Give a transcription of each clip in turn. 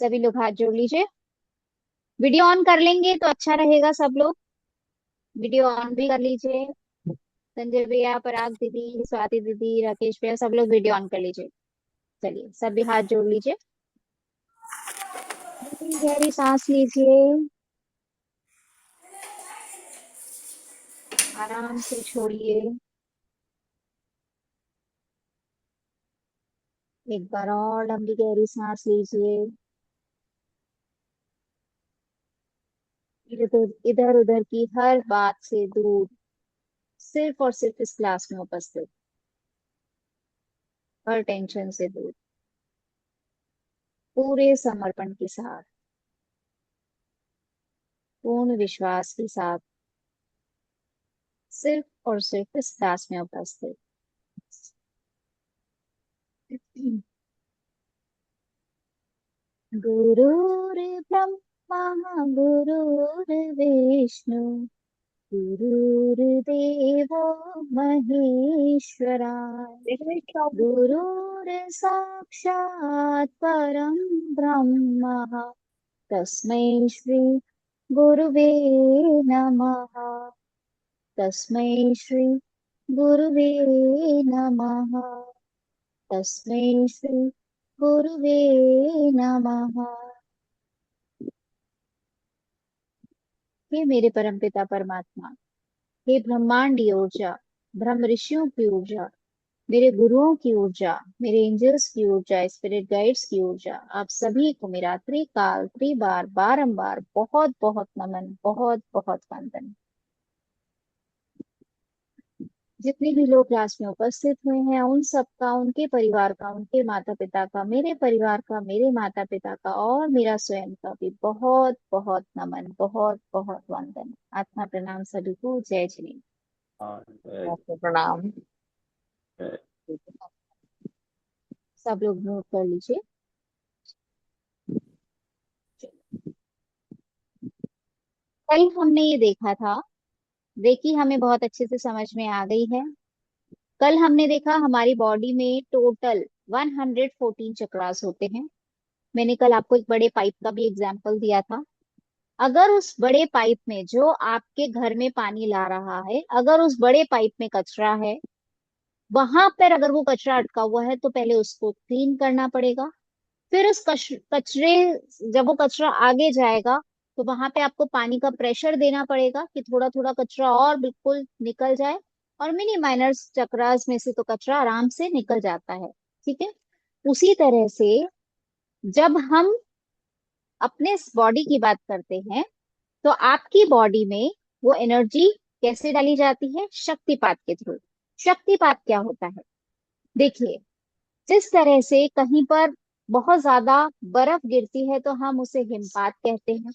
सभी लोग हाथ जोड़ लीजिए। वीडियो ऑन कर लेंगे तो अच्छा रहेगा। सब लोग वीडियो ऑन भी कर लीजिए। संजय भैया, पराग दीदी, स्वाति दीदी, राकेश भैया, सब लोग वीडियो ऑन कर लीजिए। चलिए सभी हाथ जोड़ लीजिए। गहरी गहरी सांस लीजिए। आराम से छोड़िए। एक बार और लंबी गहरी सांस लीजिए। इधर इधर उधर की हर बात से दूर, सिर्फ और सिर्फ इस क्लास में उपस्थित, हर टेंशन से दूर, पूरे समर्पण के साथ, पूर्ण विश्वास के साथ, सिर्फ और सिर्फ इस क्लास में उपस्थित। गुरुर्ब्रह्मा गुरुर्विष्णु गुरुर्देवो महेश्वरा गुरुर्साक्षात् परं ब्रह्म तस्मै श्री गुरुवे नमः। तस्मै श्री गुरुवे नमः। तस्मै श्री गुरुवे नमः। हे मेरे परमपिता परमात्मा, हे ब्रह्मांडीय ऊर्जा, ब्रह्म ऋषियों की ऊर्जा, मेरे गुरुओं की ऊर्जा, मेरे एंजल्स की ऊर्जा, स्पिरिट गाइड्स की ऊर्जा, आप सभी को मेरा त्रिकाल त्रिबार बारंबार बहुत बहुत नमन, बहुत बहुत वंदन। जितने भी लोग क्लास में उपस्थित हुए हैं उन सबका, उनके परिवार का, उनके माता पिता का, मेरे परिवार का, मेरे माता पिता का और मेरा स्वयं का भी बहुत बहुत नमन, बहुत बहुत वंदन। आत्मा प्रणाम सभी को। जय श्री। हाँ, आपको प्रणाम। सब लोग नोट कर लीजिए। कल हमने ये देखा था, देखी हमें बहुत अच्छे से समझ में आ गई है। कल हमने देखा हमारी बॉडी में टोटल 114 चक्रास होते हैं। मैंने कल आपको एक बड़े पाइप का भी एग्जाम्पल दिया था। अगर उस बड़े पाइप में जो आपके घर में पानी ला रहा है, अगर उस बड़े पाइप में कचरा है, वहां पर अगर वो कचरा अटका हुआ है तो पहले उसको क्लीन करना पड़ेगा। फिर उस कचरे, जब वो कचरा आगे जाएगा तो वहां पे आपको पानी का प्रेशर देना पड़ेगा कि थोड़ा थोड़ा कचरा और बिल्कुल निकल जाए। और मिनी माइनर चक्रास में से तो कचरा आराम से निकल जाता है। ठीक है। उसी तरह से जब हम अपने बॉडी की बात करते हैं तो आपकी बॉडी में वो एनर्जी कैसे डाली जाती है? शक्तिपात के थ्रू। शक्तिपात क्या होता है? देखिए, जिस तरह से कहीं पर बहुत ज्यादा बर्फ गिरती है तो हम उसे हिमपात कहते हैं।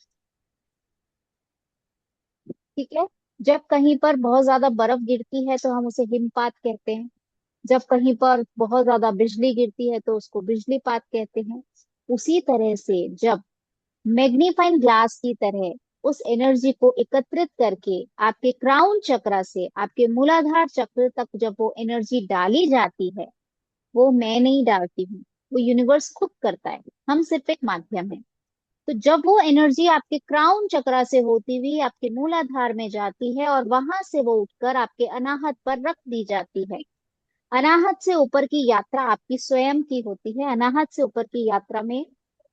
ठीक है। जब कहीं पर बहुत ज्यादा बर्फ गिरती है तो हम उसे हिमपात कहते हैं। जब कहीं पर बहुत ज्यादा बिजली गिरती है तो उसको बिजलीपात कहते हैं। उसी तरह से जब मैग्नीफाइंग ग्लास की तरह उस एनर्जी को एकत्रित करके आपके क्राउन चक्र से आपके मूलाधार चक्र तक जब वो एनर्जी डाली जाती है, वो मैं नहीं डालती हूँ, वो यूनिवर्स खुद करता है। हम सिर्फ एक माध्यम है। तो जब वो एनर्जी आपके क्राउन चक्रा से होती हुई आपके मूलाधार में जाती है और वहां से वो उठकर आपके अनाहत पर रख दी जाती है। अनाहत से ऊपर की यात्रा आपकी स्वयं की होती है। अनाहत से ऊपर की यात्रा में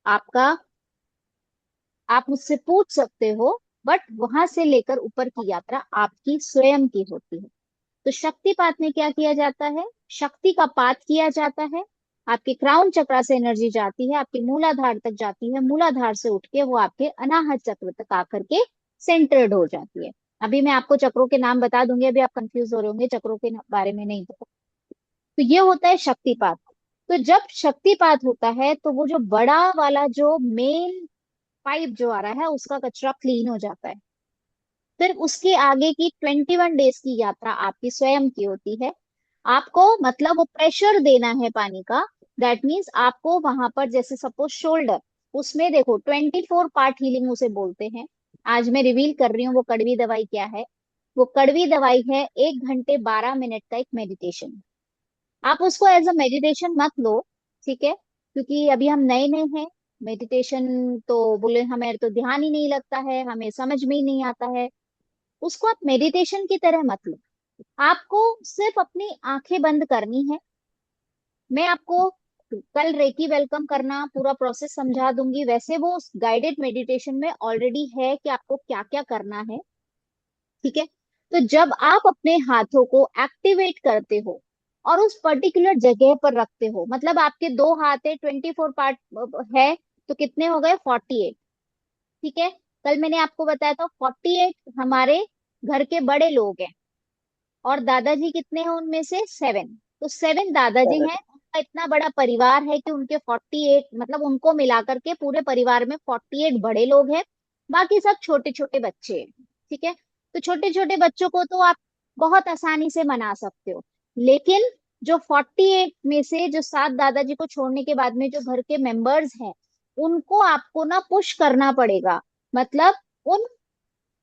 आपका, आप मुझसे पूछ सकते हो, बट वहां से लेकर ऊपर की यात्रा आपकी स्वयं की होती है। तो शक्तिपात में क्या किया जाता है? शक्ति का पात किया जाता है। आपके क्राउन चक्र से एनर्जी जाती है, आपके मूलाधार तक जाती है, मूलाधार से उठ के वो आपके अनाहत चक्र तक आकर के सेंटर्ड हो जाती है। अभी मैं आपको चक्रों के नाम बता दूंगी, अभी आप कंफ्यूज हो रहे होंगे, चक्रों के बारे में नहीं पता। तो ये होता है शक्तिपात। तो जब शक्तिपात होता है तो वो जो बड़ा वाला जो मेन पाइप जो आ रहा है उसका कचरा क्लीन हो जाता है। फिर उसके आगे की 21 डेज की यात्रा आपकी स्वयं की होती है। आपको मतलब वो प्रेशर देना है पानी का। दैट मीन्स आपको वहां पर, जैसे सपोज शोल्डर, उसमें देखो 24 पार्ट हीलिंग उसे बोलते हैं। आज मैं रिवील कर रही हूँ वो कड़वी दवाई क्या है। वो कड़वी दवाई है 1 घंटे 12 मिनट का एक मेडिटेशन। आप उसको एज अ मेडिटेशन मत लो, ठीक है, क्योंकि अभी हम नए नए हैं। मेडिटेशन तो बोले हमें तो ध्यान ही नहीं लगता है, हमें समझ में ही नहीं आता है। उसको आप मेडिटेशन की तरह मत लो। आपको सिर्फ अपनी आंखें बंद करनी है। मैं आपको कल रेकी वेलकम करना पूरा प्रोसेस समझा दूंगी, वैसे वो गाइडेड मेडिटेशन में ऑलरेडी है कि आपको क्या क्या करना है। ठीक है। तो जब आप अपने हाथों को एक्टिवेट करते हो और उस पर्टिकुलर जगह पर रखते हो, मतलब आपके दो हाथ है, 24 पार्ट है, तो कितने हो गए? 48। ठीक है। कल मैंने आपको बताया था 48 हमारे घर के बड़े लोग हैं, और दादाजी कितने हैं उनमें से? 7। तो 7 दादाजी हैं, उनका इतना बड़ा परिवार है कि उनके 48, मतलब उनको मिलाकर के पूरे परिवार में 48 बड़े लोग हैं। बाकी सब छोटे छोटे बच्चे हैं। ठीक है। तो छोटे छोटे बच्चों को तो आप बहुत आसानी से मना सकते हो, लेकिन जो 48 में से जो 7 दादाजी को छोड़ने के बाद में जो घर के मेंबर्स हैं, उनको आपको ना पुश करना पड़ेगा। मतलब उन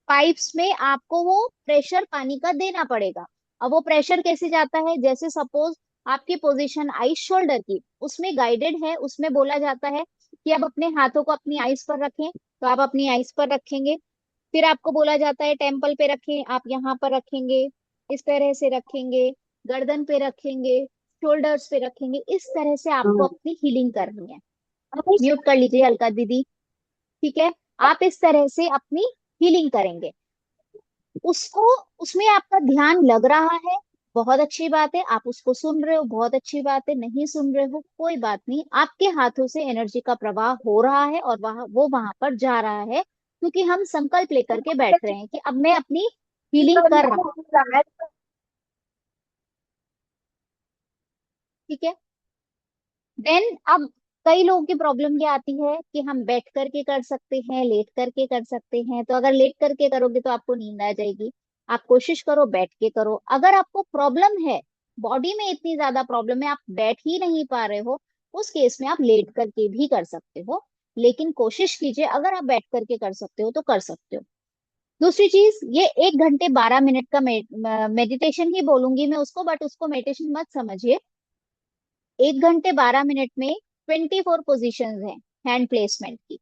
पाइप्स में आपको वो प्रेशर पानी का देना पड़ेगा। अब वो प्रेशर कैसे जाता है? जैसे सपोज आपकी पोजीशन आइस शोल्डर की, उसमें गाइडेड है, उसमें बोला जाता है कि आप अपने हाथों को अपनी आइस पर रखें, तो आप अपनी आइस पर रखेंगे। फिर आपको बोला जाता है टेम्पल पे रखें, आप यहाँ पर रखेंगे, इस तरह से रखेंगे, गर्दन पे रखेंगे, शोल्डर्स पे रखेंगे, इस तरह से आपको अपनी हीलिंग करनी है। म्यूट कर लीजिए अलका दीदी। ठीक है। आप इस तरह से अपनी हीलिंग करेंगे। उसको, उसमें आपका ध्यान लग रहा है, बहुत अच्छी बात है। आप उसको सुन रहे हो, बहुत अच्छी बात है। नहीं सुन रहे हो, कोई बात नहीं। आपके हाथों से एनर्जी का प्रवाह हो रहा है और वहां पर जा रहा है, क्योंकि हम संकल्प लेकर के बैठ रहे हैं कि अब मैं अपनी हीलिंग कर रहा हूँ। ठीक है। देन अब कई लोगों की प्रॉब्लम ये आती है कि हम बैठ करके कर सकते हैं, लेट करके कर सकते हैं। तो अगर लेट करके करोगे तो आपको नींद आ जाएगी। आप कोशिश करो बैठ के करो। अगर आपको प्रॉब्लम है, बॉडी में इतनी ज्यादा प्रॉब्लम है, आप बैठ ही नहीं पा रहे हो, उस केस में आप लेट करके भी कर सकते हो। लेकिन कोशिश कीजिए, अगर आप बैठ करके कर सकते हो तो कर सकते हो। दूसरी चीज, ये 1 घंटे 12 मिनट का मेडिटेशन ही बोलूंगी मैं उसको, बट उसको मेडिटेशन मत समझिए। 1 घंटे 12 मिनट में 24 पोजिशन है हैंड प्लेसमेंट की।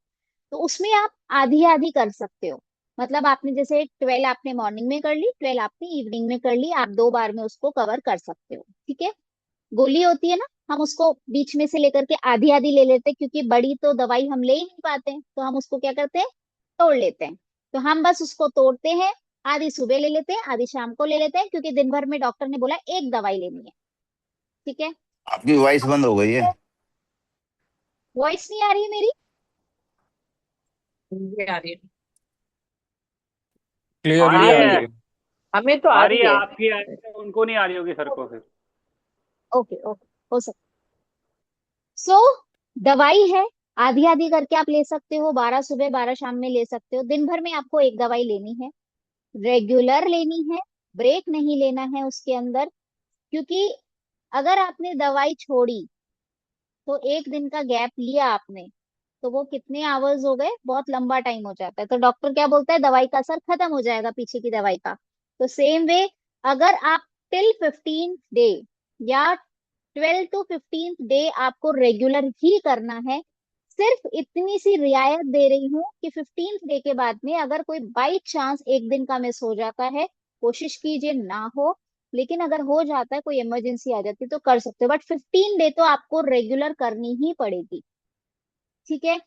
तो उसमें आप आधी आधी कर सकते हो। मतलब आपने जैसे 12 आपने मॉर्निंग में कर ली, 12 आपने इवनिंग में कर ली, आप 2 बार में उसको कवर कर सकते हो। ठीक है। गोली होती है ना, हम उसको बीच में से लेकर के आधी आधी ले लेते हैं, क्योंकि बड़ी तो दवाई हम ले ही नहीं पाते हैं, तो हम उसको क्या करते हैं? तोड़ लेते हैं। तो हम बस उसको तोड़ते हैं, आधी सुबह ले लेते हैं, आधी शाम को ले लेते हैं, क्योंकि दिन भर में डॉक्टर ने बोला एक दवाई लेनी है। ठीक है। आपकी वॉइस बंद हो गई है। वॉइस नहीं आ रही है मेरी? ये आ रही है। आ क्लियरली रही आ आप रही है। है। हमें तो आ आ रही रही है, है। आपकी आ रही है, उनको नहीं आ रही होगी सर को फिर। ओके ओके, हो सकता। सो दवाई है, आधी आधी करके आप ले सकते हो, 12 सुबह 12 शाम में ले सकते हो। दिन भर में आपको एक दवाई लेनी है, रेगुलर लेनी है, ब्रेक नहीं लेना है उसके अंदर। क्योंकि अगर आपने दवाई छोड़ी, तो 1 दिन का गैप लिया आपने, तो वो कितने आवर्स हो गए? बहुत लंबा टाइम हो जाता है। तो डॉक्टर क्या बोलता है? दवाई का असर खत्म हो जाएगा पीछे की दवाई का। तो सेम वे, अगर आप टिल 15 डे या 12 to 15 डे आपको रेगुलर ही करना है, सिर्फ इतनी सी रियायत दे रही हूँ कि 15 डे के बाद में अगर कोई बाई चांस 1 दिन का मिस हो जाता है, कोशिश कीजिए ना हो। लेकिन अगर हो जाता है, कोई इमरजेंसी आ जाती है, तो कर सकते हो, बट 15 डे तो आपको रेगुलर करनी ही पड़ेगी। ठीक है।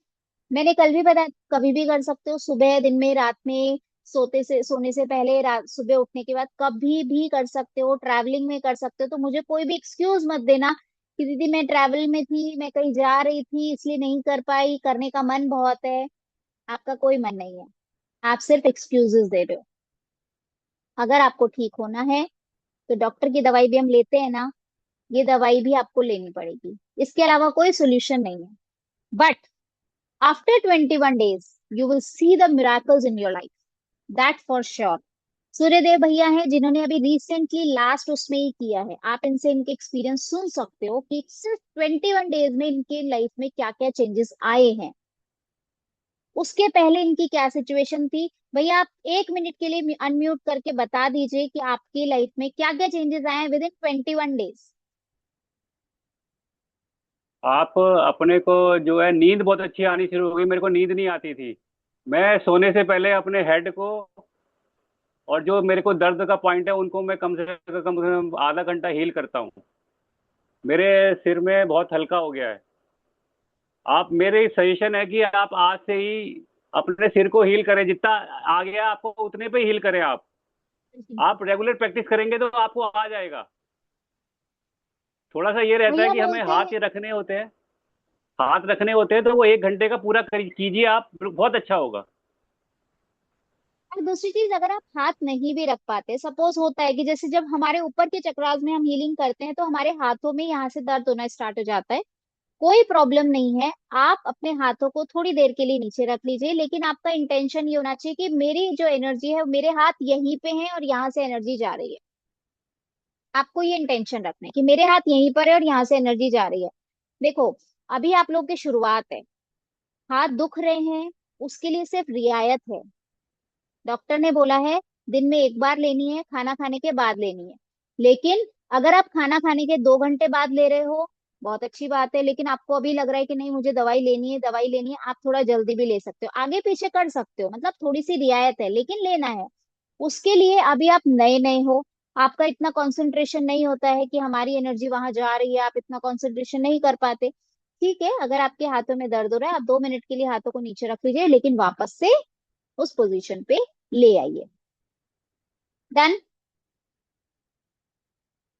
मैंने कल भी बताया, कभी भी कर सकते हो, सुबह, दिन में, रात में, सोने से पहले, रात सुबह उठने के बाद, कभी भी कर सकते हो। ट्रैवलिंग में कर सकते हो। तो मुझे कोई भी एक्सक्यूज मत देना कि दीदी मैं ट्रैवल में थी, मैं कहीं जा रही थी इसलिए नहीं कर पाई, करने का मन बहुत है। आपका कोई मन नहीं है, आप सिर्फ एक्सक्यूजेस दे रहे हो। अगर आपको ठीक होना है, तो डॉक्टर की दवाई भी हम लेते हैं ना, ये दवाई भी आपको लेनी पड़ेगी। इसके अलावा कोई सोल्यूशन नहीं है। But after 21 days you will see the miracles in your life, that for sure। Suryadev भैया हैं जिन्होंने अभी रिसेंटली लास्ट उसमें ही किया है, आप इनसे इनके एक्सपीरियंस सुन सकते हो कि सिर्फ 21 डेज में इनके लाइफ में क्या क्या चेंजेस आए हैं। उसके पहले इनकी क्या सिचुएशन थी? भैया आप 1 मिनट के लिए अनम्यूट करके बता दीजिए कि आपकी लाइफ में क्या क्या चेंजेस आए हैं विद इन 21 डेज। आप अपने को जो है नींद बहुत अच्छी आनी शुरू हो गई। मेरे को नींद नहीं आती थी। मैं सोने से पहले अपने हेड को और जो मेरे को दर्द का पॉइंट है उनको मैं कम से कम आधा घंटा हील करता हूँ। मेरे सिर में बहुत हल्का हो गया है। आप, मेरे सजेशन है कि आप आज से ही अपने सिर को हील करें। जितना आ गया आपको उतने पे हील करें। आप रेगुलर प्रैक्टिस करेंगे तो आपको आ जाएगा। थोड़ा सा ये रहता है भैया कि हमें बोलते हाथ हैं। ये रखने होते हैं। हाथ रखने होते हैं तो वो 1 घंटे का पूरा कीजिए आप, बहुत अच्छा होगा। और दूसरी चीज, अगर आप हाथ नहीं भी रख पाते, सपोज होता है कि जैसे जब हमारे ऊपर के चक्रास में हम हीलिंग करते हैं तो हमारे हाथों में यहाँ से दर्द होना स्टार्ट हो जाता है। कोई प्रॉब्लम नहीं है, आप अपने हाथों को थोड़ी देर के लिए नीचे रख लीजिए, लेकिन आपका इंटेंशन ये होना चाहिए कि मेरी जो एनर्जी है मेरे हाथ यहीं पे हैं और यहाँ से एनर्जी जा रही है। आपको ये इंटेंशन रखना है कि मेरे हाथ यहीं पर है और यहाँ से एनर्जी जा रही है। देखो, अभी आप लोग की शुरुआत है, हाथ दुख रहे हैं, उसके लिए सिर्फ रियायत है। डॉक्टर ने बोला है दिन में एक बार लेनी है, खाना खाने के बाद लेनी है। लेकिन अगर आप खाना खाने के 2 घंटे बाद ले रहे हो, बहुत अच्छी बात है, लेकिन आपको अभी लग रहा है कि नहीं मुझे दवाई लेनी है, दवाई लेनी है, आप थोड़ा जल्दी भी ले सकते हो, आगे पीछे कर सकते हो, मतलब थोड़ी सी रियायत है, लेकिन लेना है। उसके लिए अभी आप नए नए हो, आपका इतना कंसंट्रेशन नहीं होता है कि हमारी एनर्जी वहां जा रही है, आप इतना कंसंट्रेशन नहीं कर पाते। ठीक है, अगर आपके हाथों में दर्द हो रहा है, आप 2 मिनट के लिए हाथों को नीचे रख लीजिए, लेकिन वापस से उस पोजीशन पे ले आइए। डन।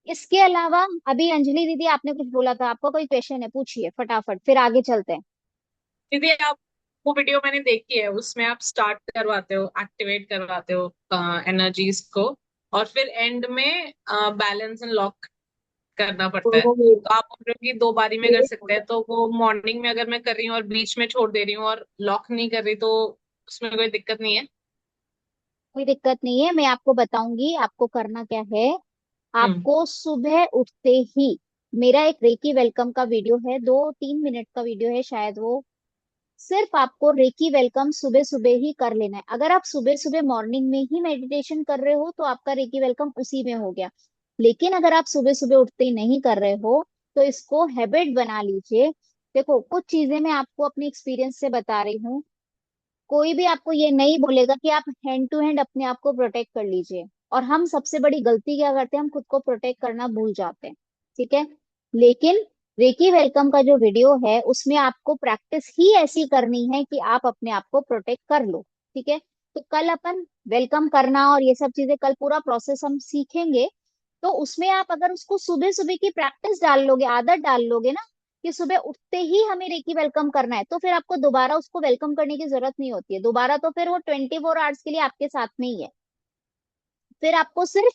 इसके अलावा अभी अंजलि दीदी आपने कुछ बोला था, आपका कोई क्वेश्चन है, पूछिए फटाफट, फिर आगे चलते हैं। दीदी आप, वो वीडियो मैंने देखी है, उसमें आप स्टार्ट करवाते हो, एक्टिवेट करवाते हो एनर्जीज को, और फिर एंड में बैलेंस एंड लॉक करना पड़ता है। तो आप बोल रहे हो कि 2 बारी में कर सकते हैं, तो वो मॉर्निंग में अगर मैं कर रही हूँ और बीच में छोड़ दे रही हूँ और लॉक नहीं कर रही, तो उसमें कोई दिक्कत नहीं है? कोई दिक्कत नहीं है, मैं आपको बताऊंगी आपको करना क्या है। हम्म। आपको सुबह उठते ही, मेरा एक रेकी वेलकम का वीडियो है, 2-3 मिनट का वीडियो है शायद वो, सिर्फ आपको रेकी वेलकम सुबह सुबह ही कर लेना है। अगर आप सुबह सुबह मॉर्निंग में ही मेडिटेशन कर रहे हो तो आपका रेकी वेलकम उसी में हो गया। लेकिन अगर आप सुबह सुबह उठते ही नहीं कर रहे हो तो इसको हैबिट बना लीजिए। देखो, कुछ चीजें मैं आपको अपने एक्सपीरियंस से बता रही हूँ। कोई भी आपको ये नहीं बोलेगा कि आप हैंड टू हैंड अपने आप को प्रोटेक्ट कर लीजिए। और हम सबसे बड़ी गलती क्या करते हैं, हम खुद को प्रोटेक्ट करना भूल जाते हैं। ठीक है, लेकिन रेकी वेलकम का जो वीडियो है उसमें आपको प्रैक्टिस ही ऐसी करनी है कि आप अपने आप को प्रोटेक्ट कर लो। ठीक है, तो कल अपन वेलकम करना और ये सब चीजें, कल पूरा प्रोसेस हम सीखेंगे। तो उसमें आप अगर उसको सुबह सुबह की प्रैक्टिस डाल लोगे, आदत डाल लोगे ना, कि सुबह उठते ही हमें रेकी वेलकम करना है, तो फिर आपको दोबारा उसको वेलकम करने की जरूरत नहीं होती है दोबारा, तो फिर वो 24 आवर्स के लिए आपके साथ में ही है। फिर आपको सिर्फ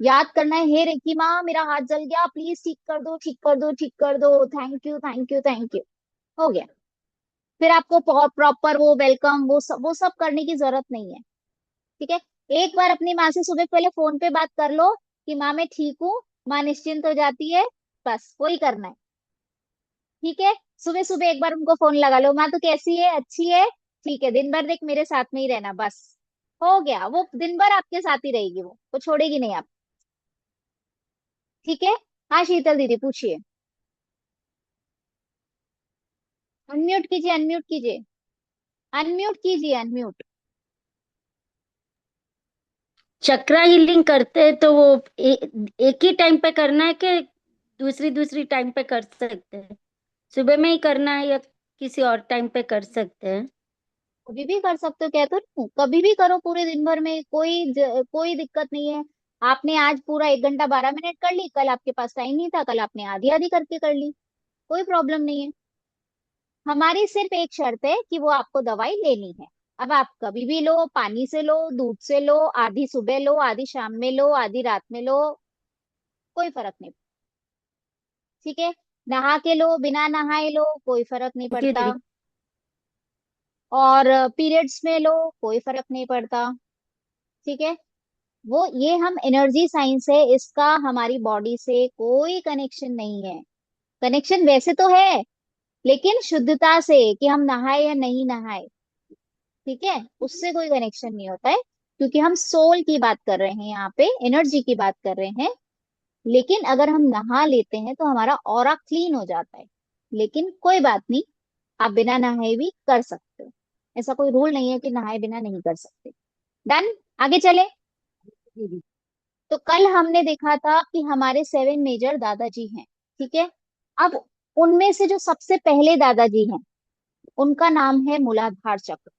याद करना है, हे रेकी माँ मेरा हाथ जल गया, प्लीज ठीक कर दो, ठीक कर दो, ठीक कर दो, thank you, thank you, thank you. हो गया। फिर आपको प्रॉपर वो वेलकम, वो सब करने की जरूरत नहीं है। ठीक है, एक बार अपनी माँ से सुबह पहले फोन पे बात कर लो कि माँ मैं ठीक हूँ, माँ निश्चिंत हो जाती है। बस वही करना है। ठीक है, सुबह सुबह एक बार उनको फोन लगा लो, माँ तो कैसी है, अच्छी है, ठीक है, दिन भर देख मेरे साथ में ही रहना, बस हो गया। वो दिन भर आपके साथ ही रहेगी, वो छोड़ेगी नहीं आप। ठीक है। हाँ शीतल दीदी पूछिए। अनम्यूट कीजिए, अनम्यूट कीजिए, अनम्यूट कीजिए, अनम्यूट। चक्रा हीलिंग करते हैं तो वो एक ही टाइम पे करना है कि दूसरी दूसरी टाइम पे कर सकते हैं? सुबह में ही करना है या किसी और टाइम पे कर सकते हैं? कभी भी कर सकते हो, कहते हो ना, कभी भी करो, पूरे दिन भर में कोई दिक्कत नहीं है। आपने आज पूरा 1 घंटा 12 मिनट कर ली, कल आपके पास टाइम नहीं था, कल आपने आधी आधी करके कर ली, कोई प्रॉब्लम नहीं है। हमारी सिर्फ एक शर्त है कि वो आपको दवाई लेनी है। अब आप कभी भी लो, पानी से लो, दूध से लो, आधी सुबह लो, आधी शाम में लो, आधी रात में लो, कोई फर्क नहीं। ठीक है, नहा के लो, बिना नहाए लो, कोई फर्क नहीं थैंक यू पड़ता। दीदी। और पीरियड्स में लो, कोई फर्क नहीं पड़ता। ठीक है, वो ये हम एनर्जी साइंस है, इसका हमारी बॉडी से कोई कनेक्शन नहीं है। कनेक्शन वैसे तो है, लेकिन शुद्धता से, कि हम नहाए या नहीं नहाए। ठीक है, उससे कोई कनेक्शन नहीं होता है, क्योंकि हम सोल की बात कर रहे हैं यहाँ पे, एनर्जी की बात कर रहे हैं। लेकिन अगर हम नहा लेते हैं तो हमारा ऑरा क्लीन हो जाता है। लेकिन कोई बात नहीं, आप बिना नहाए भी कर सकते हो। ऐसा कोई रूल नहीं है कि नहाए बिना नहीं कर सकते। डन, आगे चले। तो कल हमने देखा था कि हमारे 7 मेजर दादाजी हैं, ठीक है। अब उनमें से जो सबसे पहले दादाजी हैं, उनका नाम है मूलाधार चक्र।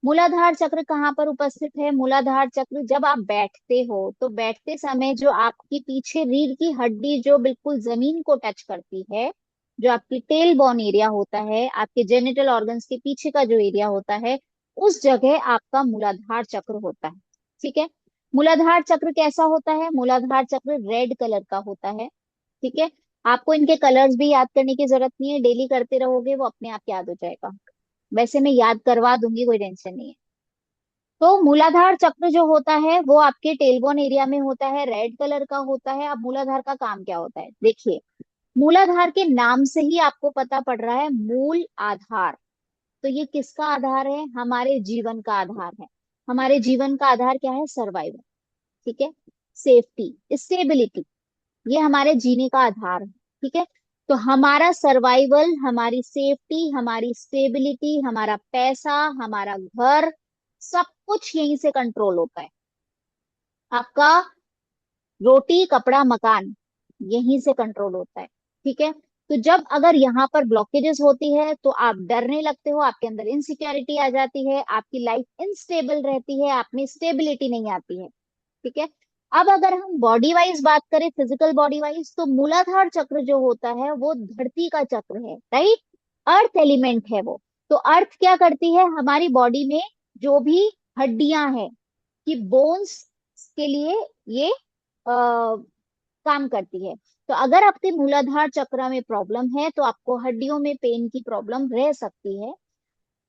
मूलाधार चक्र कहाँ पर उपस्थित है? मूलाधार चक्र जब आप बैठते हो तो बैठते समय जो आपकी पीछे रीढ़ की हड्डी जो बिल्कुल जमीन को टच करती है, जो आपकी टेल बोन एरिया होता है, आपके जेनिटल ऑर्गन्स के पीछे का जो एरिया होता है, उस जगह आपका मूलाधार चक्र होता है, ठीक है। मूलाधार चक्र कैसा होता है? मूलाधार चक्र रेड कलर का होता है, ठीक है। आपको इनके कलर्स भी याद करने की जरूरत नहीं है, डेली करते रहोगे वो अपने आप याद हो जाएगा। वैसे मैं याद करवा दूंगी, कोई टेंशन नहीं है। तो मूलाधार चक्र जो होता है वो आपके टेलबोन एरिया में होता है, रेड कलर का होता है। अब मूलाधार का काम क्या होता है देखिए, मूलाधार के नाम से ही आपको पता पड़ रहा है, मूल आधार। तो ये किसका आधार है? हमारे जीवन का आधार है। हमारे जीवन का आधार क्या है? सर्वाइवल, ठीक है। सेफ्टी, स्टेबिलिटी, ये हमारे जीने का आधार है, ठीक है। तो हमारा सर्वाइवल, हमारी सेफ्टी, हमारी स्टेबिलिटी, हमारा पैसा, हमारा घर, सब कुछ यहीं से कंट्रोल होता है। आपका रोटी कपड़ा मकान यहीं से कंट्रोल होता है, ठीक है। तो जब अगर यहाँ पर ब्लॉकेजेस होती है तो आप डरने लगते हो, आपके अंदर इनसिक्योरिटी आ जाती है, आपकी लाइफ इनस्टेबल रहती है, आप में स्टेबिलिटी नहीं आती है, ठीक है। अब अगर हम बॉडी वाइज बात करें, फिजिकल बॉडी वाइज, तो मूलाधार चक्र जो होता है वो धरती का चक्र है, राइट। अर्थ एलिमेंट है वो। तो अर्थ क्या करती है? हमारी बॉडी में जो भी हड्डियां हैं कि बोन्स के लिए ये काम करती है। तो अगर आपके मूलाधार चक्र में प्रॉब्लम है तो आपको हड्डियों में पेन की प्रॉब्लम रह सकती है।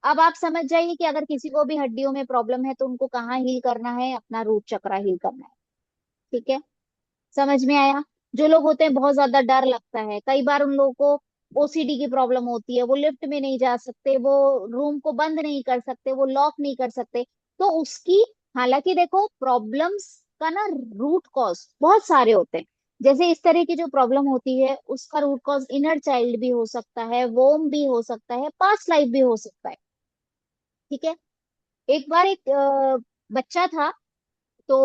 अब आप समझ जाइए कि अगर किसी को भी हड्डियों में प्रॉब्लम है तो उनको कहाँ हील करना है? अपना रूट चक्र हील करना है, ठीक है। समझ में आया? जो लोग होते हैं बहुत ज्यादा डर लगता है, कई बार उन लोगों को ओसीडी की प्रॉब्लम होती है, वो लिफ्ट में नहीं जा सकते, वो रूम को बंद नहीं कर सकते, वो लॉक नहीं कर सकते। तो उसकी, हालांकि देखो प्रॉब्लम्स का ना रूट कॉज बहुत सारे होते हैं। जैसे इस तरह की जो प्रॉब्लम होती है उसका रूट कॉज इनर चाइल्ड भी हो सकता है, वोम भी हो सकता है, पास्ट लाइफ भी हो सकता है, ठीक है। एक बार एक बच्चा था, तो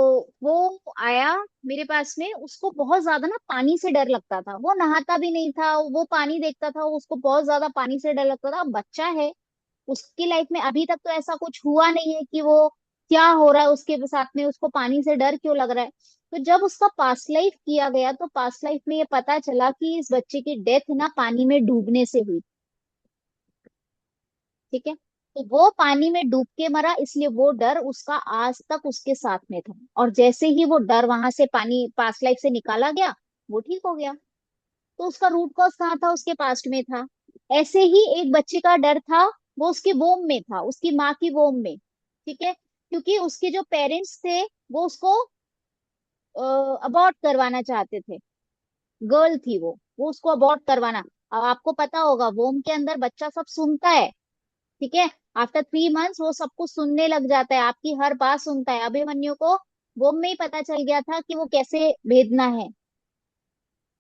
वो आया मेरे पास में, उसको बहुत ज्यादा ना पानी से डर लगता था, वो नहाता भी नहीं था, वो पानी देखता था, उसको बहुत ज्यादा पानी से डर लगता था। अब बच्चा है, उसकी लाइफ में अभी तक तो ऐसा कुछ हुआ नहीं है कि वो क्या हो रहा है उसके साथ में, उसको पानी से डर क्यों लग रहा है। तो जब उसका पास्ट लाइफ किया गया तो पास्ट लाइफ में ये पता चला कि इस बच्चे की डेथ ना पानी में डूबने से हुई, ठीक है। तो वो पानी में डूब के मरा, इसलिए वो डर उसका आज तक उसके साथ में था। और जैसे ही वो डर वहां से पानी पास्ट लाइफ से निकाला गया, वो ठीक हो गया। तो उसका रूट कॉज कहाँ था? उसके पास्ट में था। ऐसे ही एक बच्चे का डर था, वो उसके वोम में था, उसकी माँ की वोम में, ठीक है। क्योंकि उसके जो पेरेंट्स थे वो उसको अबॉर्ट करवाना चाहते थे, गर्ल थी वो उसको अबॉर्ट करवाना। अब आपको पता होगा वोम के अंदर बच्चा सब सुनता है, ठीक है। आफ्टर 3 मंथ्स वो सब कुछ सुनने लग जाता है, आपकी हर बात सुनता है। अभिमन्यु को वो में ही पता चल गया था कि वो कैसे भेदना है,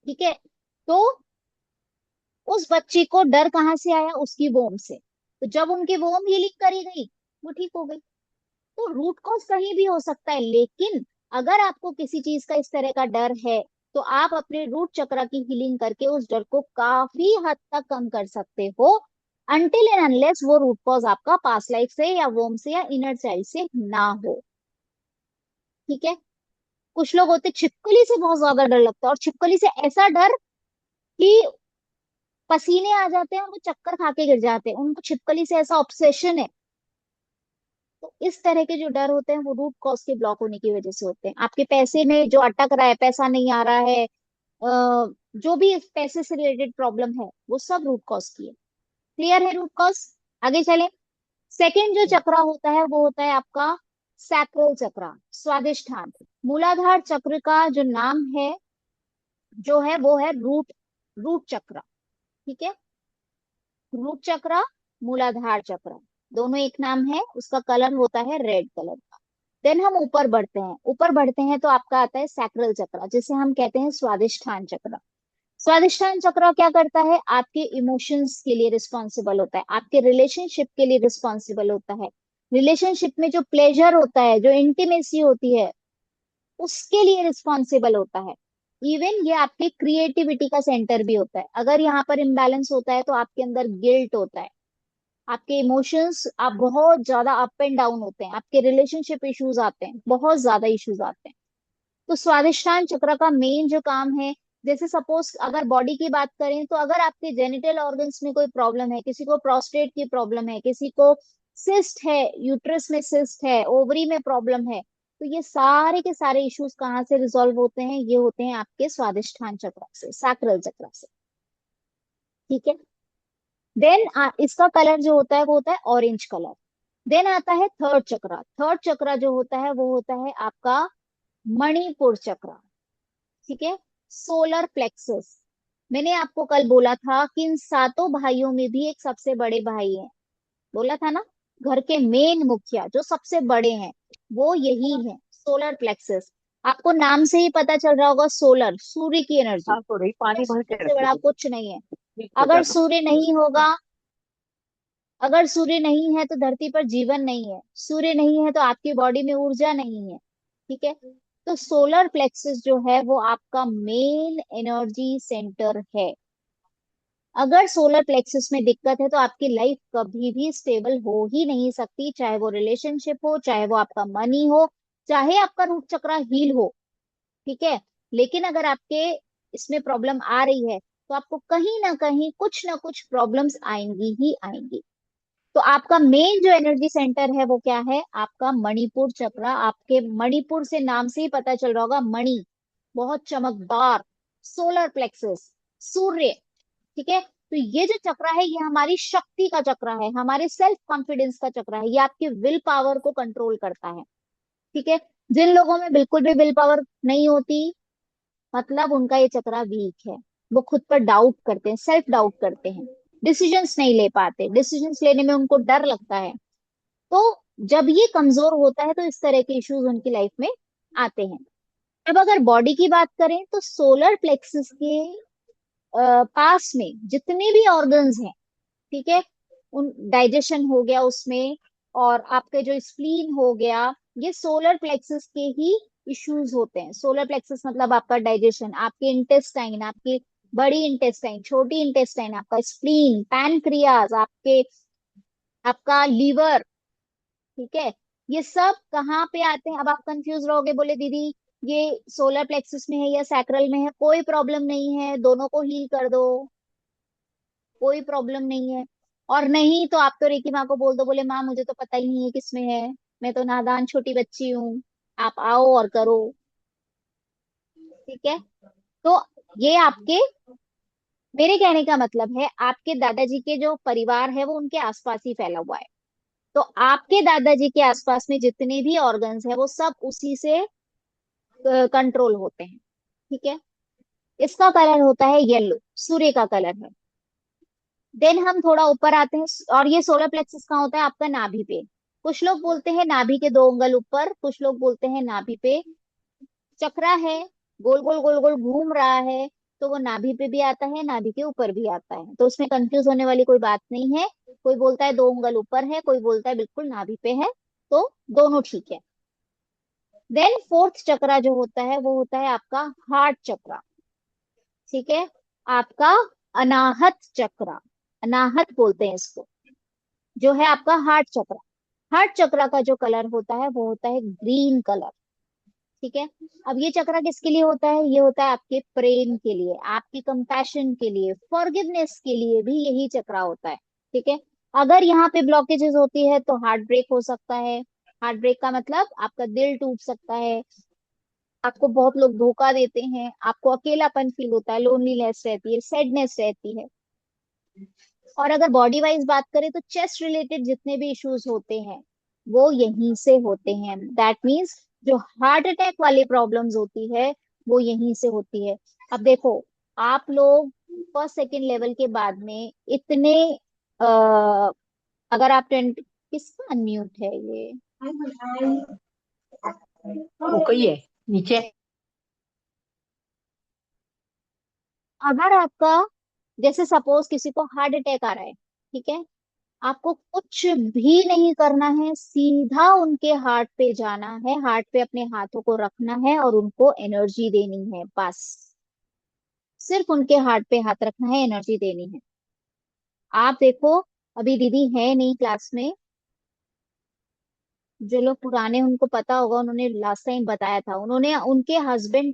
ठीक है। तो उस बच्चे को डर कहाँ से आया? उसकी वोम से। तो जब उनकी वोम हीलिंग करी गई, वो ठीक हो गई। तो रूट कॉज कहीं भी हो सकता है, लेकिन अगर आपको किसी चीज का इस तरह का डर है तो आप अपने रूट चक्र की हीलिंग करके उस डर को काफी हद तक कम कर सकते हो, अनटिल एंड अनलेस वो रूट कॉज आपका पास्ट लाइफ से या वोम से या इनर चाइल्ड से ना हो, ठीक है। कुछ लोग होते छिपकली से बहुत ज्यादा डर लगता है, और छिपकली से ऐसा डर कि पसीने आ जाते हैं और वो चक्कर खा के गिर जाते हैं, उनको छिपकली से ऐसा ऑब्सेशन है। तो इस तरह के जो डर होते हैं वो रूट कॉज के ब्लॉक होने की वजह से होते हैं। आपके पैसे में जो अटक रहा है, पैसा नहीं आ रहा है, जो भी इस पैसे से रिलेटेड प्रॉब्लम है, वो सब रूट कॉज की है। क्लियर है रूट कॉज? आगे चले। सेकंड जो चक्र होता है वो होता है आपका सैक्रल चक्र, स्वादिष्ठान। मूलाधार चक्र का जो नाम है जो है वो है रूट रूट चक्र, ठीक है। रूट चक्र, मूलाधार चक्र, दोनों एक नाम है, उसका कलर होता है रेड कलर का। देन हम ऊपर बढ़ते हैं, ऊपर बढ़ते हैं तो आपका आता है सैक्रल चक्र, जिसे हम कहते हैं स्वादिष्ठान चक्र। स्वादिष्ठान चक्र क्या करता है, आपके इमोशंस के लिए रिस्पॉन्सिबल होता है, आपके रिलेशनशिप के लिए रिस्पॉन्सिबल होता है। रिलेशनशिप में जो प्लेजर होता है, जो इंटीमेसी होती है, उसके लिए रिस्पॉन्सिबल होता है। इवन ये आपकी क्रिएटिविटी का सेंटर भी होता है। अगर यहाँ पर इम्बैलेंस होता है तो आपके अंदर गिल्ट होता है, आपके इमोशंस आप बहुत ज्यादा अप एंड डाउन होते हैं, आपके रिलेशनशिप इश्यूज आते हैं, बहुत ज्यादा इश्यूज आते हैं। तो स्वादिष्ठान चक्र का मेन जो काम है, जैसे सपोज अगर बॉडी की बात करें तो अगर आपके जेनिटल ऑर्गन्स में कोई प्रॉब्लम है, किसी को प्रोस्टेट की प्रॉब्लम है, किसी को सिस्ट है, यूट्रस में सिस्ट है, ओवरी में प्रॉब्लम है, तो ये सारे के सारे इश्यूज कहाँ से रिजॉल्व होते हैं, ये होते हैं आपके स्वादिष्ठान चक्र से, सैक्रल चक्र से। ठीक है। देन इसका कलर जो होता है वो होता है ऑरेंज कलर। देन आता है थर्ड चक्र। थर्ड चक्र जो होता है वो होता है आपका मणिपुर चक्र। ठीक है। Solar plexus. मैंने आपको कल बोला था कि इन सातों भाइयों में भी एक सबसे बड़े भाई हैं, बोला था ना, घर के मेन मुखिया जो सबसे बड़े हैं वो यही है, सोलर प्लेक्सस। आपको नाम से ही पता चल रहा होगा, सोलर, सूर्य की एनर्जी, हाँ तो रही, पानी भर के से रखो बड़ा तो कुछ नहीं है। ठीक हो अगर जाता। सूर्य नहीं होगा, अगर सूर्य नहीं है तो धरती पर जीवन नहीं है, सूर्य नहीं है तो आपकी बॉडी में ऊर्जा नहीं है। ठीक है। तो सोलर प्लेक्सस जो है वो आपका मेन एनर्जी सेंटर है। अगर सोलर प्लेक्सस में दिक्कत है तो आपकी लाइफ कभी भी स्टेबल हो ही नहीं सकती, चाहे वो रिलेशनशिप हो, चाहे वो आपका मनी हो, चाहे आपका रूट चक्र हील हो। ठीक है। लेकिन अगर आपके इसमें प्रॉब्लम आ रही है तो आपको कहीं ना कुछ प्रॉब्लम्स आएंगी ही आएंगी। तो आपका मेन जो एनर्जी सेंटर है वो क्या है, आपका मणिपुर चक्र। आपके मणिपुर से नाम से ही पता चल रहा होगा, मणि, बहुत चमकदार, सोलर प्लेक्सस, सूर्य। ठीक है। तो ये जो चक्र है ये हमारी शक्ति का चक्र है, हमारे सेल्फ कॉन्फिडेंस का चक्र है, ये आपके विल पावर को कंट्रोल करता है। ठीक है। जिन लोगों में बिल्कुल भी विल पावर नहीं होती, मतलब उनका ये चक्र वीक है, वो खुद पर डाउट करते हैं, सेल्फ डाउट करते हैं, डिसीजंस नहीं ले पाते, डिसीजंस लेने में उनको डर लगता है। तो जब ये कमजोर होता है तो इस तरह के इश्यूज उनकी लाइफ में आते हैं। अब अगर बॉडी की बात करें तो सोलर प्लेक्सस के पास में जितने भी ऑर्गन्स हैं, ठीक है, उन डाइजेशन हो गया उसमें, और आपके जो स्प्लीन हो गया, ये सोलर प्लेक्सस के ही इश्यूज होते हैं। सोलर प्लेक्सस मतलब आपका डाइजेशन, आपके इंटेस्टाइन, आपकी बड़ी इंटेस्टाइन, छोटी इंटेस्टाइन, आपका स्प्लीन, पैनक्रियाज, आपके आपका लीवर। ठीक है। ये सब कहाँ पे आते हैं, अब आप कंफ्यूज रहोगे, बोले दीदी ये सोलर प्लेक्सस में है या सैक्रल में है, कोई प्रॉब्लम नहीं है, दोनों को हील कर दो, कोई प्रॉब्लम नहीं है। और नहीं तो आप तो रेकी माँ को बोल दो, बोले माँ मुझे तो पता ही नहीं है किसमें है, मैं तो नादान छोटी बच्ची हूँ, आप आओ और करो। ठीक है। तो ये आपके, मेरे कहने का मतलब है आपके दादाजी के जो परिवार है वो उनके आसपास ही फैला हुआ है। तो आपके दादाजी के आसपास में जितने भी ऑर्गन्स है वो सब उसी से कंट्रोल होते हैं। ठीक है। इसका कलर होता है येलो, सूर्य का कलर है। देन हम थोड़ा ऊपर आते हैं, और ये सोलर प्लेक्सस कहाँ होता है, आपका नाभि पे। कुछ लोग बोलते हैं नाभि के 2 अंगल ऊपर, कुछ लोग बोलते हैं नाभि पे। चक्रा है, गोल गोल गोल गोल घूम रहा है, तो वो नाभि पे भी आता है, नाभि के ऊपर भी आता है, तो उसमें कंफ्यूज होने वाली कोई बात नहीं है। कोई बोलता है 2 अंगल ऊपर है, कोई बोलता है बिल्कुल नाभि पे है, तो दोनों ठीक है। देन फोर्थ चक्रा जो होता है वो होता है आपका हार्ट चक्रा। ठीक है। आपका अनाहत चक्रा, अनाहत बोलते हैं इसको, जो है आपका हार्ट चक्र। हार्ट चक्र का जो कलर होता है वो होता है ग्रीन कलर। ठीक है। अब ये चक्र किसके लिए होता है, ये होता है आपके प्रेम के लिए, आपकी कंपैशन के लिए, फॉरगिवनेस के लिए भी यही चक्र होता है। ठीक है। अगर यहाँ पे ब्लॉकेजेस होती है तो हार्ट ब्रेक हो सकता है। हार्ट ब्रेक का मतलब आपका दिल टूट सकता है, आपको बहुत लोग धोखा देते हैं, आपको अकेलापन फील होता है, लोनलीनेस रहती है, सैडनेस रहती है। और अगर बॉडी वाइज बात करें तो चेस्ट रिलेटेड जितने भी इश्यूज होते हैं वो यहीं से होते हैं। दैट मीन्स जो हार्ट अटैक वाली प्रॉब्लम्स होती है वो यहीं से होती है। अब देखो, आप लोग फर्स्ट सेकेंड लेवल के बाद में इतने आ, अगर आप 20, किसका अनम्यूट है ये, वो कही है नीचे। अगर आपका, जैसे सपोज किसी को हार्ट अटैक आ रहा है, ठीक है, आपको कुछ भी नहीं करना है, सीधा उनके हार्ट पे जाना है, हार्ट पे अपने हाथों को रखना है और उनको एनर्जी देनी है, बस। सिर्फ उनके हार्ट पे हाथ रखना है, एनर्जी देनी है। आप देखो, अभी दीदी है नहीं क्लास में, जो लोग पुराने उनको पता होगा, उन्होंने लास्ट टाइम बताया था, उन्होंने उनके हस्बैंड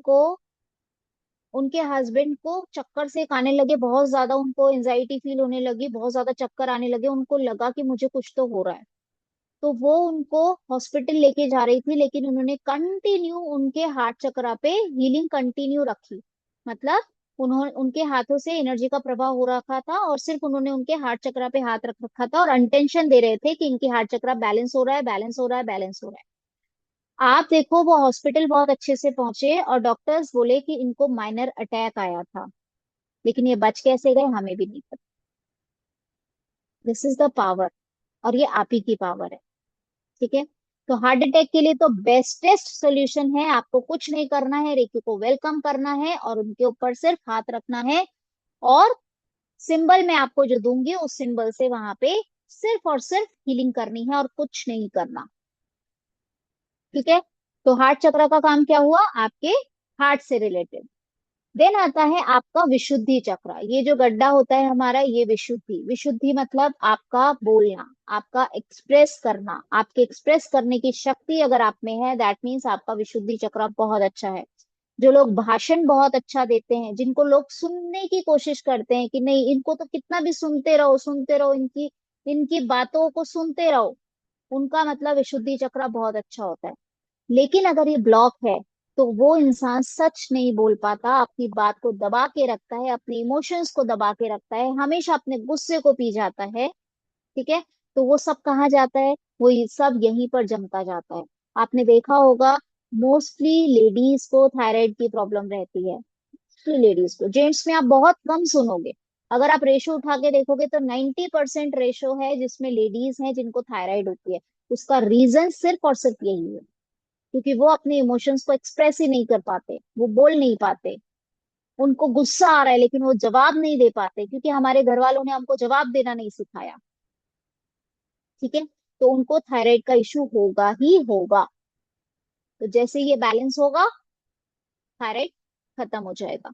को चक्कर से आने लगे बहुत ज्यादा, उनको एंजाइटी फील होने लगी, बहुत ज्यादा चक्कर आने लगे, उनको लगा कि मुझे कुछ तो हो रहा है। तो वो उनको हॉस्पिटल लेके जा रही थी, लेकिन उन्होंने कंटिन्यू उनके हार्ट चक्रा पे हीलिंग कंटिन्यू रखी। मतलब उन्होंने, उनके हाथों से एनर्जी का प्रवाह हो रखा था और सिर्फ उन्होंने उनके हार्ट चक्रा पे हाथ रख रखा था और अटेंशन दे रहे थे कि इनके हार्ट चक्रा बैलेंस हो रहा है, बैलेंस हो रहा है, बैलेंस हो रहा है। आप देखो, वो हॉस्पिटल बहुत अच्छे से पहुंचे और डॉक्टर्स बोले कि इनको माइनर अटैक आया था, लेकिन ये बच कैसे गए हमें भी नहीं पता। दिस इज द पावर, और ये आप ही की पावर है। ठीक है। तो हार्ट अटैक के लिए तो बेस्टेस्ट सोल्यूशन है, आपको कुछ नहीं करना है, रेकी को वेलकम करना है और उनके ऊपर सिर्फ हाथ रखना है, और सिंबल मैं आपको जो दूंगी उस सिंबल से वहां पे सिर्फ और सिर्फ हीलिंग करनी है और कुछ नहीं करना। ठीक है। तो हार्ट चक्र का काम क्या हुआ, आपके हार्ट से रिलेटेड। देन आता है आपका विशुद्धि चक्र। ये जो गड्ढा होता है हमारा, ये विशुद्धि, विशुद्धि मतलब आपका बोलना, आपका एक्सप्रेस करना, आपके एक्सप्रेस करने की शक्ति अगर आप में है, दैट मीन्स आपका विशुद्धि चक्र बहुत अच्छा है। जो लोग भाषण बहुत अच्छा देते हैं, जिनको लोग सुनने की कोशिश करते हैं कि नहीं, इनको तो कितना भी सुनते रहो, सुनते रहो, इनकी इनकी बातों को सुनते रहो, उनका मतलब विशुद्धि चक्र बहुत अच्छा होता है। लेकिन अगर ये ब्लॉक है, तो वो इंसान सच नहीं बोल पाता, अपनी बात को दबा के रखता है, अपने इमोशंस को दबा के रखता है, हमेशा अपने गुस्से को पी जाता है। ठीक है। तो वो सब कहाँ जाता है, वो ये सब यहीं पर जमता जाता है। आपने देखा होगा, मोस्टली लेडीज को थायराइड की प्रॉब्लम रहती है, मोस्टली लेडीज को। जेंट्स में आप बहुत कम सुनोगे, अगर आप रेशो उठा के देखोगे तो 90% रेशो है जिसमें लेडीज हैं जिनको थायराइड होती है। उसका रीजन सिर्फ और सिर्फ यही है, क्योंकि वो अपने इमोशंस को एक्सप्रेस ही नहीं कर पाते, वो बोल नहीं पाते। उनको गुस्सा आ रहा है लेकिन वो जवाब नहीं दे पाते, क्योंकि हमारे घर वालों ने हमको जवाब देना नहीं सिखाया। ठीक है। तो उनको थायराइड का इशू होगा ही होगा। तो जैसे ये बैलेंस होगा, थायराइड खत्म हो जाएगा।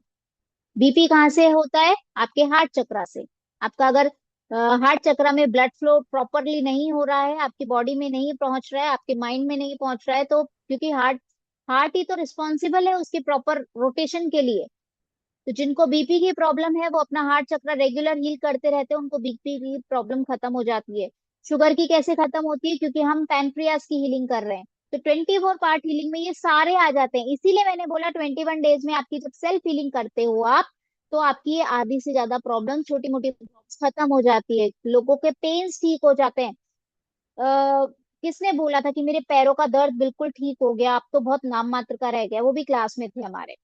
बीपी कहाँ से होता है, आपके हार्ट चक्रा से। आपका अगर हार्ट चक्रा में ब्लड फ्लो प्रॉपरली नहीं हो रहा है, आपकी बॉडी में नहीं पहुंच रहा है, आपके माइंड में नहीं पहुंच रहा है, तो क्योंकि हार्ट हार्ट ही तो रिस्पॉन्सिबल है उसकी प्रॉपर रोटेशन के लिए। तो जिनको बीपी की प्रॉब्लम है, वो अपना हार्ट चक्र रेगुलर हील करते रहते हैं, उनको बीपी की प्रॉब्लम खत्म हो जाती है। शुगर की कैसे खत्म होती है, क्योंकि हम पैनक्रियास की हीलिंग कर रहे हैं। तो 24 पार्ट हीलिंग में ये सारे आ जाते हैं, इसीलिए मैंने बोला 21 डेज में आपकी जब सेल्फ हीलिंग करते हो आप, तो आपकी ये आधी से ज्यादा प्रॉब्लम, छोटी मोटी खत्म हो जाती है, लोगों के पेन्स ठीक हो जाते हैं। किसने बोला था कि मेरे पैरों का दर्द बिल्कुल ठीक हो गया, अब तो बहुत नाम मात्र का रह गया, वो भी क्लास में थे हमारे।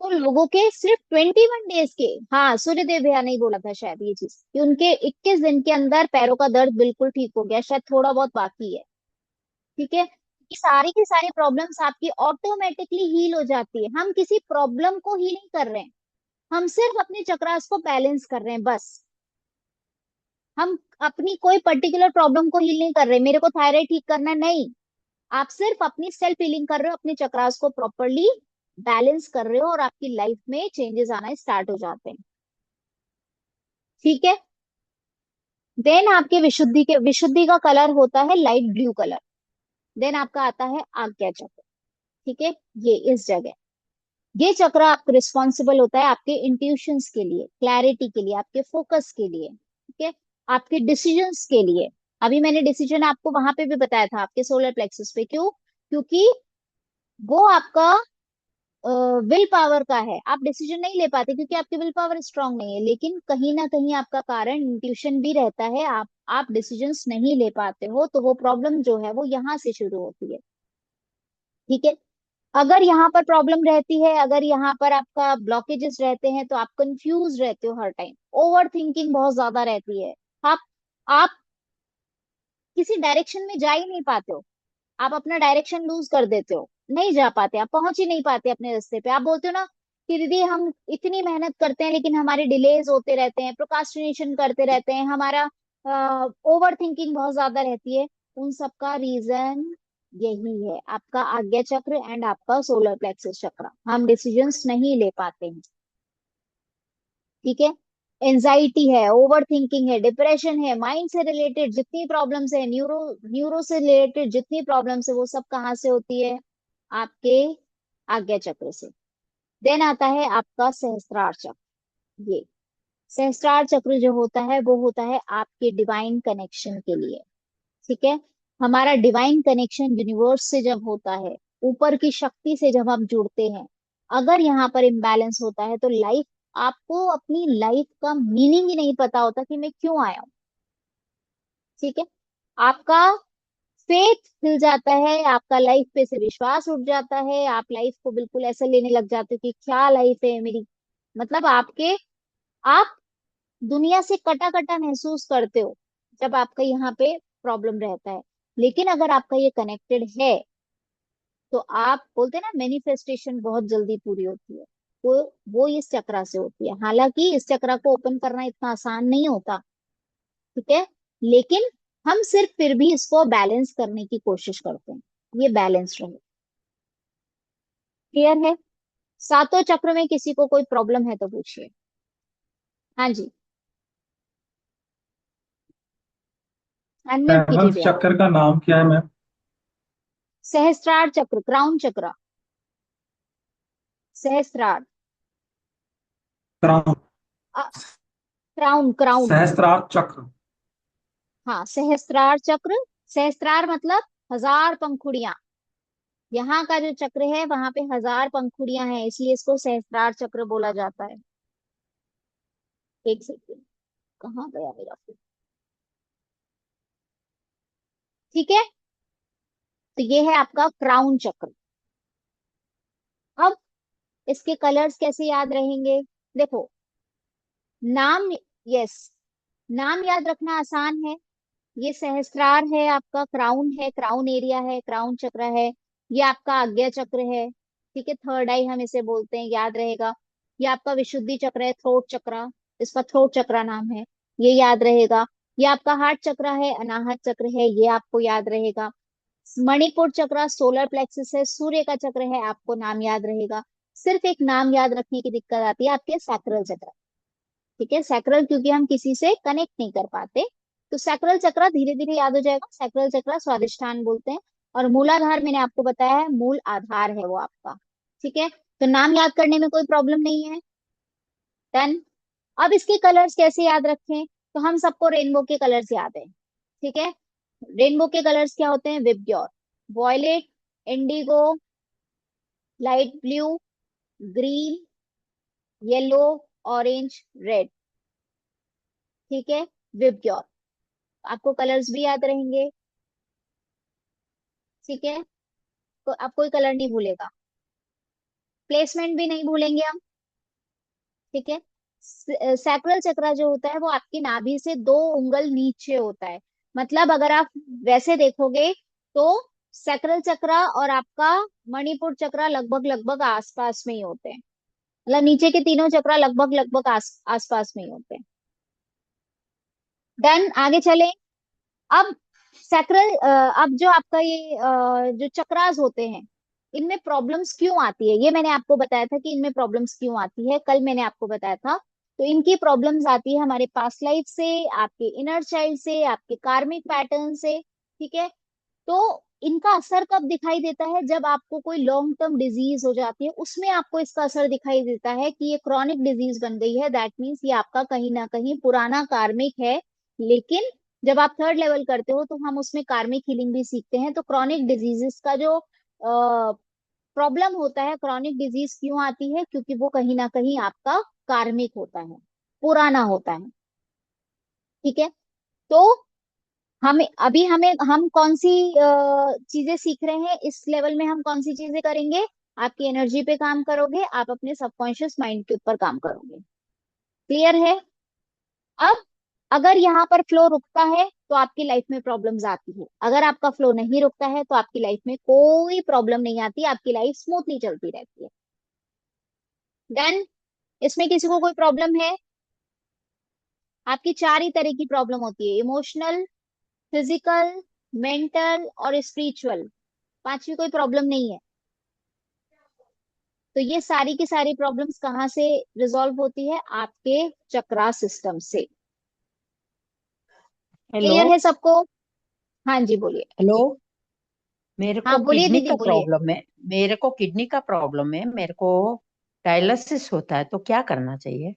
तो लोगों के सिर्फ 21 डेज के, हाँ सूर्यदेव भैया ने ही बोला था शायद ये चीज, कि उनके 21 दिन के अंदर पैरों का दर्द बिल्कुल ठीक हो गया, शायद थोड़ा बहुत बाकी है। ठीक है। ये सारी की सारी प्रॉब्लम्स आपकी ऑटोमेटिकली हील हो जाती है, हम किसी प्रॉब्लम को हील नहीं कर रहे हैं, हम सिर्फ अपने चक्रास को बैलेंस कर रहे हैं, बस। हम अपनी कोई पर्टिकुलर प्रॉब्लम को हील नहीं कर रहे, मेरे को थायराइड ठीक करना है, नहीं। आप सिर्फ अपनी सेल्फ हीलिंग कर रहे हो, अपने चक्रास को प्रॉपरली बैलेंस कर रहे हो, और आपकी लाइफ में चेंजेस आना स्टार्ट हो जाते हैं। ठीक है। देन आपके विशुद्धि का कलर होता है लाइट ब्लू कलर। देन आपका आता है आज्ञा चक्र। ठीक है। ये इस जगह, ये चक्र आपको रिस्पॉन्सिबल होता है आपके इंट्यूशंस के लिए, क्लैरिटी के लिए, आपके फोकस के लिए। ठीक है। आपके डिसीजंस के लिए। अभी मैंने डिसीजन आपको वहां पे भी बताया था, आपके सोलर प्लेक्सस पे। क्यों? क्योंकि वो आपका विल पावर का है, आप डिसीजन नहीं ले पाते क्योंकि आपकी विल पावर स्ट्रांग नहीं है, लेकिन कहीं ना कहीं आपका कारण इंट्यूशन भी रहता है, आप डिसीजंस नहीं ले पाते हो, तो वो प्रॉब्लम जो है वो यहाँ से शुरू होती है। ठीक है। अगर यहाँ पर प्रॉब्लम रहती है, अगर यहाँ पर आपका ब्लॉकेजेस रहते हैं, तो आप कंफ्यूज रहते हो हर टाइम, ओवर थिंकिंग बहुत ज्यादा रहती है, आप आप किसी डायरेक्शन में जा ही नहीं पाते हो, आप अपना डायरेक्शन लूज कर देते हो, नहीं जा पाते, आप पहुंच ही नहीं पाते अपने रास्ते पे। आप बोलते हो ना, कि दीदी हम इतनी मेहनत करते हैं लेकिन हमारे डिलेज होते रहते हैं, प्रोकास्टिनेशन करते रहते हैं, हमारा ओवर थिंकिंग बहुत ज्यादा रहती है। उन सब का रीजन यही है, आपका आज्ञा चक्र एंड आपका सोलर प्लेक्सस चक्र। हम डिसीजंस नहीं ले पाते हैं, ठीक है। एंजाइटी है, ओवर थिंकिंग है, डिप्रेशन है, माइंड से रिलेटेड जितनी प्रॉब्लम्स है, न्यूरो से रिलेटेड जितनी प्रॉब्लम्स है, वो सब कहाँ से होती है? आपके आज्ञा चक्र से। देन आता है आपका सहस्त्रार चक्र। ये सहस्त्रार चक्र जो होता है वो होता है आपके डिवाइन कनेक्शन के लिए, ठीक है। हमारा डिवाइन कनेक्शन यूनिवर्स से जब होता है, ऊपर की शक्ति से जब हम जुड़ते हैं, अगर यहाँ पर इम्बैलेंस होता है तो लाइफ, आपको अपनी लाइफ का मीनिंग ही नहीं पता होता कि मैं क्यों आया हूँ, ठीक है। आपका फेथ हिल जाता है, आपका लाइफ पे से विश्वास उठ जाता है, आप लाइफ को बिल्कुल ऐसे लेने लग जाते हो कि क्या लाइफ है मेरी, मतलब आपके, आप दुनिया से कटा कटा महसूस करते हो जब आपका यहाँ पे प्रॉब्लम रहता है। लेकिन अगर आपका ये कनेक्टेड है तो आप बोलते हैं ना, मैनिफेस्टेशन बहुत जल्दी पूरी होती है। वो इस चक्र से होती है। हालांकि इस चक्र को ओपन करना इतना आसान नहीं होता, ठीक है, लेकिन हम सिर्फ फिर भी इसको बैलेंस करने की कोशिश करते हैं, ये बैलेंस रहे। क्लियर है? सातों चक्र में किसी को कोई प्रॉब्लम है तो पूछिए। हाँ जी, अनम्यूट कीजिए सेवंथ भैया। चक्कर का नाम क्या है मैम? सहस्त्रार चक्र, क्राउन चक्र, सहस्त्रार, क्राउन। Crown crown. सहस्त्रार चक्र। हाँ, सहस्त्रार चक्र। सहस्त्रार मतलब हजार पंखुड़ियां। यहाँ का जो चक्र है वहां पे हजार पंखुड़ियां हैं, इसलिए इसको सहस्त्रार चक्र बोला जाता है। एक सेकंड, कहाँ गया मेरा फोन? ठीक है, तो ये है आपका क्राउन चक्र। अब इसके कलर्स कैसे याद रहेंगे? देखो, नाम, यस, नाम याद रखना आसान है। ये सहस्त्रार है, आपका क्राउन है, क्राउन एरिया है, क्राउन चक्र है। ये आपका आज्ञा चक्र है, ठीक है, थर्ड आई हम इसे बोलते हैं, याद रहेगा। ये आपका विशुद्धि चक्र है, थ्रोट चक्र, इसका थ्रोट चक्र नाम है, ये याद रहेगा। ये आपका हार्ट चक्र है, अनाहत चक्र है, ये आपको याद रहेगा। मणिपुर चक्र सोलर प्लेक्सस है, सूर्य का चक्र है, आपको नाम याद रहेगा। सिर्फ एक नाम याद रखने की दिक्कत आती है आपके सैक्रल चक्र, ठीक है। सैक्रल क्योंकि हम किसी से कनेक्ट नहीं कर पाते, तो सैक्रल चक्र धीरे धीरे याद हो जाएगा। सैक्रल चक्र स्वादिष्ठान बोलते हैं। और मूलाधार मैंने आपको बताया है, मूल आधार है वो आपका, ठीक है। तो नाम याद करने में कोई प्रॉब्लम नहीं है। डन। अब इसके कलर्स कैसे याद रखें? तो हम सबको रेनबो के कलर्स याद है, ठीक है। रेनबो के कलर्स क्या होते हैं? VIBGYOR, violet, indigo, light blue, green, yellow, orange, red, ठीक है, विबग्योर। आपको कलर्स भी याद रहेंगे, ठीक है, तो आप कोई कलर नहीं भूलेगा। प्लेसमेंट भी नहीं भूलेंगे हम, ठीक है। सैक्रल चक्र जो होता है वो आपकी नाभि से 2 उंगल नीचे होता है। मतलब अगर आप वैसे देखोगे तो सैक्रल चक्र और आपका मणिपुर चक्र लगभग लगभग आसपास में ही होते हैं। मतलब नीचे के तीनों चक्र लगभग लगभग आसपास में ही होते हैं। देन आगे चले। अब सैक्रल, अब जो आपका ये जो चक्रास होते हैं, इनमें प्रॉब्लम्स क्यों आती है? ये मैंने आपको बताया था कि इनमें प्रॉब्लम्स क्यों आती है, कल मैंने आपको बताया था। तो इनकी प्रॉब्लम्स आती है हमारे पास्ट लाइफ से, आपके इनर चाइल्ड से, आपके कार्मिक पैटर्न से, ठीक है। तो इनका असर कब दिखाई देता है? जब आपको कोई लॉन्ग टर्म डिजीज हो जाती है, उसमें आपको इसका असर दिखाई देता है कि ये क्रॉनिक डिजीज बन गई है। दैट मीन्स ये आपका कहीं ना कहीं पुराना कार्मिक है। लेकिन जब आप थर्ड लेवल करते हो तो हम उसमें कार्मिक हीलिंग भी सीखते हैं। तो क्रॉनिक डिजीजेस का जो प्रॉब्लम होता है, क्रॉनिक डिजीज क्यों आती है? क्योंकि वो कहीं ना कहीं आपका कार्मिक होता है, पुराना होता है, ठीक है। तो हमें हम कौन सी चीजें सीख रहे हैं इस लेवल में? हम कौन सी चीजें करेंगे? आपकी एनर्जी पे काम करोगे, आप अपने सबकॉन्शियस माइंड के ऊपर काम करोगे। क्लियर है? अब अगर यहाँ पर फ्लो रुकता है तो आपकी लाइफ में प्रॉब्लम्स आती है। अगर आपका फ्लो नहीं रुकता है तो आपकी लाइफ में कोई प्रॉब्लम नहीं आती, आपकी लाइफ स्मूथली चलती रहती है। डन। इसमें किसी को कोई प्रॉब्लम है? आपकी चार ही तरह की प्रॉब्लम होती है, इमोशनल, फिजिकल, मेंटल और स्पिरिचुअल। पांचवी कोई प्रॉब्लम नहीं है। तो ये सारी की सारी प्रॉब्लम्स कहाँ से रिजॉल्व होती है? आपके चक्रा सिस्टम से। हेलो। क्लियर है सबको? हाँ जी बोलिए। हेलो। मेरे हाँ को बोलिए किडनी दीदी का बोलिए। प्रॉब्लम है। मेरे को किडनी का प्रॉब्लम है। मेरे को डायलिसिस होता है, तो क्या करना चाहिए?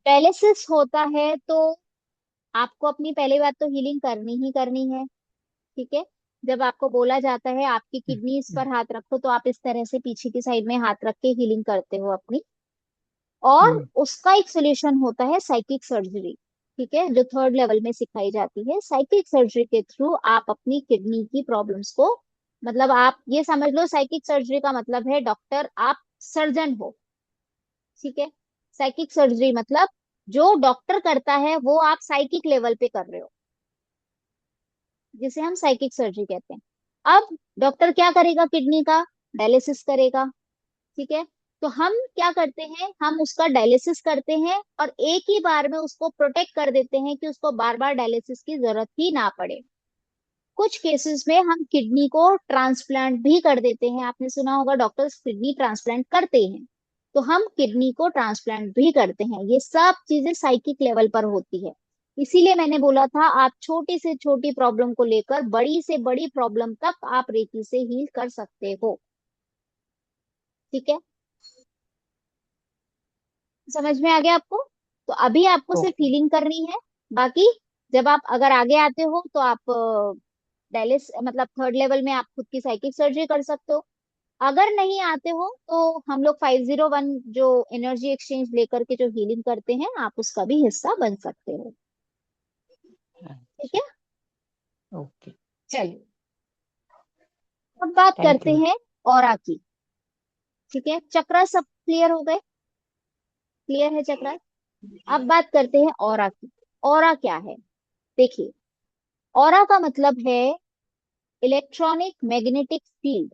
डायलिसिस होता है तो आपको अपनी पहली बात तो हीलिंग करनी ही करनी है। ठीक है। जब आपको बोला जाता है आपकी किडनीज हम्म। पर हाथ रखो, तो आप इस तरह से पीछे की साइड में हाथ रख के हीलिंग करते हो अपनी। और हम्म। उसका एक सोल्यूशन होता है साइकिक सर्जरी। ठीक है, जो थर्ड लेवल में सिखाई जाती है। साइकिक सर्जरी के थ्रू आप अपनी किडनी की प्रॉब्लम्स को, मतलब आप ये समझ लो, साइकिक सर्जरी का मतलब है डॉक्टर, आप सर्जन हो। ठीक है। साइकिक सर्जरी मतलब जो डॉक्टर करता है वो आप साइकिक लेवल पे कर रहे हो, जिसे हम साइकिक सर्जरी कहते हैं। अब डॉक्टर क्या करेगा? किडनी का डायलिसिस करेगा। ठीक है। तो हम क्या करते हैं? हम उसका डायलिसिस करते हैं और एक ही बार में उसको प्रोटेक्ट कर देते हैं कि उसको बार बार डायलिसिस की जरूरत ही ना पड़े। कुछ केसेस में हम किडनी को ट्रांसप्लांट भी कर देते हैं। आपने सुना होगा डॉक्टर्स किडनी ट्रांसप्लांट करते हैं। तो हम किडनी को ट्रांसप्लांट भी करते हैं। ये सब चीजें साइकिक लेवल पर होती है। इसीलिए मैंने बोला था आप छोटी से छोटी प्रॉब्लम को लेकर बड़ी से बड़ी प्रॉब्लम तक आप रेकी से हील कर सकते हो। ठीक है। समझ में आ गया आपको? तो अभी आपको सिर्फ ओके। हीलिंग करनी है। बाकी जब आप अगर आगे आते हो तो आप डायलिस मतलब थर्ड लेवल में आप खुद की साइकिक सर्जरी कर सकते हो। अगर नहीं आते हो तो हम लोग 501 जो एनर्जी एक्सचेंज लेकर के जो हीलिंग करते हैं, आप उसका भी हिस्सा बन सकते हो। ठीक अच्छा। है। ओके। चलिए, अब बात थैंक करते यू। हैं ऑरा की। ठीक है, चक्रा सब क्लियर हो गए? क्लियर है चक्रा? अब बात करते हैं ऑरा की। ऑरा क्या है? देखिए, ऑरा का मतलब है इलेक्ट्रॉनिक मैग्नेटिक फील्ड।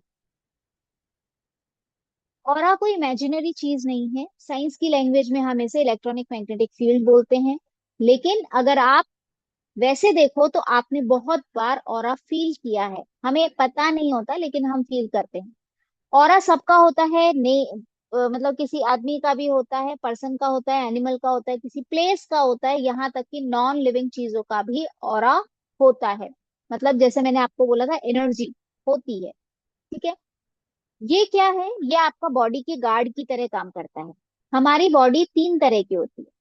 ऑरा कोई इमेजिनरी चीज नहीं है। साइंस की लैंग्वेज में हम इसे इलेक्ट्रॉनिक मैग्नेटिक फील्ड बोलते हैं। लेकिन अगर आप वैसे देखो तो आपने बहुत बार ऑरा फील किया है। हमें पता नहीं होता लेकिन हम फील करते हैं। ऑरा सबका होता है, ने मतलब किसी आदमी का भी होता है, पर्सन का होता है, एनिमल का होता है, किसी प्लेस का होता है, यहाँ तक कि नॉन लिविंग चीजों का भी ऑरा होता है। मतलब जैसे मैंने आपको बोला था, एनर्जी होती है। ठीक है। ये क्या है? ये आपका बॉडी की गार्ड की तरह काम करता है। हमारी बॉडी तीन तरह की होती है।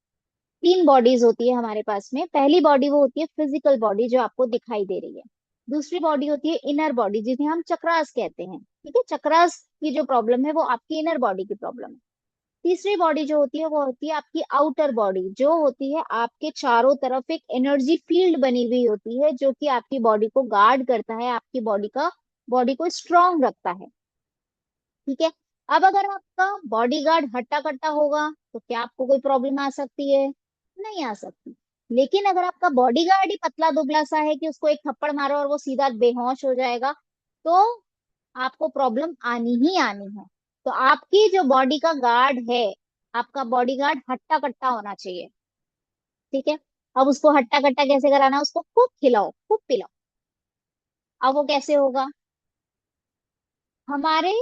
तीन बॉडीज होती है हमारे पास में। पहली बॉडी वो होती है फिजिकल बॉडी, जो आपको दिखाई दे रही है। दूसरी बॉडी होती है इनर बॉडी, जिन्हें हम चक्रास कहते हैं। ठीक है, चक्रास की जो प्रॉब्लम है वो आपकी इनर बॉडी की प्रॉब्लम है। तीसरी बॉडी जो होती है वो होती है आपकी आउटर बॉडी, जो होती है आपके चारों तरफ एक एनर्जी फील्ड बनी हुई होती है, जो कि आपकी बॉडी को गार्ड करता है, आपकी बॉडी को स्ट्रांग रखता है। ठीक है। अब अगर आपका बॉडी गार्ड हट्टा कट्टा होगा तो क्या आपको कोई प्रॉब्लम आ सकती है? नहीं आ सकती। लेकिन अगर आपका बॉडी गार्ड ही पतला दुबला सा है कि उसको एक थप्पड़ मारो और वो सीधा बेहोश हो जाएगा, तो आपको प्रॉब्लम आनी ही आनी है। तो आपकी जो बॉडी का गार्ड है, आपका बॉडी गार्ड हट्टा कट्टा होना चाहिए। ठीक है। अब उसको हट्टा कट्टा कैसे कराना है? उसको खूब खिलाओ, खूब पिलाओ। अब वो कैसे होगा? हमारे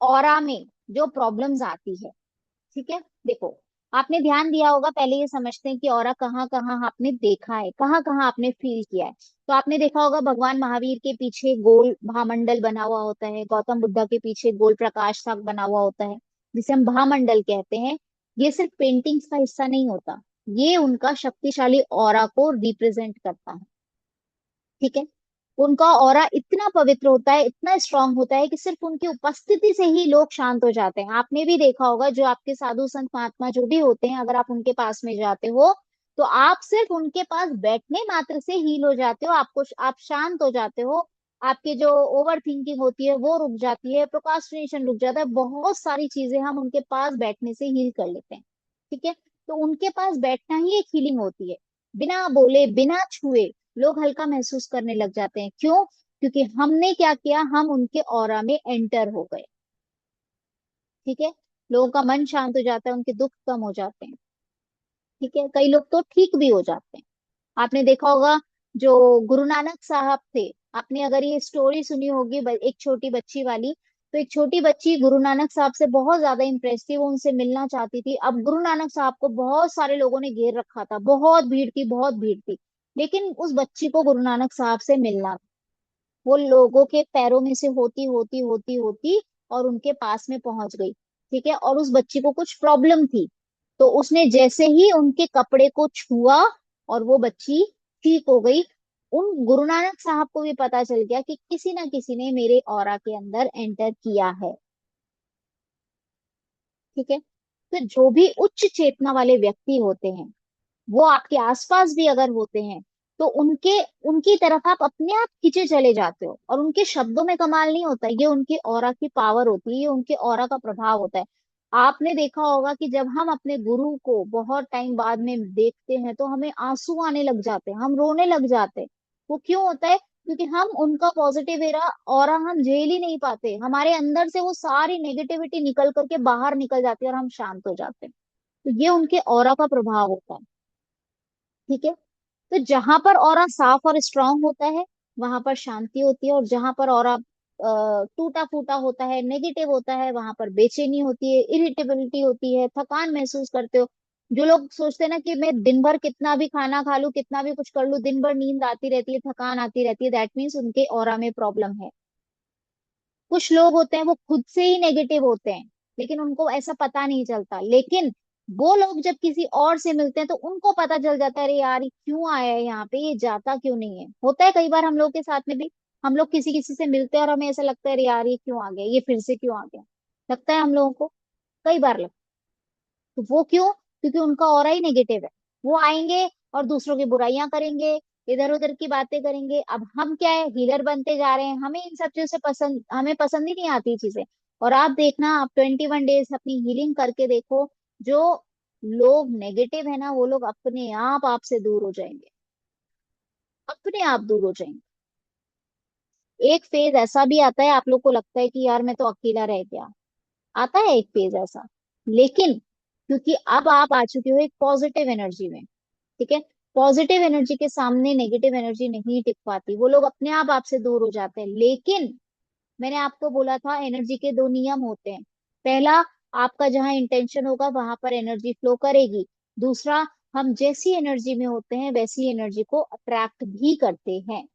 ऑरा में जो प्रॉब्लम्स आती है, ठीक है, देखो, आपने ध्यान दिया होगा, पहले ये समझते हैं कि औरा कहाँ कहाँ आपने देखा है, कहाँ कहाँ आपने फील किया है। तो आपने देखा होगा भगवान महावीर के पीछे गोल भामंडल बना हुआ होता है, गौतम बुद्धा के पीछे गोल प्रकाश था बना हुआ होता है, जिसे हम भामंडल कहते हैं। ये सिर्फ पेंटिंग्स का हिस्सा नहीं होता, ये उनका शक्तिशाली ऑरा को रिप्रेजेंट करता है। ठीक है। उनका ऑरा इतना पवित्र होता है, इतना स्ट्रांग होता है कि सिर्फ उनकी उपस्थिति से ही लोग शांत हो जाते हैं। आपने भी देखा होगा, जो आपके साधु संत महात्मा जो भी होते हैं, अगर आप उनके पास में जाते हो तो आप सिर्फ उनके पास बैठने मात्र से हील हो जाते हो। आपको आप शांत हो जाते हो। आपकी जो ओवर थिंकिंग होती है वो रुक जाती है, प्रोक्रास्टिनेशन रुक जाता है, बहुत सारी चीजें हम उनके पास बैठने से हील कर लेते हैं। ठीक है। तो उनके पास बैठना ही एक हीलिंग होती है। बिना बोले बिना छुए लोग हल्का महसूस करने लग जाते हैं। क्यों? क्योंकि हमने क्या किया, हम उनके ऑरा में एंटर हो गए। ठीक है। लोगों का मन शांत हो जाता है, उनके दुख कम हो जाते हैं। ठीक है, कई लोग तो ठीक भी हो जाते हैं। आपने देखा होगा जो गुरु नानक साहब थे, आपने अगर ये स्टोरी सुनी होगी एक छोटी बच्ची वाली, तो एक छोटी बच्ची गुरु नानक साहब से बहुत ज्यादा इम्प्रेस थी, वो उनसे मिलना चाहती थी। अब गुरु नानक साहब को बहुत सारे लोगों ने घेर रखा था, बहुत भीड़ थी, बहुत भीड़ थी, लेकिन उस बच्ची को गुरु नानक साहब से मिलना, वो लोगों के पैरों में से होती होती होती होती और उनके पास में पहुंच गई। ठीक है, और उस बच्ची को कुछ प्रॉब्लम थी, तो उसने जैसे ही उनके कपड़े को छुआ और वो बच्ची ठीक हो गई। उन गुरु नानक साहब को भी पता चल गया कि किसी ना किसी ने मेरे ऑरा के अंदर एंटर किया है। ठीक है, तो जो भी उच्च चेतना वाले व्यक्ति होते हैं, वो आपके आसपास भी अगर होते हैं, तो उनके उनकी तरफ आप अपने आप खींचे चले जाते हो। और उनके शब्दों में कमाल नहीं होता, ये उनके ऑरा की पावर होती है, ये उनके ऑरा का प्रभाव होता है। आपने देखा होगा कि जब हम अपने गुरु को बहुत टाइम बाद में देखते हैं तो हमें आंसू आने लग जाते हैं, हम रोने लग जाते हैं। वो क्यों होता है? क्योंकि हम उनका पॉजिटिव एरा ऑरा हम झेल ही नहीं पाते, हमारे अंदर से वो सारी नेगेटिविटी निकल करके बाहर निकल जाती है और हम शांत हो जाते हैं। तो ये उनके ऑरा का प्रभाव होता है। ठीक है, तो जहां पर ऑरा साफ और स्ट्रांग होता है वहां पर शांति होती है, और जहां पर ऑरा टूटा फूटा होता है, नेगेटिव होता है, वहां पर बेचैनी होती है, इरिटेबिलिटी होती है, थकान महसूस करते हो। जो लोग सोचते हैं ना कि मैं दिन भर कितना भी खाना खा लूं, कितना भी कुछ कर लूं, दिन भर नींद आती रहती है, थकान आती रहती है, दैट मीन्स उनके ऑरा में प्रॉब्लम है। कुछ लोग होते हैं वो खुद से ही नेगेटिव होते हैं, लेकिन उनको ऐसा पता नहीं चलता। लेकिन वो लोग जब किसी और से मिलते हैं तो उनको पता चल जाता है, अरे यार ये क्यों आया है यहाँ पे, ये जाता क्यों नहीं है। होता है कई बार हम लोग के साथ में भी, हम लोग किसी किसी से मिलते हैं और हमें ऐसा लगता है, अरे यार ये क्यों आ गया, ये फिर से क्यों आ गया, लगता है हम लोगों को, कई बार लगता है। तो वो क्यों? क्योंकि उनका ऑरा ही नेगेटिव है। वो आएंगे और दूसरों की बुराइयां करेंगे, इधर उधर की बातें करेंगे। अब हम क्या है, हीलर बनते जा रहे हैं, हमें इन सब चीजों से पसंद, हमें पसंद ही नहीं आती चीजें। और आप देखना, आप 21 डेज अपनी हीलिंग करके देखो, जो लोग नेगेटिव है ना, वो लोग अपने आप आपसे दूर हो जाएंगे, अपने आप दूर हो जाएंगे। एक फेज ऐसा भी आता है, आप लोग को लगता है कि यार मैं तो अकेला रह गया, आता है एक फेज ऐसा। लेकिन क्योंकि अब आप आ चुके हो एक पॉजिटिव एनर्जी में, ठीक है, पॉजिटिव एनर्जी के सामने नेगेटिव एनर्जी नहीं टिक पाती, वो लोग अपने आप आपसे दूर हो जाते हैं। लेकिन मैंने आपको बोला था एनर्जी के दो नियम होते हैं। पहला, आपका जहां इंटेंशन होगा वहां पर एनर्जी फ्लो करेगी। दूसरा, हम जैसी एनर्जी में होते हैं वैसी एनर्जी को अट्रैक्ट भी करते हैं।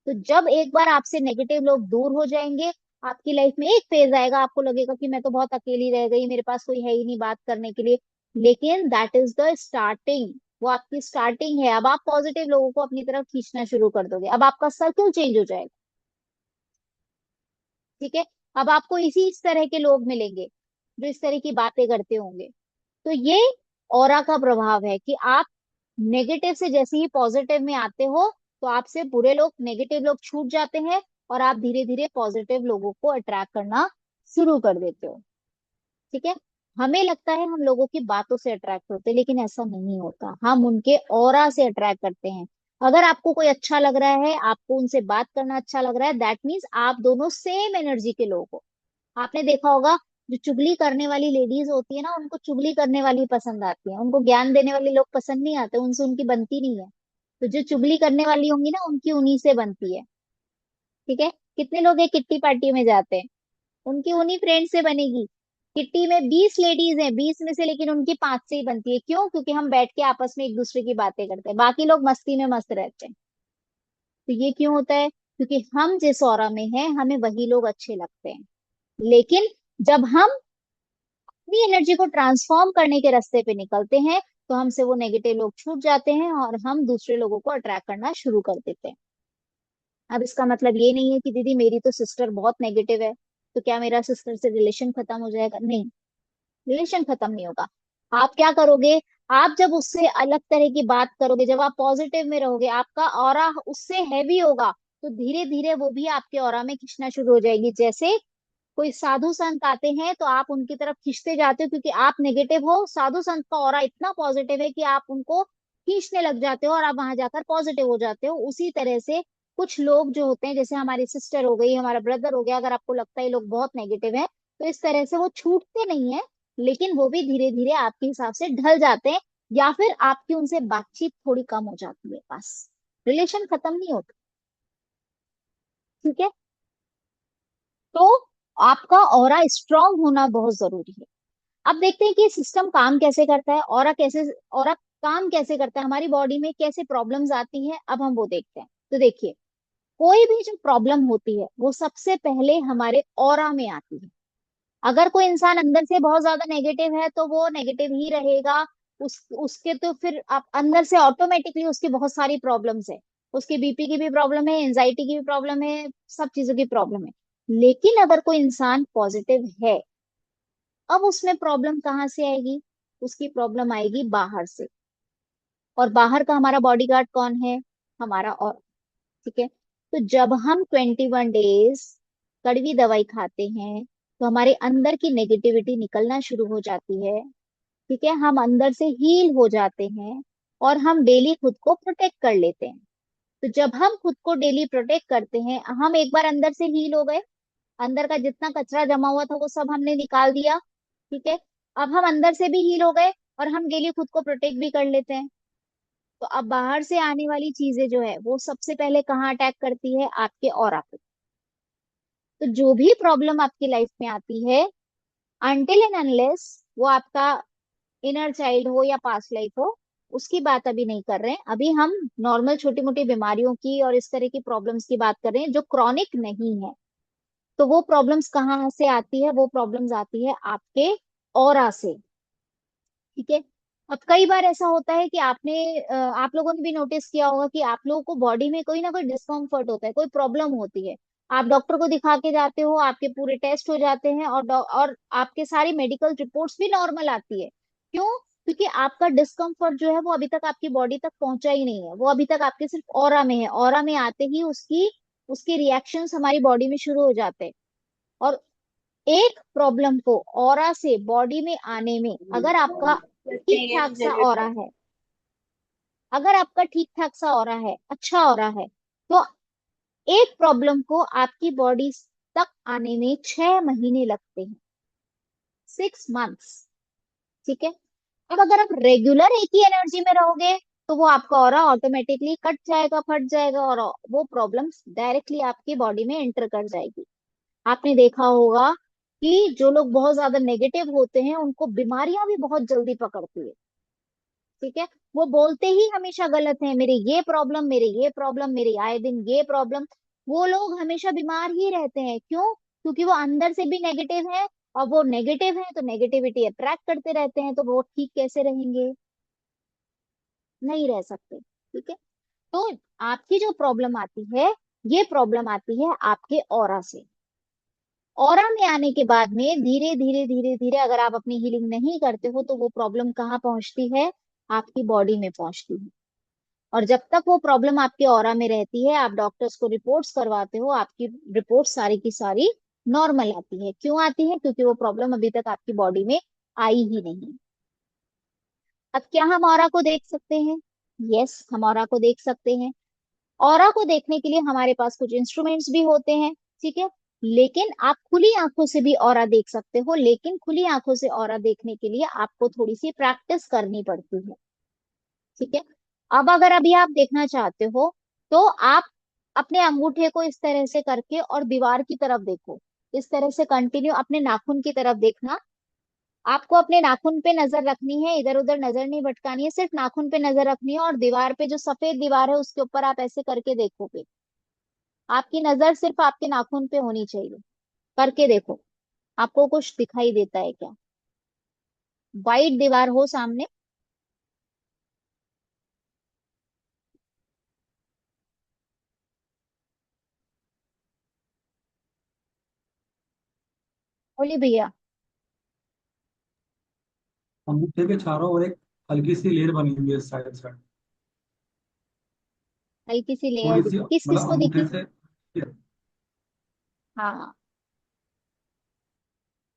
तो जब एक बार आपसे नेगेटिव लोग दूर हो जाएंगे, आपकी लाइफ में एक फेज आएगा, आपको लगेगा कि मैं तो बहुत अकेली रह गई, मेरे पास कोई है ही नहीं बात करने के लिए। लेकिन दैट इज द स्टार्टिंग, वो आपकी स्टार्टिंग है। अब आप पॉजिटिव लोगों को अपनी तरफ खींचना शुरू कर दोगे, अब आपका सर्कल चेंज हो जाएगा। ठीक है, अब आपको इस तरह के लोग मिलेंगे जो इस तरह की बातें करते होंगे। तो ये ऑरा का प्रभाव है कि आप नेगेटिव से जैसे ही पॉजिटिव में आते हो, तो आपसे बुरे लोग, नेगेटिव लोग छूट जाते हैं, और आप धीरे धीरे पॉजिटिव लोगों को अट्रैक्ट करना शुरू कर देते हो। ठीक है, हमें लगता है हम लोगों की बातों से अट्रैक्ट होते हैं, लेकिन ऐसा नहीं होता, हम उनके ऑरा से अट्रैक्ट करते हैं। अगर आपको कोई अच्छा लग रहा है, आपको उनसे बात करना अच्छा लग रहा है, दैट मीन्स आप दोनों सेम एनर्जी के लोग हो। आपने देखा होगा जो चुगली करने वाली लेडीज होती है ना, उनको चुगली करने वाली पसंद आती है, उनको ज्ञान देने वाले लोग पसंद नहीं आते, उनसे उनकी बनती नहीं है। तो जो चुगली करने वाली होंगी ना, उनकी उन्हीं से बनती है। ठीक है, कितने लोग एक किट्टी पार्टी में जाते हैं, उनकी उन्हीं फ्रेंड से बनेगी। किट्टी में 20 लेडीज हैं, 20 में से लेकिन उनकी 5 से ही बनती है। क्यों? क्योंकि हम बैठ के आपस में एक दूसरे की बातें करते हैं, बाकी लोग मस्ती में मस्त रहते हैं। तो ये क्यों होता है? क्योंकि हम जिस ऑरा में हैं हमें वही लोग अच्छे लगते हैं। लेकिन जब हम अपनी एनर्जी को ट्रांसफॉर्म करने के रास्ते पे निकलते हैं, तो हमसे वो नेगेटिव लोग छूट जाते हैं और हम दूसरे लोगों को अट्रैक्ट करना शुरू कर देते हैं। अब इसका मतलब ये नहीं है कि दीदी मेरी तो सिस्टर बहुत नेगेटिव है, तो क्या मेरा सिस्टर से रिलेशन खत्म हो जाएगा? नहीं, रिलेशन खत्म नहीं होगा। आप क्या करोगे, आप जब उससे अलग तरह की बात करोगे, जब आप पॉजिटिव में रहोगे, आपका ऑरा उससे हैवी होगा, तो धीरे धीरे वो भी आपके ऑरा में खींचना शुरू हो जाएगी। जैसे कोई साधु संत आते हैं तो आप उनकी तरफ खींचते जाते हो, क्योंकि आप नेगेटिव हो, साधु संत का ऑरा इतना पॉजिटिव है कि आप उनको खींचने लग जाते हो और आप वहां जाकर पॉजिटिव हो जाते हो। उसी तरह से कुछ लोग जो होते हैं, जैसे हमारी सिस्टर हो गई, हमारा ब्रदर हो गया, अगर आपको लगता है ये लोग बहुत नेगेटिव है, तो इस तरह से वो छूटते नहीं है, लेकिन वो भी धीरे धीरे आपके हिसाब से ढल जाते हैं, या फिर आपकी उनसे बातचीत थोड़ी कम हो जाती है, बस रिलेशन खत्म नहीं होता। ठीक है। तो आपका ऑरा स्ट्रांग होना बहुत जरूरी है। अब देखते हैं कि सिस्टम काम कैसे करता है, ऑरा काम कैसे करता है, हमारी बॉडी में कैसे प्रॉब्लम्स आती है, अब हम वो देखते हैं। तो देखिए, कोई भी जो प्रॉब्लम होती है वो सबसे पहले हमारे ऑरा में आती है। अगर कोई इंसान अंदर से बहुत ज्यादा नेगेटिव है तो वो नेगेटिव ही रहेगा। उसके तो फिर आप अंदर से ऑटोमेटिकली उसकी बहुत सारी प्रॉब्लम्स है। उसके बीपी की भी प्रॉब्लम है, एंजाइटी की भी प्रॉब्लम है, सब चीजों की प्रॉब्लम है। लेकिन अगर कोई इंसान पॉजिटिव है, अब उसमें प्रॉब्लम कहाँ से आएगी? उसकी प्रॉब्लम आएगी बाहर से। और बाहर का हमारा बॉडीगार्ड कौन है? हमारा और। ठीक है। तो जब हम 21 डेज कड़वी दवाई खाते हैं तो हमारे अंदर की नेगेटिविटी निकलना शुरू हो जाती है। ठीक है, हम अंदर से हील हो जाते हैं और हम डेली खुद को प्रोटेक्ट कर लेते हैं। तो जब हम खुद को डेली प्रोटेक्ट करते हैं, हम एक बार अंदर से हील हो गए, अंदर का जितना कचरा जमा हुआ था वो सब हमने निकाल दिया। ठीक है। अब हम अंदर से भी हील हो गए और हम डेली खुद को प्रोटेक्ट भी कर लेते हैं। तो अब बाहर से आने वाली चीजें जो है वो सबसे पहले कहाँ अटैक करती है? आपके ऑरा पे। तो जो भी प्रॉब्लम आपकी लाइफ में आती है, अनटिल एंड अनलेस वो आपका इनर चाइल्ड हो या पास्ट लाइफ हो, उसकी बात अभी नहीं कर रहे हैं। अभी हम नॉर्मल छोटी मोटी बीमारियों की और इस तरह की प्रॉब्लम्स की बात कर रहे हैं जो क्रॉनिक नहीं है। तो वो प्रॉब्लम्स कहाँ से आती है? वो प्रॉब्लम्स आती है आपके ऑरा से। ठीक है। अब कई बार ऐसा होता है कि आप लोगों ने भी नोटिस किया होगा कि आप लोगों को बॉडी में कोई ना कोई डिस्कम्फर्ट होता है, कोई प्रॉब्लम होती है। आप डॉक्टर को दिखा के जाते हो, आपके पूरे टेस्ट हो जाते हैं और आपके सारी मेडिकल रिपोर्ट्स भी नॉर्मल आती है। क्यों? क्योंकि आपका डिस्कम्फर्ट जो है वो अभी तक आपकी बॉडी तक पहुंचा ही नहीं है, वो अभी तक आपके सिर्फ ऑरा में है। ऑरा में आते ही उसकी उसके रिएक्शंस हमारी बॉडी में शुरू हो जाते हैं। और एक प्रॉब्लम को ऑरा से बॉडी में आने में, अगर आपका ठीक ठाक सा ऑरा है, अगर आपका ठीक ठाक सा ऑरा है, अच्छा ऑरा है, तो एक प्रॉब्लम को आपकी बॉडी तक आने में 6 महीने लगते हैं, 6 मंथ्स। ठीक है। अब अगर आप रेगुलर एक ही एनर्जी में रहोगे तो वो आपका ऑरा ऑटोमेटिकली कट जाएगा, फट जाएगा, और वो प्रॉब्लम्स डायरेक्टली आपकी बॉडी में एंटर कर जाएगी। आपने देखा होगा कि जो लोग बहुत ज्यादा नेगेटिव होते हैं उनको बीमारियां भी बहुत जल्दी पकड़ती है। ठीक है। वो बोलते ही हमेशा गलत है, मेरे ये प्रॉब्लम, मेरे ये प्रॉब्लम, मेरे आए दिन ये प्रॉब्लम। वो लोग हमेशा बीमार ही रहते हैं। क्यों? क्योंकि वो अंदर से भी नेगेटिव है, और वो नेगेटिव है तो नेगेटिविटी अट्रैक्ट करते रहते हैं, तो वो ठीक कैसे रहेंगे? नहीं रह सकते। ठीक है। तो आपकी जो प्रॉब्लम आती है, ये प्रॉब्लम आती है आपके ऑरा से। ऑरा में आने के बाद में धीरे धीरे धीरे धीरे अगर आप अपनी हीलिंग नहीं करते हो तो वो प्रॉब्लम कहाँ पहुंचती है? आपकी बॉडी में पहुंचती है। और जब तक वो प्रॉब्लम आपके ऑरा में रहती है, आप डॉक्टर्स को रिपोर्ट्स करवाते हो, आपकी रिपोर्ट सारी की सारी नॉर्मल आती है। क्यों आती है? क्योंकि वो प्रॉब्लम अभी तक आपकी बॉडी में आई ही नहीं। अब क्या हम ऑरा को देख सकते हैं? यस, हम ऑरा को देख सकते हैं। ऑरा को देखने के लिए हमारे पास कुछ इंस्ट्रूमेंट्स भी होते हैं। ठीक है। लेकिन आप खुली आंखों से भी ऑरा देख सकते हो, लेकिन खुली आंखों से ऑरा देखने के लिए आपको थोड़ी सी प्रैक्टिस करनी पड़ती है। ठीक है। अब अगर अभी आप देखना चाहते हो तो आप अपने अंगूठे को इस तरह से करके और दीवार की तरफ देखो। इस तरह से कंटिन्यू अपने नाखून की तरफ देखना। आपको अपने नाखून पे नजर रखनी है, इधर उधर नजर नहीं भटकानी है, सिर्फ नाखून पे नजर रखनी है। और दीवार पे जो सफेद दीवार है उसके ऊपर आप ऐसे करके देखोगे। आपकी नजर सिर्फ आपके नाखून पे होनी चाहिए। करके देखो, आपको कुछ दिखाई देता है क्या? वाइट दीवार हो सामने? बोलिए भैया। अंगूठे के चारों ओर एक हल्की सी लेयर बनी हुई है साइड साइड। हल्की सी लेयर थोड़ी सी दिखी, किस किस मतलब को अंगूठे दिखी? से। हाँ।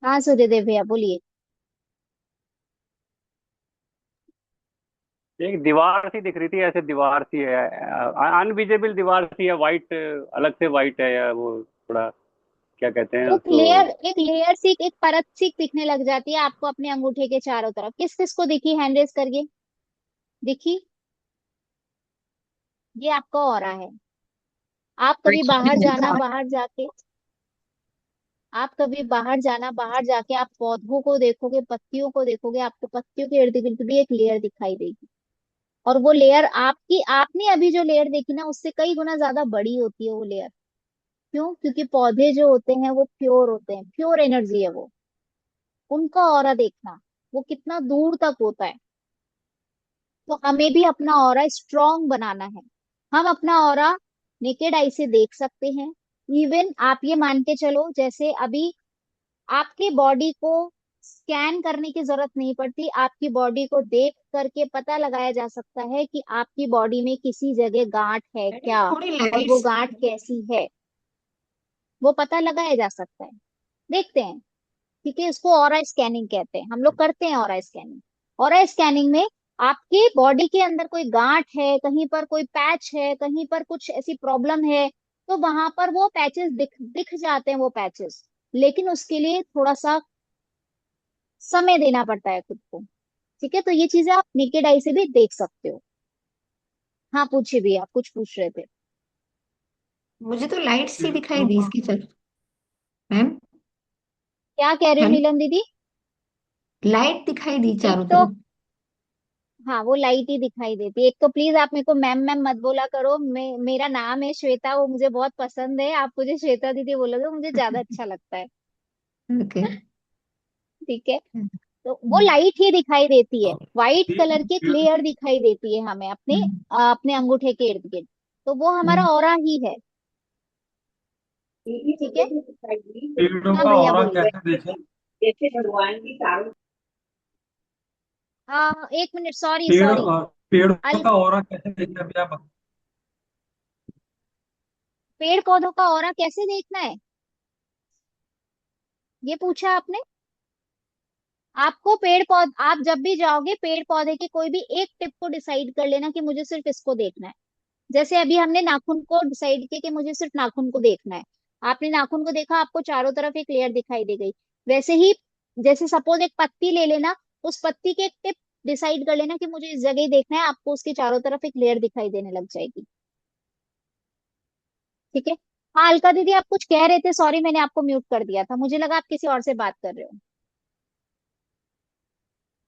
हाँ सूर्यदेव भैया बोलिए। एक दीवार सी दिख रही थी, ऐसे दीवार सी है, अनविजिबल दीवार सी है, वाइट, अलग से वाइट है, या वो थोड़ा क्या कहते हैं एक लेयर, उसको। एक लेयर सी, एक परत सी दिखने लग जाती है आपको अपने अंगूठे के चारों तरफ। किस किस को दिखी? हैंड रेज करिए। दिखी? ये आपका ऑरा है। आप कभी बाहर जाना, बाहर जाके, आप कभी बाहर जाना, बाहर जाके आप पौधों को देखोगे, पत्तियों को देखोगे, आपको पत्तियों के इर्द गिर्द भी एक लेयर दिखाई देगी। और वो लेयर आपकी, आपने अभी जो लेयर देखी ना, उससे कई गुना ज्यादा बड़ी होती है वो लेयर। क्यों? क्योंकि पौधे जो होते हैं वो प्योर होते हैं, प्योर एनर्जी है वो। उनका ऑरा देखना, वो कितना दूर तक होता है। तो हमें भी अपना ऑरा स्ट्रांग बनाना है। हम अपना ऑरा नेकेड आई से देख सकते हैं। इवन आप ये मान के चलो, जैसे अभी आपकी बॉडी को स्कैन करने की जरूरत नहीं पड़ती, आपकी बॉडी को देख करके पता लगाया जा सकता है कि आपकी बॉडी में किसी जगह गांठ है क्या, थोड़ी और वो लाइट्स। गांठ कैसी है, वो पता लगाया जा सकता है। देखते हैं। ठीक है, इसको ऑरा स्कैनिंग कहते हैं, हम लोग करते हैं ऑरा स्कैनिंग। ऑरा स्कैनिंग में आपके बॉडी के अंदर कोई गांठ है, कहीं पर कोई पैच है, कहीं पर कुछ ऐसी प्रॉब्लम है, तो वहां पर वो पैचेस दिख दिख जाते हैं, वो पैचेस। लेकिन उसके लिए थोड़ा सा समय देना पड़ता है खुद को। ठीक है, तो ये चीजें आप नेकेड आई से भी देख सकते हो। हाँ पूछिए भी, आप कुछ पूछ रहे थे। मुझे तो लाइट सी दिखाई पेड़ों दी का इसकी। चल मैम, क्या कह रहे हो हेलो, नीलम दीदी? लाइट दिखाई दी एक चारों तो, तरफ। हाँ वो लाइट ही दिखाई देती है। एक तो प्लीज आप मेरे को मैम मैम मत बोला करो, मेरा नाम है श्वेता, वो मुझे बहुत पसंद है। आप मुझे श्वेता दीदी बोलोगे मुझे ज्यादा अच्छा लगता है। ओके। ठीक है, तो वो लाइट ही दिखाई देती है, व्हाइट पेड़ कलर की एक पेड़- लेयर दिखाई देती है हमें अपने अपने अंगूठे के इर्द गिर्द। तो वो हमारा ऑरा ही है। ठीक है। पेड़ों हाँ का भैया ऑरा बोलिए। कैसे देखें? एक मिनट, सॉरी पेड़ सॉरी। पेड़ों अल का ऑरा कैसे देखें, अभी आप पेड़ पौधों का ऑरा कैसे देखना है, ये पूछा आपने? आपको पेड़ पौध, आप जब भी जाओगे पेड़ पौधे के कोई भी एक टिप को डिसाइड कर लेना कि मुझे सिर्फ इसको देखना है। जैसे अभी हमने नाखून को डिसाइड किया कि मुझे सिर्फ नाखून को देखना है। आपने नाखून को देखा, आपको चारों तरफ एक लेयर दिखाई दे गई। वैसे ही, जैसे सपोज एक पत्ती ले लेना, उस पत्ती के एक टिप डिसाइड कर लेना कि मुझे इस जगह ही देखना है, आपको उसके चारों तरफ एक लेयर दिखाई देने लग जाएगी। ठीक है। हाँ अलका दीदी आप कुछ कह रहे थे, सॉरी मैंने आपको म्यूट कर दिया था, मुझे लगा आप किसी और से बात कर रहे हो।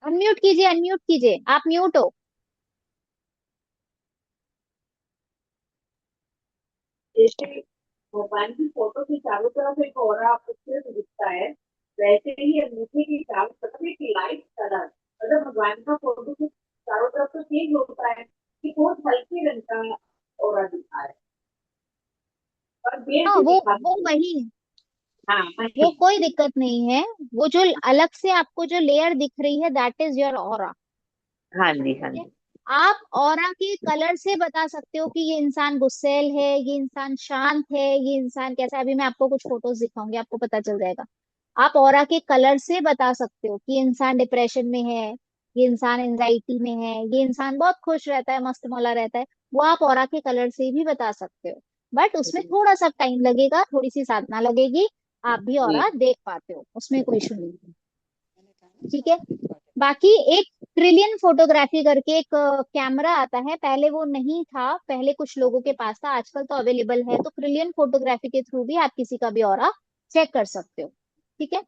अनम्यूट कीजिए, अनम्यूट कीजिए, आप म्यूट हो। जैसे भगवान की फोटो के चारों तरफ एक ऑरा अच्छे से दिखता है, वैसे ही अंगूठे के चारों तरफ एक लाइट कलर, मतलब भगवान का फोटो के चारों तरफ तो चेंज होता है कि बहुत हल्के रंग का ऑरा दिखा है और देर हाँ से दिखा वो है। वही, हाँ वो वही। कोई दिक्कत नहीं है। वो जो अलग से आपको जो लेयर दिख रही है, दैट इज योर ऑरा। हाँ जी, हाँ ठीक है। जी। आप ऑरा के कलर से बता सकते हो कि ये इंसान गुस्सैल है, ये इंसान शांत है, ये इंसान कैसा है। अभी मैं आपको कुछ फोटोज दिखाऊंगी, आपको पता चल जाएगा। आप ऑरा के कलर से बता सकते हो कि ये इंसान डिप्रेशन में है, ये इंसान एंजाइटी में है, ये इंसान बहुत खुश रहता है, मस्त मौला रहता है। वो आप ऑरा के कलर से भी बता सकते हो। बट उसमें थोड़ा सा टाइम लगेगा, थोड़ी सी साधना लगेगी। आप भी जी। ऑरा देख पाते हो, उसमें कोई इशू नहीं है। ठीक है। बाकी एक ट्रिलियन फोटोग्राफी करके एक कैमरा आता है, पहले वो नहीं था, पहले कुछ लोगों के पास था, आजकल तो अवेलेबल है। तो ट्रिलियन फोटोग्राफी के थ्रू भी आप किसी का भी ऑरा चेक कर सकते हो। ठीक है।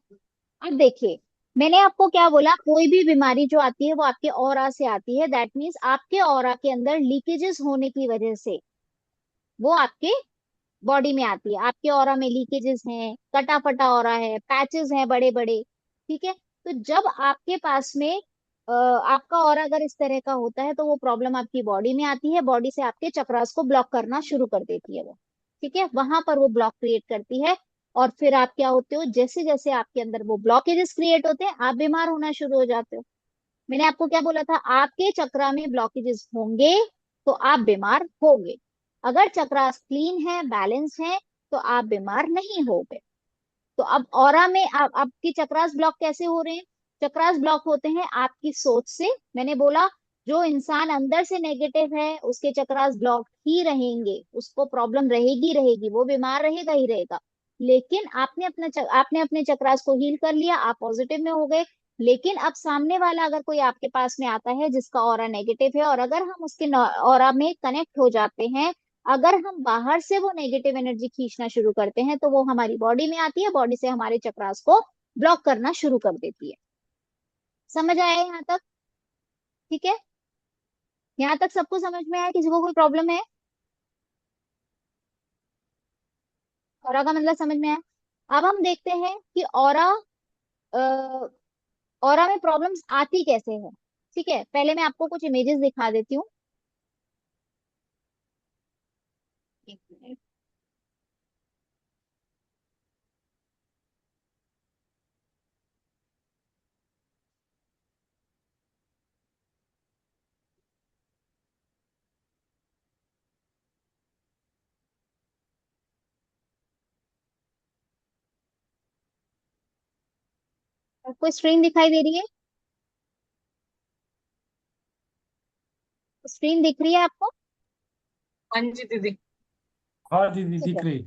अब देखिए, मैंने आपको क्या बोला, कोई भी बीमारी जो आती है वो आपके ऑरा से आती है। दैट मीन्स आपके ऑरा के अंदर लीकेजेस होने की वजह से वो आपके बॉडी में आती है। आपके ऑरा में लीकेजेस हैं, कटा फटा ऑरा है, पैचेस हैं बड़े बड़े। ठीक है। तो जब आपके पास में आपका ऑरा अगर इस तरह का होता है, तो वो प्रॉब्लम आपकी बॉडी में आती है, बॉडी से आपके चक्रास को ब्लॉक करना शुरू कर देती है वो। ठीक है, वहां पर वो ब्लॉक क्रिएट करती है। और फिर आप क्या होते हो, जैसे जैसे आपके अंदर वो ब्लॉकेजेस क्रिएट होते हैं, आप बीमार होना शुरू हो जाते हो। मैंने आपको क्या बोला था, आपके चक्रा में ब्लॉकेजेस होंगे तो आप बीमार होगे। अगर चक्रास क्लीन है, बैलेंस है, तो आप बीमार नहीं होगे। तो अब ऑरा में आपकी चक्रास ब्लॉक कैसे हो रहे हैं? चक्रास ब्लॉक होते हैं आपकी सोच से। मैंने बोला, जो इंसान अंदर से नेगेटिव है उसके चक्रास ब्लॉक ही रहेंगे, उसको प्रॉब्लम रहेगी रहेगी, वो बीमार रहेगा ही रहेगा। लेकिन आपने अपने चक्रास को हील कर लिया, आप पॉजिटिव में हो गए। लेकिन अब सामने वाला अगर कोई आपके पास में आता है जिसका ऑरा नेगेटिव है, और अगर हम उसके ऑरा में कनेक्ट हो जाते हैं, अगर हम बाहर से वो नेगेटिव एनर्जी खींचना शुरू करते हैं, तो वो हमारी बॉडी में आती है, बॉडी से हमारे चक्रास को ब्लॉक करना शुरू कर देती है। समझ आया यहाँ तक? ठीक है, यहाँ तक सबको समझ में आया? किसी को कोई प्रॉब्लम है? ऑरा का मतलब समझ में आया? अब हम देखते हैं कि ऑरा में प्रॉब्लम्स आती कैसे है। ठीक है, पहले मैं आपको कुछ इमेजेस दिखा देती हूँ। एक मिनट। आपको स्क्रीन दिखाई दे रही है? स्क्रीन दिख रही है आपको? हाँ जी दीदी। हाँ दीदी ठीक दिख है, रही।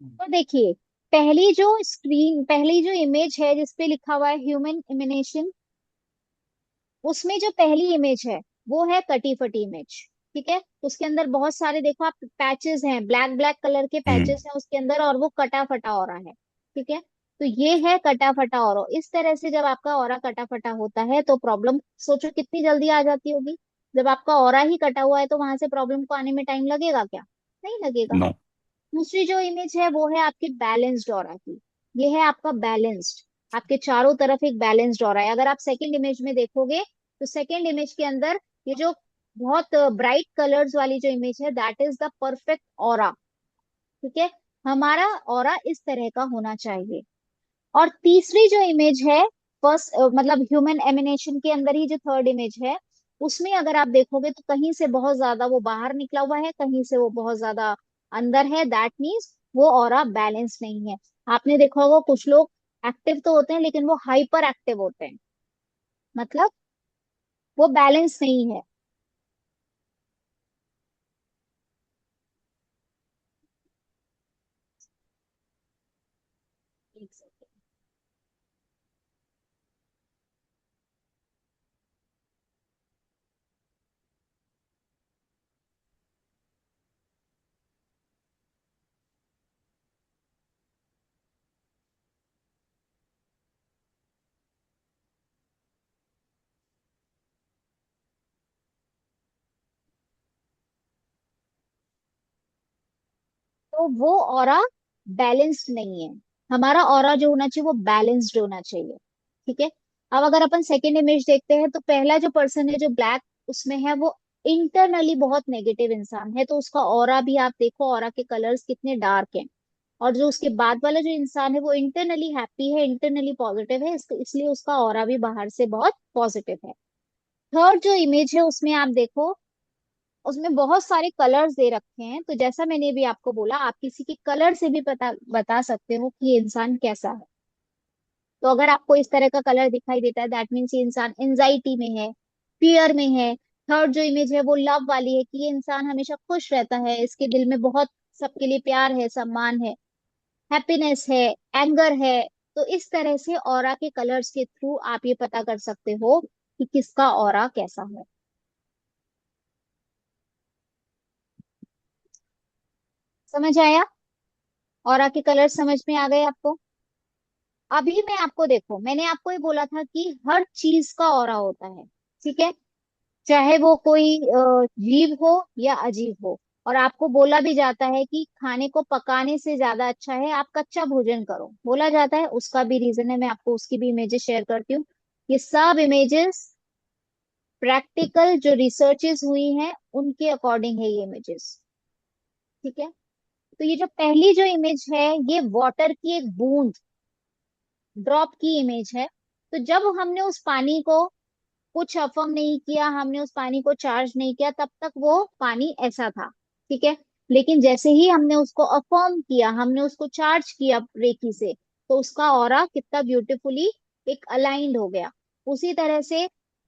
तो देखिए, पहली जो इमेज है जिसपे लिखा हुआ है ह्यूमन इमिनेशन, उसमें जो पहली इमेज है वो है कटी फटी इमेज। ठीक है, उसके अंदर बहुत सारे, देखो आप, पैचेस हैं, ब्लैक ब्लैक कलर के पैचेस हैं उसके अंदर, और वो कटा फटा हो रहा है। ठीक है, तो ये है कटा फटा और इस तरह से जब आपका ऑरा कटा फटा होता है तो प्रॉब्लम सोचो कितनी जल्दी आ जाती होगी। जब आपका ऑरा ही कटा हुआ है तो वहां से प्रॉब्लम को आने में टाइम लगेगा क्या? नहीं लगेगा। नो। दूसरी जो इमेज है वो है आपकी बैलेंस्ड ऑरा की। ये है आपका बैलेंस्ड, आपके चारों तरफ एक बैलेंस्ड ऑरा है। अगर आप सेकंड इमेज में देखोगे तो सेकंड इमेज के अंदर ये जो बहुत ब्राइट कलर्स वाली जो इमेज है, that is the perfect aura. ठीक है, हमारा ऑरा इस तरह का होना चाहिए। और तीसरी जो इमेज है, फर्स्ट मतलब ह्यूमन एमिनेशन के अंदर ही जो थर्ड इमेज है, उसमें अगर आप देखोगे तो कहीं से बहुत ज्यादा वो बाहर निकला हुआ है, कहीं से वो बहुत ज्यादा अंदर है। दैट मीन्स वो ऑरा बैलेंस नहीं है। आपने देखा होगा कुछ लोग एक्टिव तो होते हैं लेकिन वो हाइपर एक्टिव होते हैं, मतलब वो बैलेंस नहीं है। एक सेकंड। तो वो ऑरा बैलेंस्ड नहीं है। हमारा ऑरा जो होना चाहिए वो बैलेंस्ड होना चाहिए। ठीक है, अब अगर अपन सेकेंड इमेज देखते हैं तो पहला जो पर्सन है जो ब्लैक उसमें है, वो इंटरनली बहुत नेगेटिव इंसान है, तो उसका ऑरा भी आप देखो, ऑरा के कलर्स कितने डार्क हैं। और जो उसके बाद वाला जो इंसान है वो इंटरनली हैप्पी है, इंटरनली पॉजिटिव है, इसलिए उसका ऑरा भी बाहर से बहुत पॉजिटिव है। थर्ड जो इमेज है उसमें आप देखो, उसमें बहुत सारे कलर्स दे रखे हैं, तो जैसा मैंने भी आपको बोला, आप किसी के कलर से भी पता बता सकते हो कि ये इंसान कैसा है। तो अगर आपको इस तरह का कलर दिखाई देता है, दैट मीन्स ये इंसान एंजाइटी में है, फियर में है। थर्ड जो इमेज है वो लव वाली है, कि ये इंसान हमेशा खुश रहता है, इसके दिल में बहुत सबके लिए प्यार है, सम्मान है, हैप्पीनेस है, एंगर है। तो इस तरह से ऑरा के कलर्स के थ्रू आप ये पता कर सकते हो कि किसका ऑरा कैसा है। समझ आया? ऑरा के कलर्स समझ में आ गए आपको? अभी मैं आपको, देखो मैंने आपको ये बोला था कि हर चीज का ऑरा होता है। ठीक है, चाहे वो कोई जीव हो या अजीब हो। और आपको बोला भी जाता है कि खाने को पकाने से ज्यादा अच्छा है आप कच्चा भोजन करो, बोला जाता है। उसका भी रीजन है, मैं आपको उसकी भी इमेजेस शेयर करती हूँ। ये सब इमेजेस प्रैक्टिकल जो रिसर्चेस हुई हैं उनके अकॉर्डिंग है ये इमेजेस। ठीक है, तो ये जो पहली जो इमेज है ये वाटर की एक बूंद, ड्रॉप की इमेज है। तो जब हमने उस पानी को कुछ अफर्म नहीं किया, हमने उस पानी को चार्ज नहीं किया, तब तक वो पानी ऐसा था। ठीक है, लेकिन जैसे ही हमने उसको अफर्म किया, हमने उसको चार्ज किया रेकी से, तो उसका ऑरा कितना ब्यूटीफुली एक अलाइंड हो गया। उसी तरह से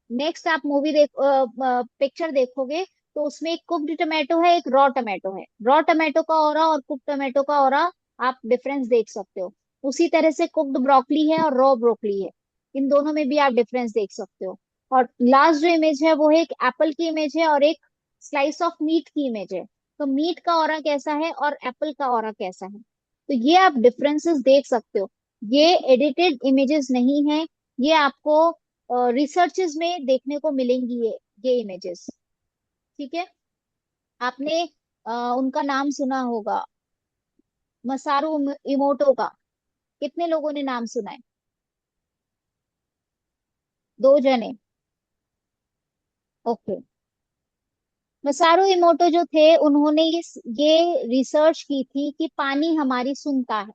नेक्स्ट आप मूवी पिक्चर देखोगे तो उसमें एक कुक्ड टमाटो है, एक रॉ टमाटो है। रॉ टमाटो का ऑरा और कुक टमाटो का ऑरा आप डिफरेंस देख सकते हो। उसी तरह से कुक्ड ब्रोकली है और रॉ ब्रोकली है, इन दोनों में भी आप डिफरेंस देख सकते हो। और लास्ट जो इमेज है वो है एक एप्पल की इमेज है और एक स्लाइस ऑफ मीट की इमेज है। तो मीट का ऑरा कैसा है और एप्पल का ऑरा कैसा है, तो ये आप डिफरेंसेस देख सकते हो। ये एडिटेड इमेजेस नहीं है, ये आपको रिसर्चेस में देखने को मिलेंगी ये इमेजेस। ठीक है, आपने उनका नाम सुना होगा, मसारू इमोटो का। कितने लोगों ने नाम सुना है? 2 जने। ओके। मसारू इमोटो जो थे उन्होंने ये रिसर्च की थी कि पानी हमारी सुनता है।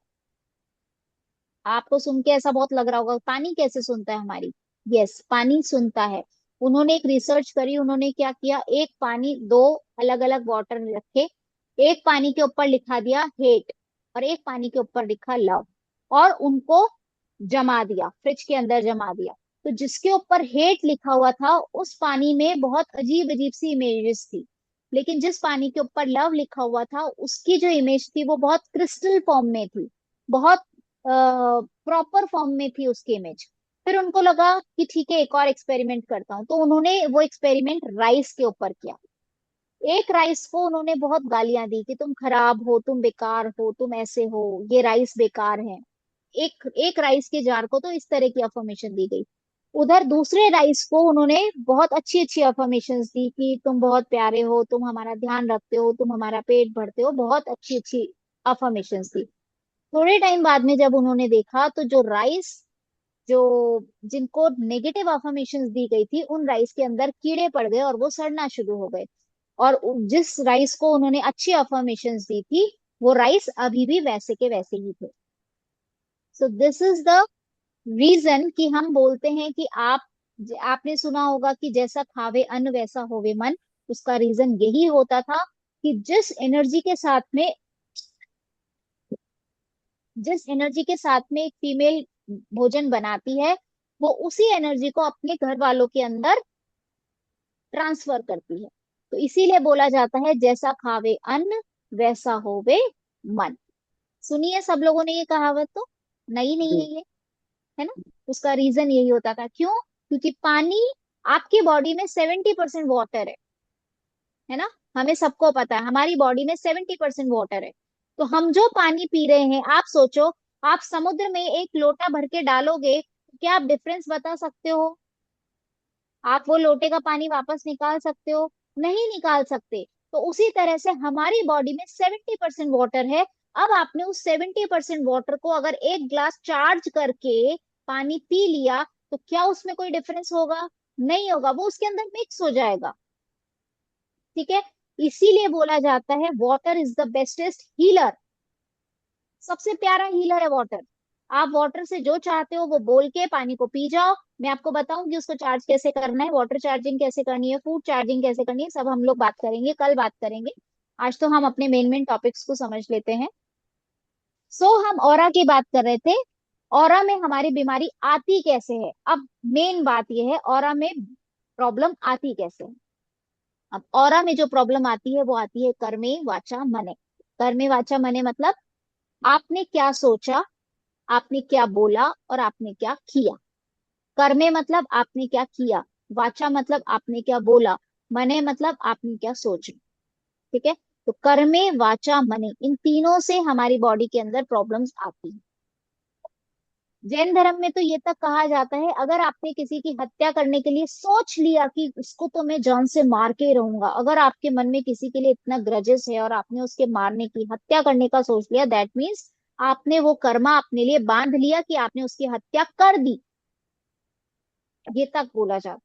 आपको सुन के ऐसा बहुत लग रहा होगा पानी कैसे सुनता है हमारी। यस, पानी सुनता है। उन्होंने एक रिसर्च करी, उन्होंने क्या किया, एक पानी, दो अलग अलग वाटर रखे, एक पानी के ऊपर लिखा दिया हेट और एक पानी के ऊपर लिखा लव, और उनको जमा दिया, फ्रिज के अंदर जमा दिया। तो जिसके ऊपर हेट लिखा हुआ था उस पानी में बहुत अजीब अजीब सी इमेजेस थी, लेकिन जिस पानी के ऊपर लव लिखा हुआ था उसकी जो इमेज थी वो बहुत क्रिस्टल फॉर्म में थी, बहुत प्रॉपर फॉर्म में थी उसकी इमेज। फिर उनको लगा कि ठीक है एक और एक्सपेरिमेंट करता हूँ, तो उन्होंने वो एक्सपेरिमेंट राइस के ऊपर किया। एक राइस को उन्होंने बहुत गालियां दी कि तुम खराब हो, तुम बेकार हो, तुम ऐसे हो, ये राइस बेकार है। एक एक राइस के जार को तो इस तरह की अफर्मेशन दी गई। उधर दूसरे राइस को उन्होंने बहुत अच्छी अच्छी अफर्मेशंस दी कि तुम बहुत प्यारे हो, तुम हमारा ध्यान रखते हो, तुम हमारा पेट भरते हो, बहुत अच्छी अच्छी अफर्मेशंस दी। थोड़े टाइम बाद में जब उन्होंने देखा तो जो राइस, जो जिनको नेगेटिव अफर्मेशंस दी गई थी, उन राइस के अंदर कीड़े पड़ गए और वो सड़ना शुरू हो गए। और जिस राइस को उन्होंने अच्छी अफर्मेशंस दी थी वो राइस अभी भी वैसे के वैसे ही थे। So this is the reason कि हम बोलते हैं कि आपने सुना होगा कि जैसा खावे अन्न वैसा होवे मन। उसका रीजन यही होता था कि जिस एनर्जी के साथ में एक फीमेल भोजन बनाती है वो उसी एनर्जी को अपने घर वालों के अंदर ट्रांसफर करती है। तो इसीलिए बोला जाता है जैसा खावे अन्न वैसा होवे मन। सुनिए सब लोगों ने ये कहावत, तो नई नहीं है ये, है ना। उसका रीजन यही होता था, क्यों? क्योंकि पानी, आपकी बॉडी में 70% वाटर है ना। हमें सबको पता है हमारी बॉडी में 70% वाटर है। तो हम जो पानी पी रहे हैं, आप सोचो, आप समुद्र में एक लोटा भर के डालोगे तो क्या आप डिफरेंस बता सकते हो? आप वो लोटे का पानी वापस निकाल सकते हो? नहीं निकाल सकते। तो उसी तरह से हमारी बॉडी में 70% वाटर है। अब आपने उस 70% वाटर को अगर एक ग्लास चार्ज करके पानी पी लिया तो क्या उसमें कोई डिफरेंस होगा? नहीं होगा, वो उसके अंदर मिक्स हो जाएगा। ठीक है, इसीलिए बोला जाता है water is the bestest healer. सबसे प्यारा हीलर है वाटर। आप वाटर से जो चाहते हो वो बोल के पानी को पी जाओ। मैं आपको बताऊंगी उसको चार्ज कैसे करना है, वाटर चार्जिंग कैसे करनी है, फूड चार्जिंग कैसे करनी है, सब हम लोग बात करेंगे, कल बात करेंगे। आज तो हम अपने मेन मेन टॉपिक्स को समझ लेते हैं। हम ऑरा की बात कर रहे थे। ऑरा में हमारी बीमारी आती कैसे है, अब मेन बात यह है ऑरा में प्रॉब्लम आती कैसे है। अब ऑरा में जो प्रॉब्लम आती है वो आती है कर्मे वाचा मने। कर्मे वाचा मने मतलब आपने क्या सोचा, आपने क्या बोला और आपने क्या किया। कर्मे मतलब आपने क्या किया, वाचा मतलब आपने क्या बोला, मने मतलब आपने क्या सोचा। ठीक है, तो कर्मे वाचा मने इन तीनों से हमारी बॉडी के अंदर प्रॉब्लम्स आती हैं। जैन धर्म में तो ये तक कहा जाता है अगर आपने किसी की हत्या करने के लिए सोच लिया कि उसको तो मैं जान से मार के ही रहूंगा, अगर आपके मन में किसी के लिए इतना ग्रजेस है और आपने उसके मारने की, हत्या करने का सोच लिया, दैट मीन्स आपने वो कर्मा अपने लिए बांध लिया कि आपने उसकी हत्या कर दी। ये तक बोला जाता।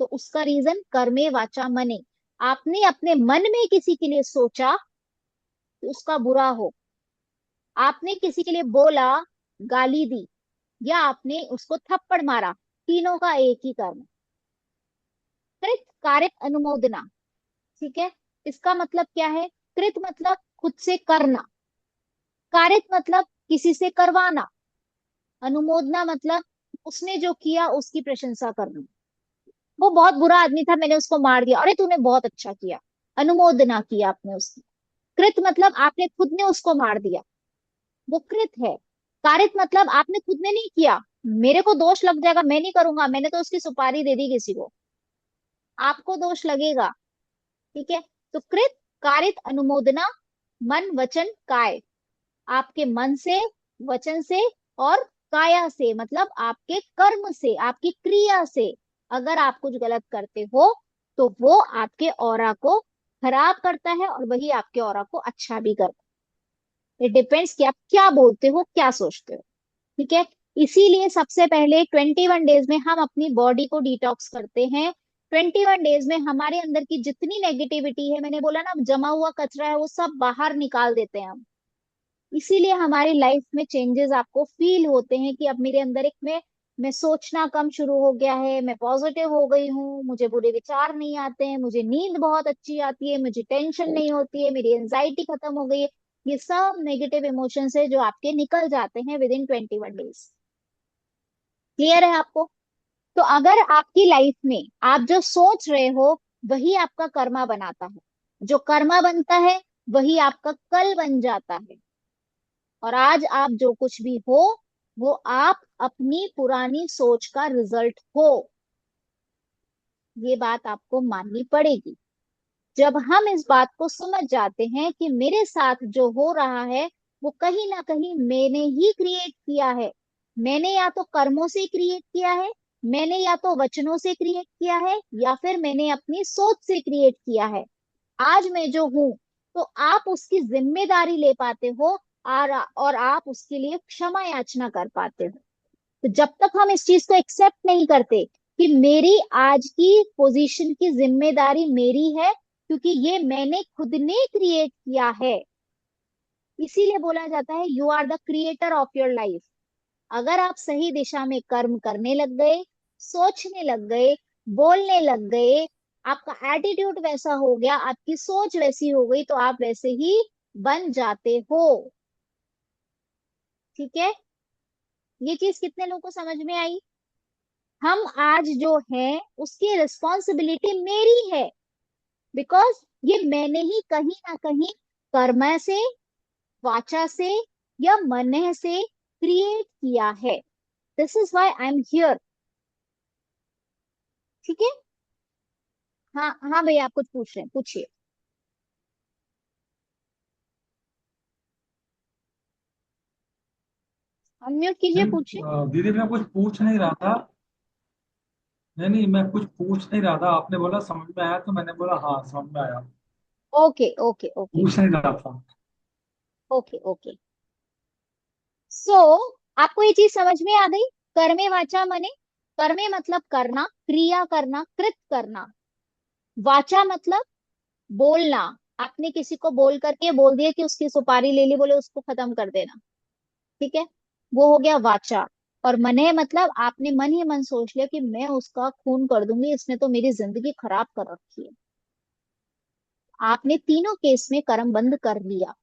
तो उसका रीजन कर्मे वाचा मने। आपने अपने मन में किसी के लिए सोचा कि उसका बुरा हो, आपने किसी के लिए बोला, गाली दी, या आपने उसको थप्पड़ मारा, तीनों का एक ही कर्म, कृत कार्य अनुमोदना। ठीक है, इसका मतलब क्या है? कृत मतलब खुद से करना, कारित मतलब किसी से करवाना, अनुमोदना मतलब उसने जो किया उसकी प्रशंसा करना। वो बहुत बुरा आदमी था, मैंने उसको मार दिया, अरे तूने बहुत अच्छा किया, अनुमोदना किया आपने उसकी। कृत मतलब आपने खुद ने उसको मार दिया, वो कृत है। कारित मतलब आपने खुद ने नहीं किया, मेरे को दोष लग जाएगा, मैं नहीं करूंगा, मैंने तो उसकी सुपारी दे दी किसी को, आपको दोष लगेगा। ठीक है। तो कृत, कारित, अनुमोदना, मन वचन काय, आपके मन से, वचन से और काया से, मतलब आपके कर्म से, आपकी क्रिया से अगर आप कुछ गलत करते हो तो वो आपके ऑरा को खराब करता है और वही आपके ऑरा को अच्छा भी करता है। इट डिपेंड्स कि आप क्या बोलते हो, क्या सोचते हो। ठीक है। इसीलिए सबसे पहले 21 डेज में हम अपनी बॉडी को डिटॉक्स करते हैं। 21 डेज में हमारे अंदर की जितनी नेगेटिविटी है, मैंने बोला ना जमा हुआ कचरा है, वो सब बाहर निकाल देते हैं हम। इसीलिए हमारी लाइफ में चेंजेस आपको फील होते हैं कि अब मेरे अंदर एक मैं सोचना कम शुरू हो गया है, मैं पॉजिटिव हो गई हूँ, मुझे बुरे विचार नहीं आते हैं, मुझे नींद बहुत अच्छी आती है, मुझे टेंशन नहीं होती है, मेरी एंजाइटी खत्म हो गई है। ये सब नेगेटिव इमोशंस है जो आपके निकल जाते हैं विद इन 21 डेज। क्लियर है आपको? तो अगर आपकी लाइफ में आप जो सोच रहे हो वही आपका कर्मा बनाता है, जो कर्मा बनता है वही आपका कल बन जाता है। और आज आप जो कुछ भी हो वो आप अपनी पुरानी सोच का रिजल्ट हो। ये बात आपको माननी पड़ेगी। जब हम इस बात को समझ जाते हैं कि मेरे साथ जो हो रहा है वो कहीं ना कहीं मैंने ही क्रिएट किया है, मैंने या तो कर्मों से क्रिएट किया है, मैंने या तो वचनों से क्रिएट किया है, या फिर मैंने अपनी सोच से क्रिएट किया है। आज मैं जो हूं, तो आप उसकी जिम्मेदारी ले पाते हो और आप उसके लिए क्षमा याचना कर पाते हो। तो जब तक हम इस चीज को एक्सेप्ट नहीं करते कि मेरी आज की पोजीशन की जिम्मेदारी मेरी है, क्योंकि ये मैंने खुद ने क्रिएट किया है। इसीलिए बोला जाता है you are the creator of your life. अगर आप सही दिशा में कर्म करने लग गए, सोचने लग गए, बोलने लग गए, आपका एटीट्यूड वैसा हो गया, आपकी सोच वैसी हो गई, तो आप वैसे ही बन जाते हो। ठीक है। ये चीज कितने लोगों को समझ में आई? हम आज जो हैं उसकी रिस्पॉन्सिबिलिटी मेरी है, बिकॉज ये मैंने ही कहीं ना कहीं कर्म से, वाचा से या मन से क्रिएट किया है। This is why I am here. ठीक है। हाँ हाँ भैया, आप कुछ पूछ रहे हैं, पूछिए। अनम्यूट कीजिए, नहीं, पूछिए। दीदी मैं कुछ पूछ नहीं रहा था। नहीं नहीं, मैं कुछ पूछ नहीं रहा था, आपने बोला समझ में आया तो मैंने बोला हाँ समझ में आया। ओके ओके ओके पूछ नहीं रहा था। Okay okay. सो आपको ये चीज समझ में आ गई? कर्मे वाचा मने, कर्मे मतलब करना, क्रिया करना, कृत करना। वाचा मतलब बोलना, आपने किसी को बोल करके बोल दिया कि उसकी सुपारी ले ली, बोले उसको खत्म कर देना। ठीक है। वो हो गया वाचा। और मने मतलब आपने मन ही मन सोच लिया कि मैं उसका खून कर दूंगी, इसने तो मेरी जिंदगी खराब कर रखी है। आपने तीनों केस में कर्म बंद कर लिया।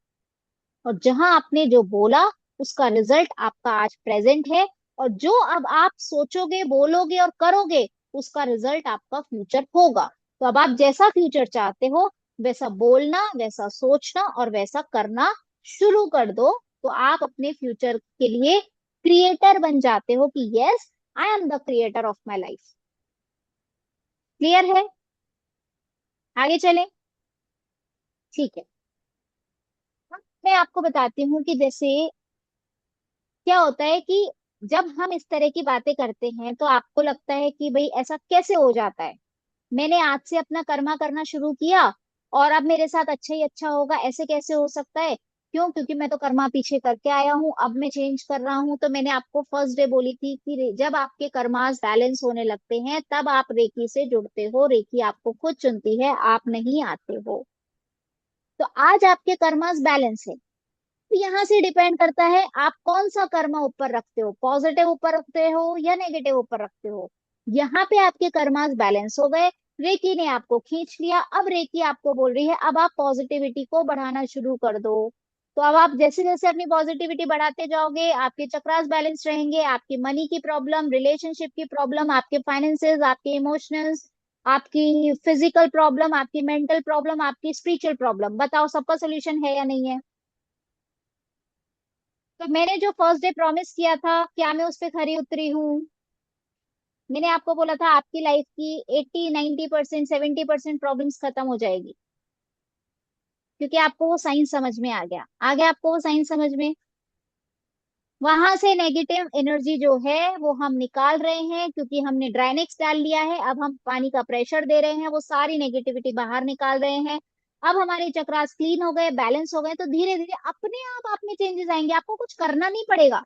और जहां आपने जो बोला उसका रिजल्ट आपका आज प्रेजेंट है। और जो अब आप सोचोगे, बोलोगे और करोगे, उसका रिजल्ट आपका फ्यूचर होगा। तो अब आप जैसा फ्यूचर चाहते हो वैसा बोलना, वैसा सोचना और वैसा करना शुरू कर दो। तो आप अपने फ्यूचर के लिए क्रिएटर बन जाते हो कि yes, I am the creator of my life. Clear है? आगे चले। ठीक है। मैं आपको बताती हूँ कि जैसे क्या होता है कि जब हम इस तरह की बातें करते हैं तो आपको लगता है कि भाई ऐसा कैसे हो जाता है, मैंने आज से अपना कर्मा करना शुरू किया और अब मेरे साथ अच्छा ही अच्छा होगा, ऐसे कैसे हो सकता है? क्यों? क्योंकि मैं तो कर्मा पीछे करके आया हूँ, अब मैं चेंज कर रहा हूँ। तो मैंने आपको फर्स्ट डे बोली थी कि जब आपके कर्मास बैलेंस होने लगते हैं तब आप रेकी से जुड़ते हो, रेकी आपको खुद चुनती है, आप नहीं आते हो। तो आज आपके कर्मास बैलेंस है। तो यहाँ से डिपेंड करता है आप कौन सा कर्मा ऊपर रखते हो, पॉजिटिव ऊपर रखते हो या नेगेटिव ऊपर रखते हो। यहाँ पे आपके कर्मास बैलेंस हो गए, रेकी ने आपको खींच लिया, अब रेकी आपको बोल रही है अब आप पॉजिटिविटी को बढ़ाना शुरू कर दो। तो अब आप जैसे जैसे अपनी पॉजिटिविटी बढ़ाते जाओगे, आपके चक्रास बैलेंस रहेंगे, आपकी मनी की प्रॉब्लम, रिलेशनशिप की प्रॉब्लम, आपके फाइनेंसेस, आपके इमोशंस, आपकी फिजिकल प्रॉब्लम, आपकी मेंटल प्रॉब्लम, आपकी स्पिरिचुअल प्रॉब्लम, बताओ सबका सोल्यूशन है या नहीं है? तो मैंने जो फर्स्ट डे प्रॉमिस किया था, क्या मैं उस पे खरी उतरी हूँ? मैंने आपको बोला था आपकी लाइफ की 80-90%, 70% प्रॉब्लम्स खत्म हो जाएगी, क्योंकि आपको वो साइंस समझ में आ गया आपको वो साइंस समझ में। वहां से नेगेटिव एनर्जी जो है वो हम निकाल रहे हैं, क्योंकि हमने ड्राइनेक्स डाल लिया है। अब हम पानी का प्रेशर दे रहे हैं, वो सारी नेगेटिविटी बाहर निकाल रहे हैं। अब हमारे चक्रास क्लीन हो गए, बैलेंस हो गए, तो धीरे धीरे अपने आप में चेंजेस आएंगे। आपको कुछ करना नहीं पड़ेगा।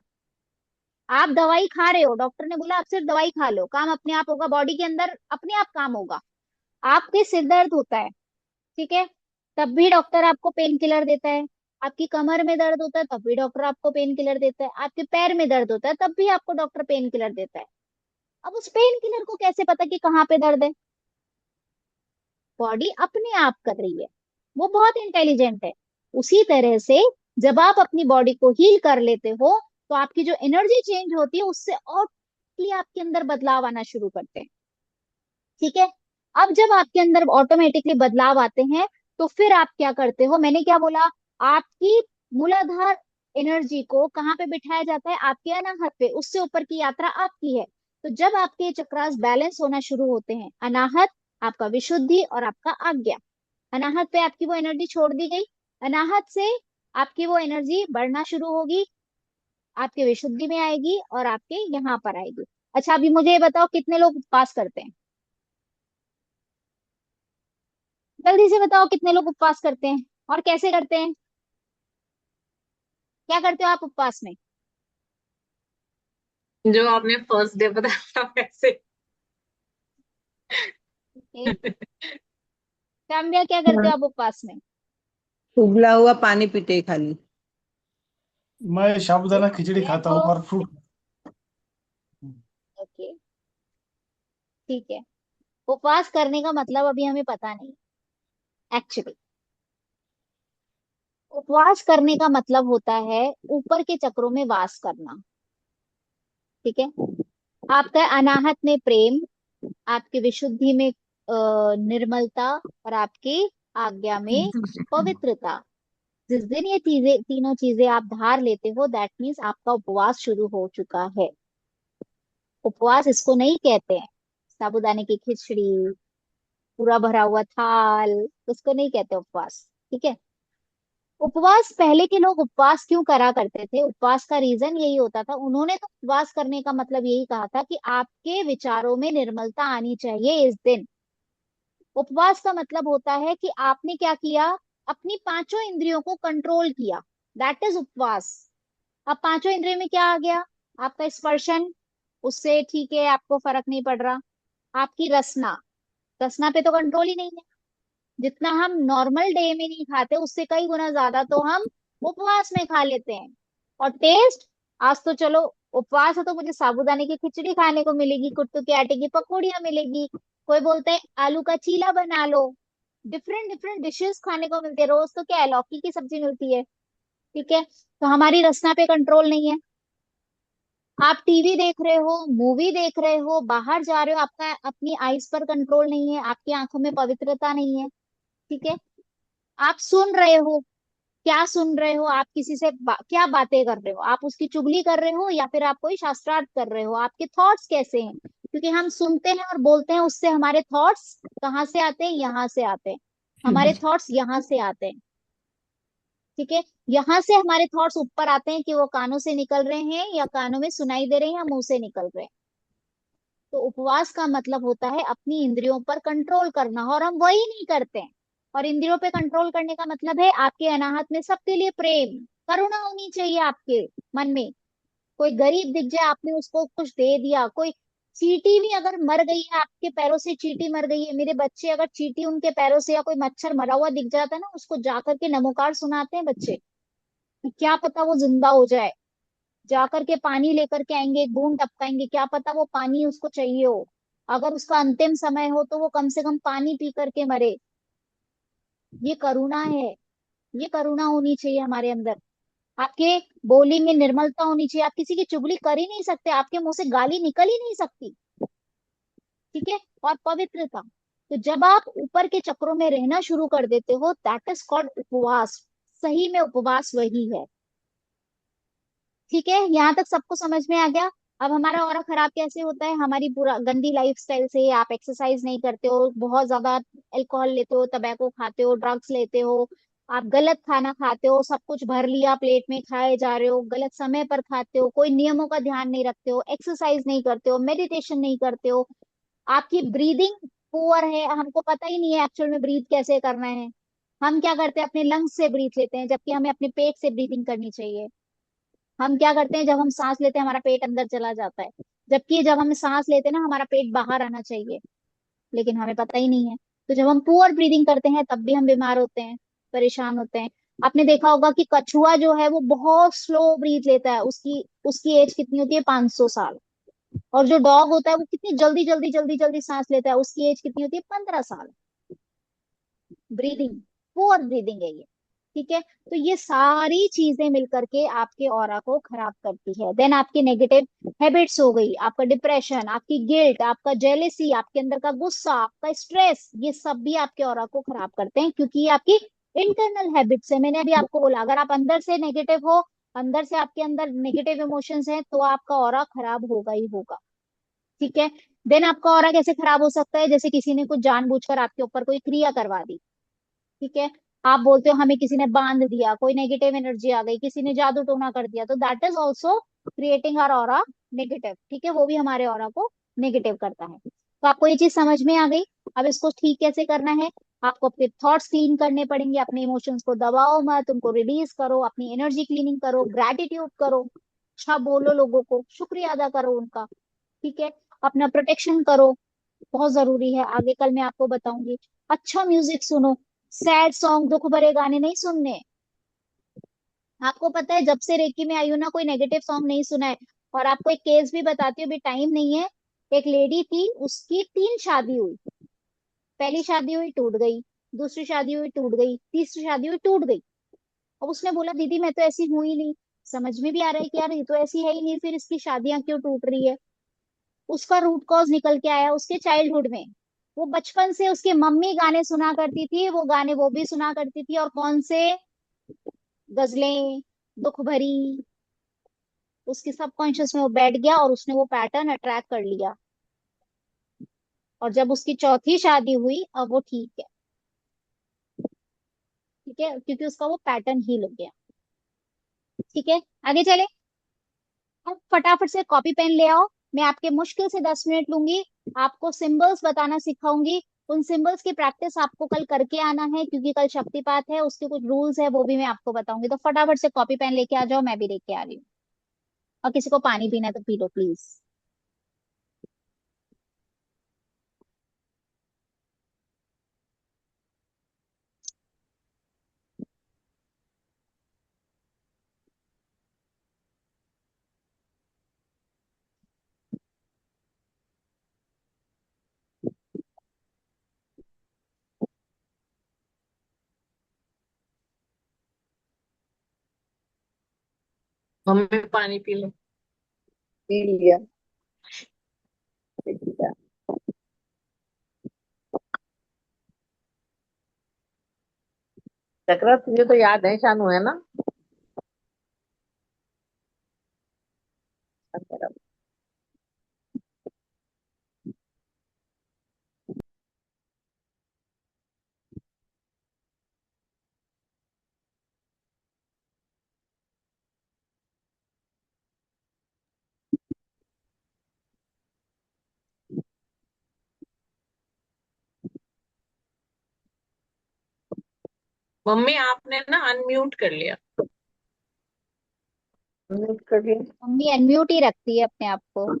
आप दवाई खा रहे हो, डॉक्टर ने बोला आप सिर्फ दवाई खा लो, काम अपने आप होगा, बॉडी के अंदर अपने आप काम होगा। आपके सिर दर्द होता है, ठीक है, तब भी डॉक्टर आपको पेन किलर देता है। आपकी कमर में दर्द होता है तब भी डॉक्टर आपको पेन किलर देता है। आपके पैर में दर्द होता है तब भी आपको डॉक्टर पेन किलर देता है। अब उस पेन किलर को कैसे पता कि कहाँ पे दर्द है? बॉडी अपने आप कर रही है, वो बहुत इंटेलिजेंट है। उसी तरह से जब आप अपनी बॉडी को हील कर लेते हो, तो आपकी जो एनर्जी चेंज होती है उससे ऑटोमेटिकली आपके अंदर बदलाव आना शुरू करते हैं, ठीक है। अब जब आपके अंदर ऑटोमेटिकली बदलाव आते हैं, तो फिर आप क्या करते हो? मैंने क्या बोला? आपकी मूलाधार एनर्जी को कहाँ पे बिठाया जाता है? आपके अनाहत पे। उससे ऊपर की यात्रा आपकी है। तो जब आपके चक्रास बैलेंस होना शुरू होते हैं, अनाहत, आपका विशुद्धि और आपका आज्ञा, अनाहत पे आपकी वो एनर्जी छोड़ दी गई, अनाहत से आपकी वो एनर्जी बढ़ना शुरू होगी, आपके विशुद्धि में आएगी और आपके यहाँ पर आएगी। अच्छा, अभी मुझे ये बताओ, कितने लोग उपवास करते हैं? जल्दी से बताओ, कितने लोग उपवास करते हैं और कैसे करते हैं? क्या करते हो आप उपवास में? जो आपने फर्स्ट डे बताया था वैसे। Okay. काम्या, क्या करते हो आप उपवास में? उबला हुआ पानी पीते ही खाली। मैं साबूदाना खिचड़ी मैं खाता तो हूँ और फ्रूट। ओके, ठीक है। उपवास करने का मतलब अभी हमें पता नहीं एक्चुअली। उपवास करने का मतलब होता है ऊपर के चक्रों में वास करना, ठीक है। आपका अनाहत में प्रेम, आपकी विशुद्धि में निर्मलता और आपकी आज्ञा में पवित्रता। जिस दिन ये चीजें, तीनों चीजें आप धार लेते हो, दैट मीन्स आपका उपवास शुरू हो चुका है। उपवास इसको नहीं कहते हैं साबूदाने की खिचड़ी, पूरा भरा हुआ थाल, उसको नहीं कहते उपवास, ठीक है। उपवास, पहले के लोग उपवास क्यों करा करते थे? उपवास का रीजन यही होता था, उन्होंने तो उपवास करने का मतलब यही कहा था कि आपके विचारों में निर्मलता आनी चाहिए इस दिन। उपवास का मतलब होता है कि आपने क्या किया? अपनी पांचों इंद्रियों को कंट्रोल किया, दैट इज उपवास। अब पांचों इंद्रियों में क्या आ गया? आपका स्पर्शन, उससे ठीक है, आपको फर्क नहीं पड़ रहा। आपकी रसना, रसना पे तो कंट्रोल ही नहीं है। जितना हम नॉर्मल डे में नहीं खाते, उससे कई गुना ज्यादा तो हम उपवास में खा लेते हैं। और टेस्ट, आज तो चलो उपवास है तो मुझे साबूदाने की खिचड़ी खाने को मिलेगी, कुट्टू के आटे की पकौड़ियाँ मिलेगी, कोई बोलते हैं आलू का चीला बना लो। डिफरेंट डिफरेंट डिशेस खाने को मिलती है। रोज तो क्या है, लौकी की सब्जी मिलती है, ठीक है। तो हमारी रसना पे कंट्रोल नहीं है। आप टीवी देख रहे हो, मूवी देख रहे हो, बाहर जा रहे हो, आपका अपनी आईज पर कंट्रोल नहीं है, आपकी आंखों में पवित्रता नहीं है, ठीक है। आप सुन रहे हो, क्या सुन रहे हो? आप किसी से क्या बातें कर रहे हो? आप उसकी चुगली कर रहे हो या फिर आप कोई शास्त्रार्थ कर रहे हो? आपके थॉट्स कैसे हैं? क्योंकि हम सुनते हैं और बोलते हैं, उससे हमारे थॉट्स कहाँ से आते हैं? यहाँ से आते हैं। हमारे थॉट्स यहाँ से आते हैं, ठीक है। यहाँ से हमारे थॉट्स ऊपर आते हैं कि वो कानों से निकल रहे हैं या कानों में सुनाई दे रहे हैं या मुंह से निकल रहे हैं। तो उपवास का मतलब होता है अपनी इंद्रियों पर कंट्रोल करना, और हम वही नहीं करते हैं। और इंद्रियों पे कंट्रोल करने का मतलब है आपके अनाहत में सबके लिए प्रेम, करुणा होनी चाहिए आपके मन में। कोई गरीब दिख जाए, आपने उसको कुछ दे दिया। कोई चींटी भी अगर मर गई है, आपके पैरों से चींटी मर गई है, मेरे बच्चे अगर चींटी उनके पैरों से या कोई मच्छर मरा हुआ दिख जाता है ना, उसको जाकर के नमोकार सुनाते हैं बच्चे, कि क्या पता वो जिंदा हो जाए। जाकर के पानी लेकर के आएंगे, एक बूंद टपकाएंगे, क्या पता वो पानी उसको चाहिए हो। अगर उसका अंतिम समय हो तो वो कम से कम पानी पी करके मरे। ये करुणा है, ये करुणा होनी चाहिए हमारे अंदर। आपके बोली में निर्मलता होनी चाहिए। आप किसी की चुगली कर ही नहीं सकते, आपके मुंह से गाली निकल ही नहीं सकती, ठीक है। और पवित्रता, तो जब आप ऊपर के चक्रों में रहना शुरू कर देते हो, दैट इज कॉल्ड उपवास। सही में उपवास वही है। ठीक है, यहाँ तक सबको समझ में आ गया। अब हमारा ऑरा खराब कैसे होता है? हमारी पूरा गंदी लाइफस्टाइल से। आप एक्सरसाइज नहीं करते हो, बहुत ज्यादा अल्कोहल लेते हो, टबैको खाते हो, ड्रग्स लेते हो, आप गलत खाना खाते हो, सब कुछ भर लिया प्लेट में खाए जा रहे हो, गलत समय पर खाते हो, कोई नियमों का ध्यान नहीं रखते हो, एक्सरसाइज नहीं करते हो, मेडिटेशन नहीं करते हो, आपकी ब्रीदिंग पुअर है, हमको पता ही नहीं है एक्चुअल में ब्रीथ कैसे करना है। हम क्या करते हैं, अपने लंग्स से ब्रीथ लेते हैं, जबकि हमें अपने पेट से ब्रीथिंग करनी चाहिए। हम क्या करते हैं, जब हम सांस लेते हैं हमारा पेट अंदर चला जाता है, जबकि जब हम सांस लेते हैं ना हमारा पेट बाहर आना चाहिए, लेकिन हमें पता ही नहीं है। तो जब हम पुअर ब्रीदिंग करते हैं तब भी हम बीमार होते हैं, परेशान होते हैं। आपने देखा होगा कि कछुआ जो है वो बहुत स्लो ब्रीथ लेता है, उसकी उसकी एज कितनी होती है, 500 साल। और जो डॉग होता है वो कितनी जल्दी जल्दी जल्दी जल्दी सांस लेता है, उसकी एज कितनी होती है, 15 साल। ब्रीदिंग, पुअर ब्रीदिंग है ये। ठीक है, तो ये सारी चीजें मिलकर के आपके ऑरा को खराब करती है। देन आपकी नेगेटिव हैबिट्स हो गई, आपका डिप्रेशन, आपकी गिल्ट, आपका जेलेसी, आपके अंदर का गुस्सा, आपका स्ट्रेस, ये सब भी आपके ऑरा को खराब करते हैं, क्योंकि ये आपकी इंटरनल हैबिट्स है। मैंने अभी आपको बोला, अगर आप अंदर से नेगेटिव हो, अंदर से आपके अंदर नेगेटिव इमोशंस हैं, तो आपका ऑरा खराब होगा ही होगा। ठीक है, देन आपका ऑरा कैसे खराब हो सकता है? जैसे किसी ने कुछ जानबूझकर आपके ऊपर कोई क्रिया करवा दी। ठीक है, आप बोलते हो हमें किसी ने बांध दिया, कोई नेगेटिव एनर्जी आ गई, किसी ने जादू टोना कर दिया, तो that is also creating our aura negative. ठीक है, वो भी हमारे ऑरा को नेगेटिव करता है। तो आपको ये चीज समझ में आ गई। अब इसको ठीक कैसे करना है? आपको अपने थॉट्स क्लीन करने पड़ेंगे, अपने इमोशंस को दबाओ मत, उनको रिलीज करो, अपनी एनर्जी क्लीनिंग करो, ग्रेटिट्यूड करो, अच्छा बोलो, लोगों को शुक्रिया अदा करो उनका। ठीक है, अपना प्रोटेक्शन करो, बहुत जरूरी है, आगे कल मैं आपको बताऊंगी। अच्छा म्यूजिक सुनो, सैड सॉन्ग, दुख भरे गाने नहीं सुनने। आपको पता है जब से रेकी में आई हूं ना, कोई नेगेटिव सॉन्ग नहीं सुना है। और आपको एक केस भी बताती हूँ, अभी टाइम नहीं है। एक लेडी थी, उसकी 3 शादी हुई। पहली शादी हुई, टूट गई। दूसरी शादी हुई, टूट गई। तीसरी शादी हुई, टूट गई। अब उसने बोला दीदी मैं तो ऐसी हूं ही नहीं। समझ में भी आ रहा है कि यार ये तो ऐसी है ही नहीं, फिर इसकी शादियां क्यों टूट रही है? उसका रूट कॉज निकल के आया उसके चाइल्डहुड में। वो बचपन से उसकी मम्मी गाने सुना करती थी, वो गाने वो भी सुना करती थी, और कौन से? गजलें, दुख भरी। उसके सबकॉन्शियस में वो बैठ गया और उसने वो पैटर्न अट्रैक्ट कर लिया। और जब उसकी चौथी शादी हुई, अब वो ठीक है। ठीक है, क्योंकि उसका वो पैटर्न हील हो गया। ठीक है, आगे चले। अब फटाफट से कॉपी पेन ले आओ। मैं आपके मुश्किल से 10 मिनट लूंगी, आपको सिंबल्स बताना सिखाऊंगी। उन सिंबल्स की प्रैक्टिस आपको कल करके आना है, क्योंकि कल शक्तिपात है, उसके कुछ रूल्स है वो भी मैं आपको बताऊंगी। तो फटाफट से कॉपी पेन लेके आ जाओ, मैं भी लेके आ रही हूँ। और किसी को पानी पीना है तो पी लो प्लीज। मम्मी पानी पी लो। पी लिया। ठीक है। चक्रा तुझे तो याद है शानू, है ना? मम्मी आपने ना अनम्यूट कर लिया। म्यूट कर लिया। मम्मी अनम्यूट ही रखती है अपने आप को।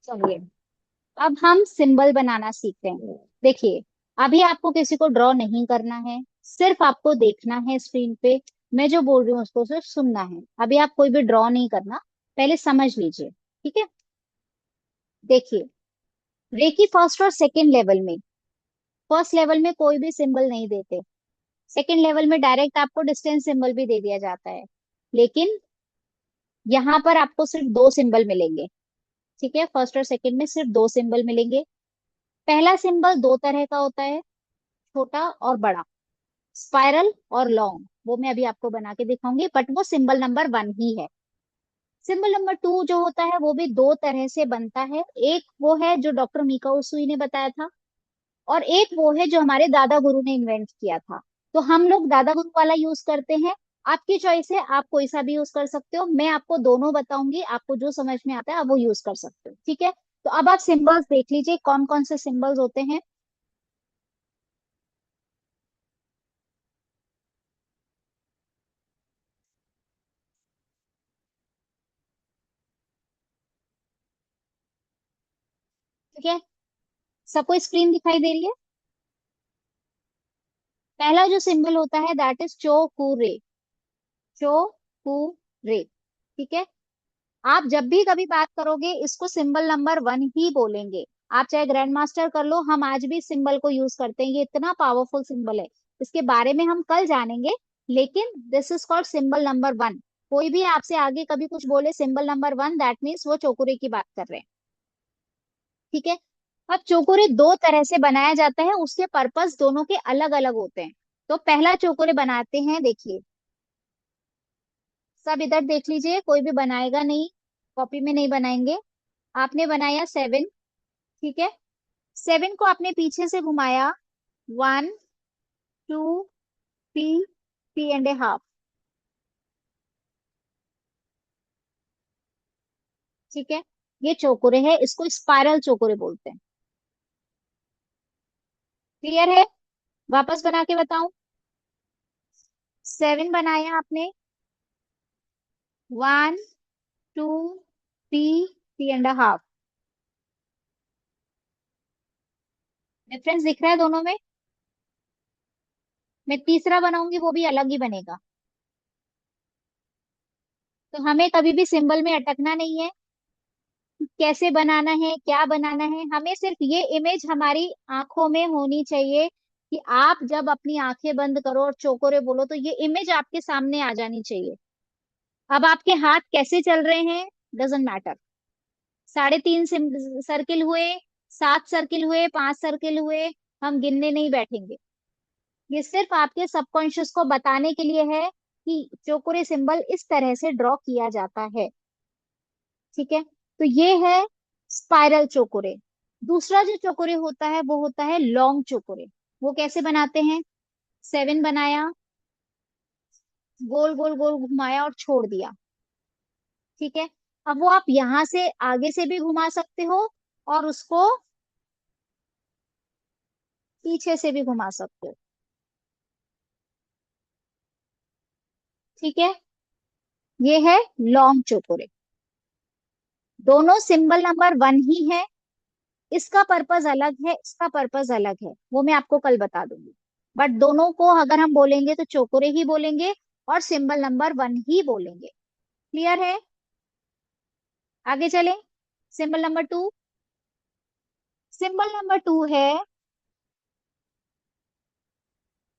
चलिए, अब हम सिंबल बनाना सीख रहे हैं। देखिए, अभी आपको किसी को ड्रॉ नहीं करना है, सिर्फ आपको देखना है स्क्रीन पे। मैं जो बोल रही हूँ उसको सिर्फ सुनना है। अभी आप कोई भी ड्रॉ नहीं करना, पहले समझ लीजिए। ठीक है, देखिए, रेकी फर्स्ट और सेकंड लेवल में, फर्स्ट लेवल में कोई भी सिंबल नहीं देते, सेकंड लेवल में डायरेक्ट आपको डिस्टेंस सिंबल भी दे दिया जाता है। लेकिन यहाँ पर आपको सिर्फ 2 सिंबल मिलेंगे। ठीक है, फर्स्ट और सेकंड में सिर्फ 2 सिंबल मिलेंगे। पहला सिंबल 2 तरह का होता है, छोटा और बड़ा। स्पाइरल और लॉन्ग, वो मैं अभी आपको बना के दिखाऊंगी, बट वो सिंबल नंबर 1 ही है। सिंबल नंबर 2 जो होता है वो भी दो तरह से बनता है। एक वो है जो डॉक्टर मीका उसुई ने बताया था, और एक वो है जो हमारे दादा गुरु ने इन्वेंट किया था। तो हम लोग दादा गुरु वाला यूज करते हैं। आपकी चॉइस है, आप कोई सा भी यूज कर सकते हो। मैं आपको दोनों बताऊंगी, आपको जो समझ में आता है आप वो यूज कर सकते हो, ठीक है। तो अब आप सिंबल्स देख लीजिए कौन कौन से सिंबल्स होते हैं। ठीक है, सबको स्क्रीन दिखाई दे रही है। पहला जो सिंबल होता है दैट इज चोकुरे। चोकुरे, ठीक है। आप जब भी कभी बात करोगे इसको सिंबल नंबर 1 ही बोलेंगे। आप चाहे ग्रैंड मास्टर कर लो, हम आज भी इस सिंबल को यूज करते हैं, ये इतना पावरफुल सिंबल है। इसके बारे में हम कल जानेंगे, लेकिन this is called symbol number 1। कोई भी आपसे आगे कभी कुछ बोले सिंबल नंबर 1, दैट मीन्स वो चोकुरे की बात कर रहे हैं, ठीक है। अब चोकुरे दो तरह से बनाया जाता है, उसके पर्पस दोनों के अलग अलग होते हैं। तो पहला चोकुरे बनाते हैं, देखिए सब इधर देख लीजिए, कोई भी बनाएगा नहीं, कॉपी में नहीं बनाएंगे। आपने बनाया 7, ठीक है। 7 को आपने पीछे से घुमाया, 1 2 3 3.5, ठीक है। ये चौकोरे है, इसको स्पाइरल चौकोरे बोलते हैं। क्लियर है? वापस बना के बताऊं। 7 बनाया आपने, 1 2 3 3.5। डिफरेंस दिख रहा है दोनों में। मैं तीसरा बनाऊंगी वो भी अलग ही बनेगा। तो हमें कभी भी सिंबल में अटकना नहीं है, कैसे बनाना है क्या बनाना है, हमें सिर्फ ये इमेज हमारी आंखों में होनी चाहिए कि आप जब अपनी आंखें बंद करो और चौकोरे बोलो तो ये इमेज आपके सामने आ जानी चाहिए। अब आपके हाथ कैसे चल रहे हैं डजेंट मैटर। 3.5 सर्किल हुए, 7 सर्किल हुए, 5 सर्किल हुए, हम गिनने नहीं बैठेंगे। ये सिर्फ आपके सबकॉन्शियस को बताने के लिए है कि चौकोरे सिंबल इस तरह से ड्रॉ किया जाता है, ठीक है। तो ये है स्पाइरल चोकोरे। दूसरा जो चोकोरे होता है वो होता है लॉन्ग चोकोरे। वो कैसे बनाते हैं? 7 बनाया, गोल गोल गोल घुमाया और छोड़ दिया, ठीक है। अब वो आप यहां से आगे से भी घुमा सकते हो और उसको पीछे से भी घुमा सकते हो, ठीक है। ये है लॉन्ग चोकोरे। दोनों सिंबल नंबर 1 ही है, इसका पर्पस अलग है, इसका पर्पस अलग है, वो मैं आपको कल बता दूंगी। बट दोनों को अगर हम बोलेंगे तो चोकोरे ही बोलेंगे और सिंबल नंबर 1 ही बोलेंगे। क्लियर है? आगे चलें। Symbol number 2। सिंबल नंबर 2 है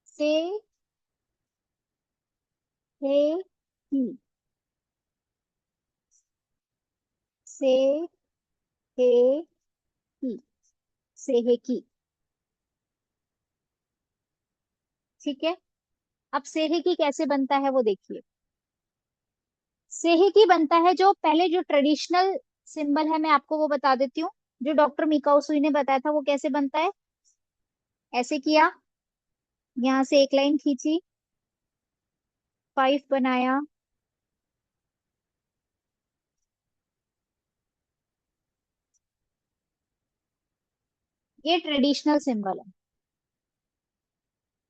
से, हे, ही। से, हे, ही। से, हे, की, ठीक है। अब से, हे, की कैसे बनता है वो देखिए। से, हे, की बनता है, जो पहले जो ट्रेडिशनल सिंबल है मैं आपको वो बता देती हूँ। जो डॉक्टर मिकाओ सुई ने बताया था वो कैसे बनता है। ऐसे किया, यहां से एक लाइन खींची, 5 बनाया, ये ट्रेडिशनल सिंबल है।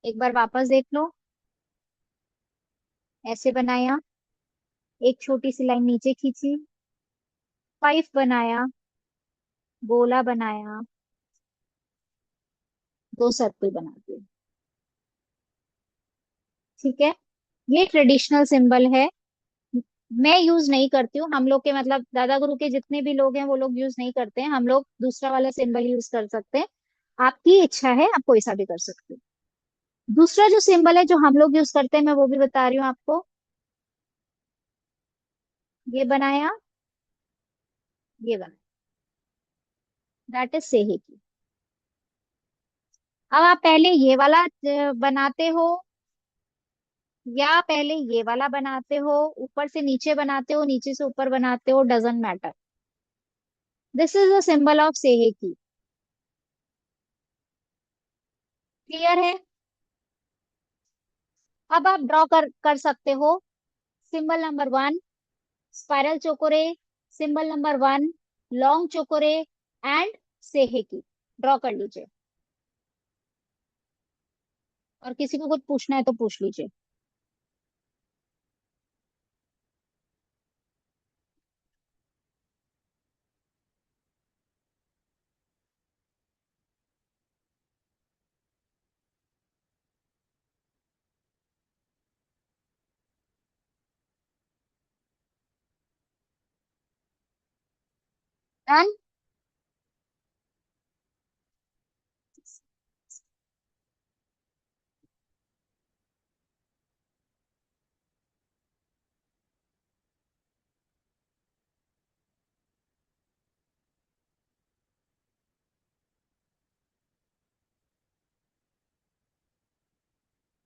एक बार वापस देख लो, ऐसे बनाया, एक छोटी सी लाइन नीचे खींची, 5 बनाया, गोला बनाया, 2 सर्कल बना दिए, ठीक है। ये ट्रेडिशनल सिंबल है। मैं यूज नहीं करती हूँ, हम लोग के मतलब दादा गुरु के जितने भी लोग हैं वो लोग यूज नहीं करते हैं, हम लोग दूसरा वाला सिंबल यूज कर सकते हैं। आपकी इच्छा है, आप कोई सा भी कर सकते हो। दूसरा जो सिंबल है जो हम लोग यूज करते हैं मैं वो भी बता रही हूँ आपको। ये बनाया, ये बनाया, दैट इज सेही की। अब आप पहले ये वाला बनाते हो, या पहले ये वाला बनाते हो, ऊपर से नीचे बनाते हो, नीचे से ऊपर बनाते हो, doesn't matter. This is the symbol of सेहेकी। क्लियर है? अब आप ड्रॉ कर सकते हो। सिंबल नंबर 1 स्पाइरल चोकोरे, सिंबल नंबर 1 लॉन्ग चोकोरे एंड सेहेकी। ड्रॉ कर लीजिए, और किसी को कुछ पूछना है तो पूछ लीजिए। डन।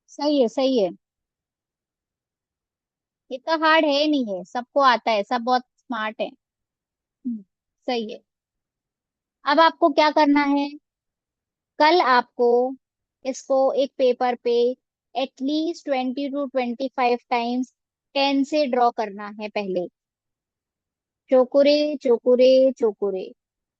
सही है, सही है। इतना हार्ड है नहीं है, सबको आता है, सब बहुत स्मार्ट है। सही है। अब आपको क्या करना है, कल आपको इसको एक पेपर पे एटलीस्ट 20 to 25 टाइम्स पेन से ड्रॉ करना है पहले। चोकुरे चोकुरे चोकुरे,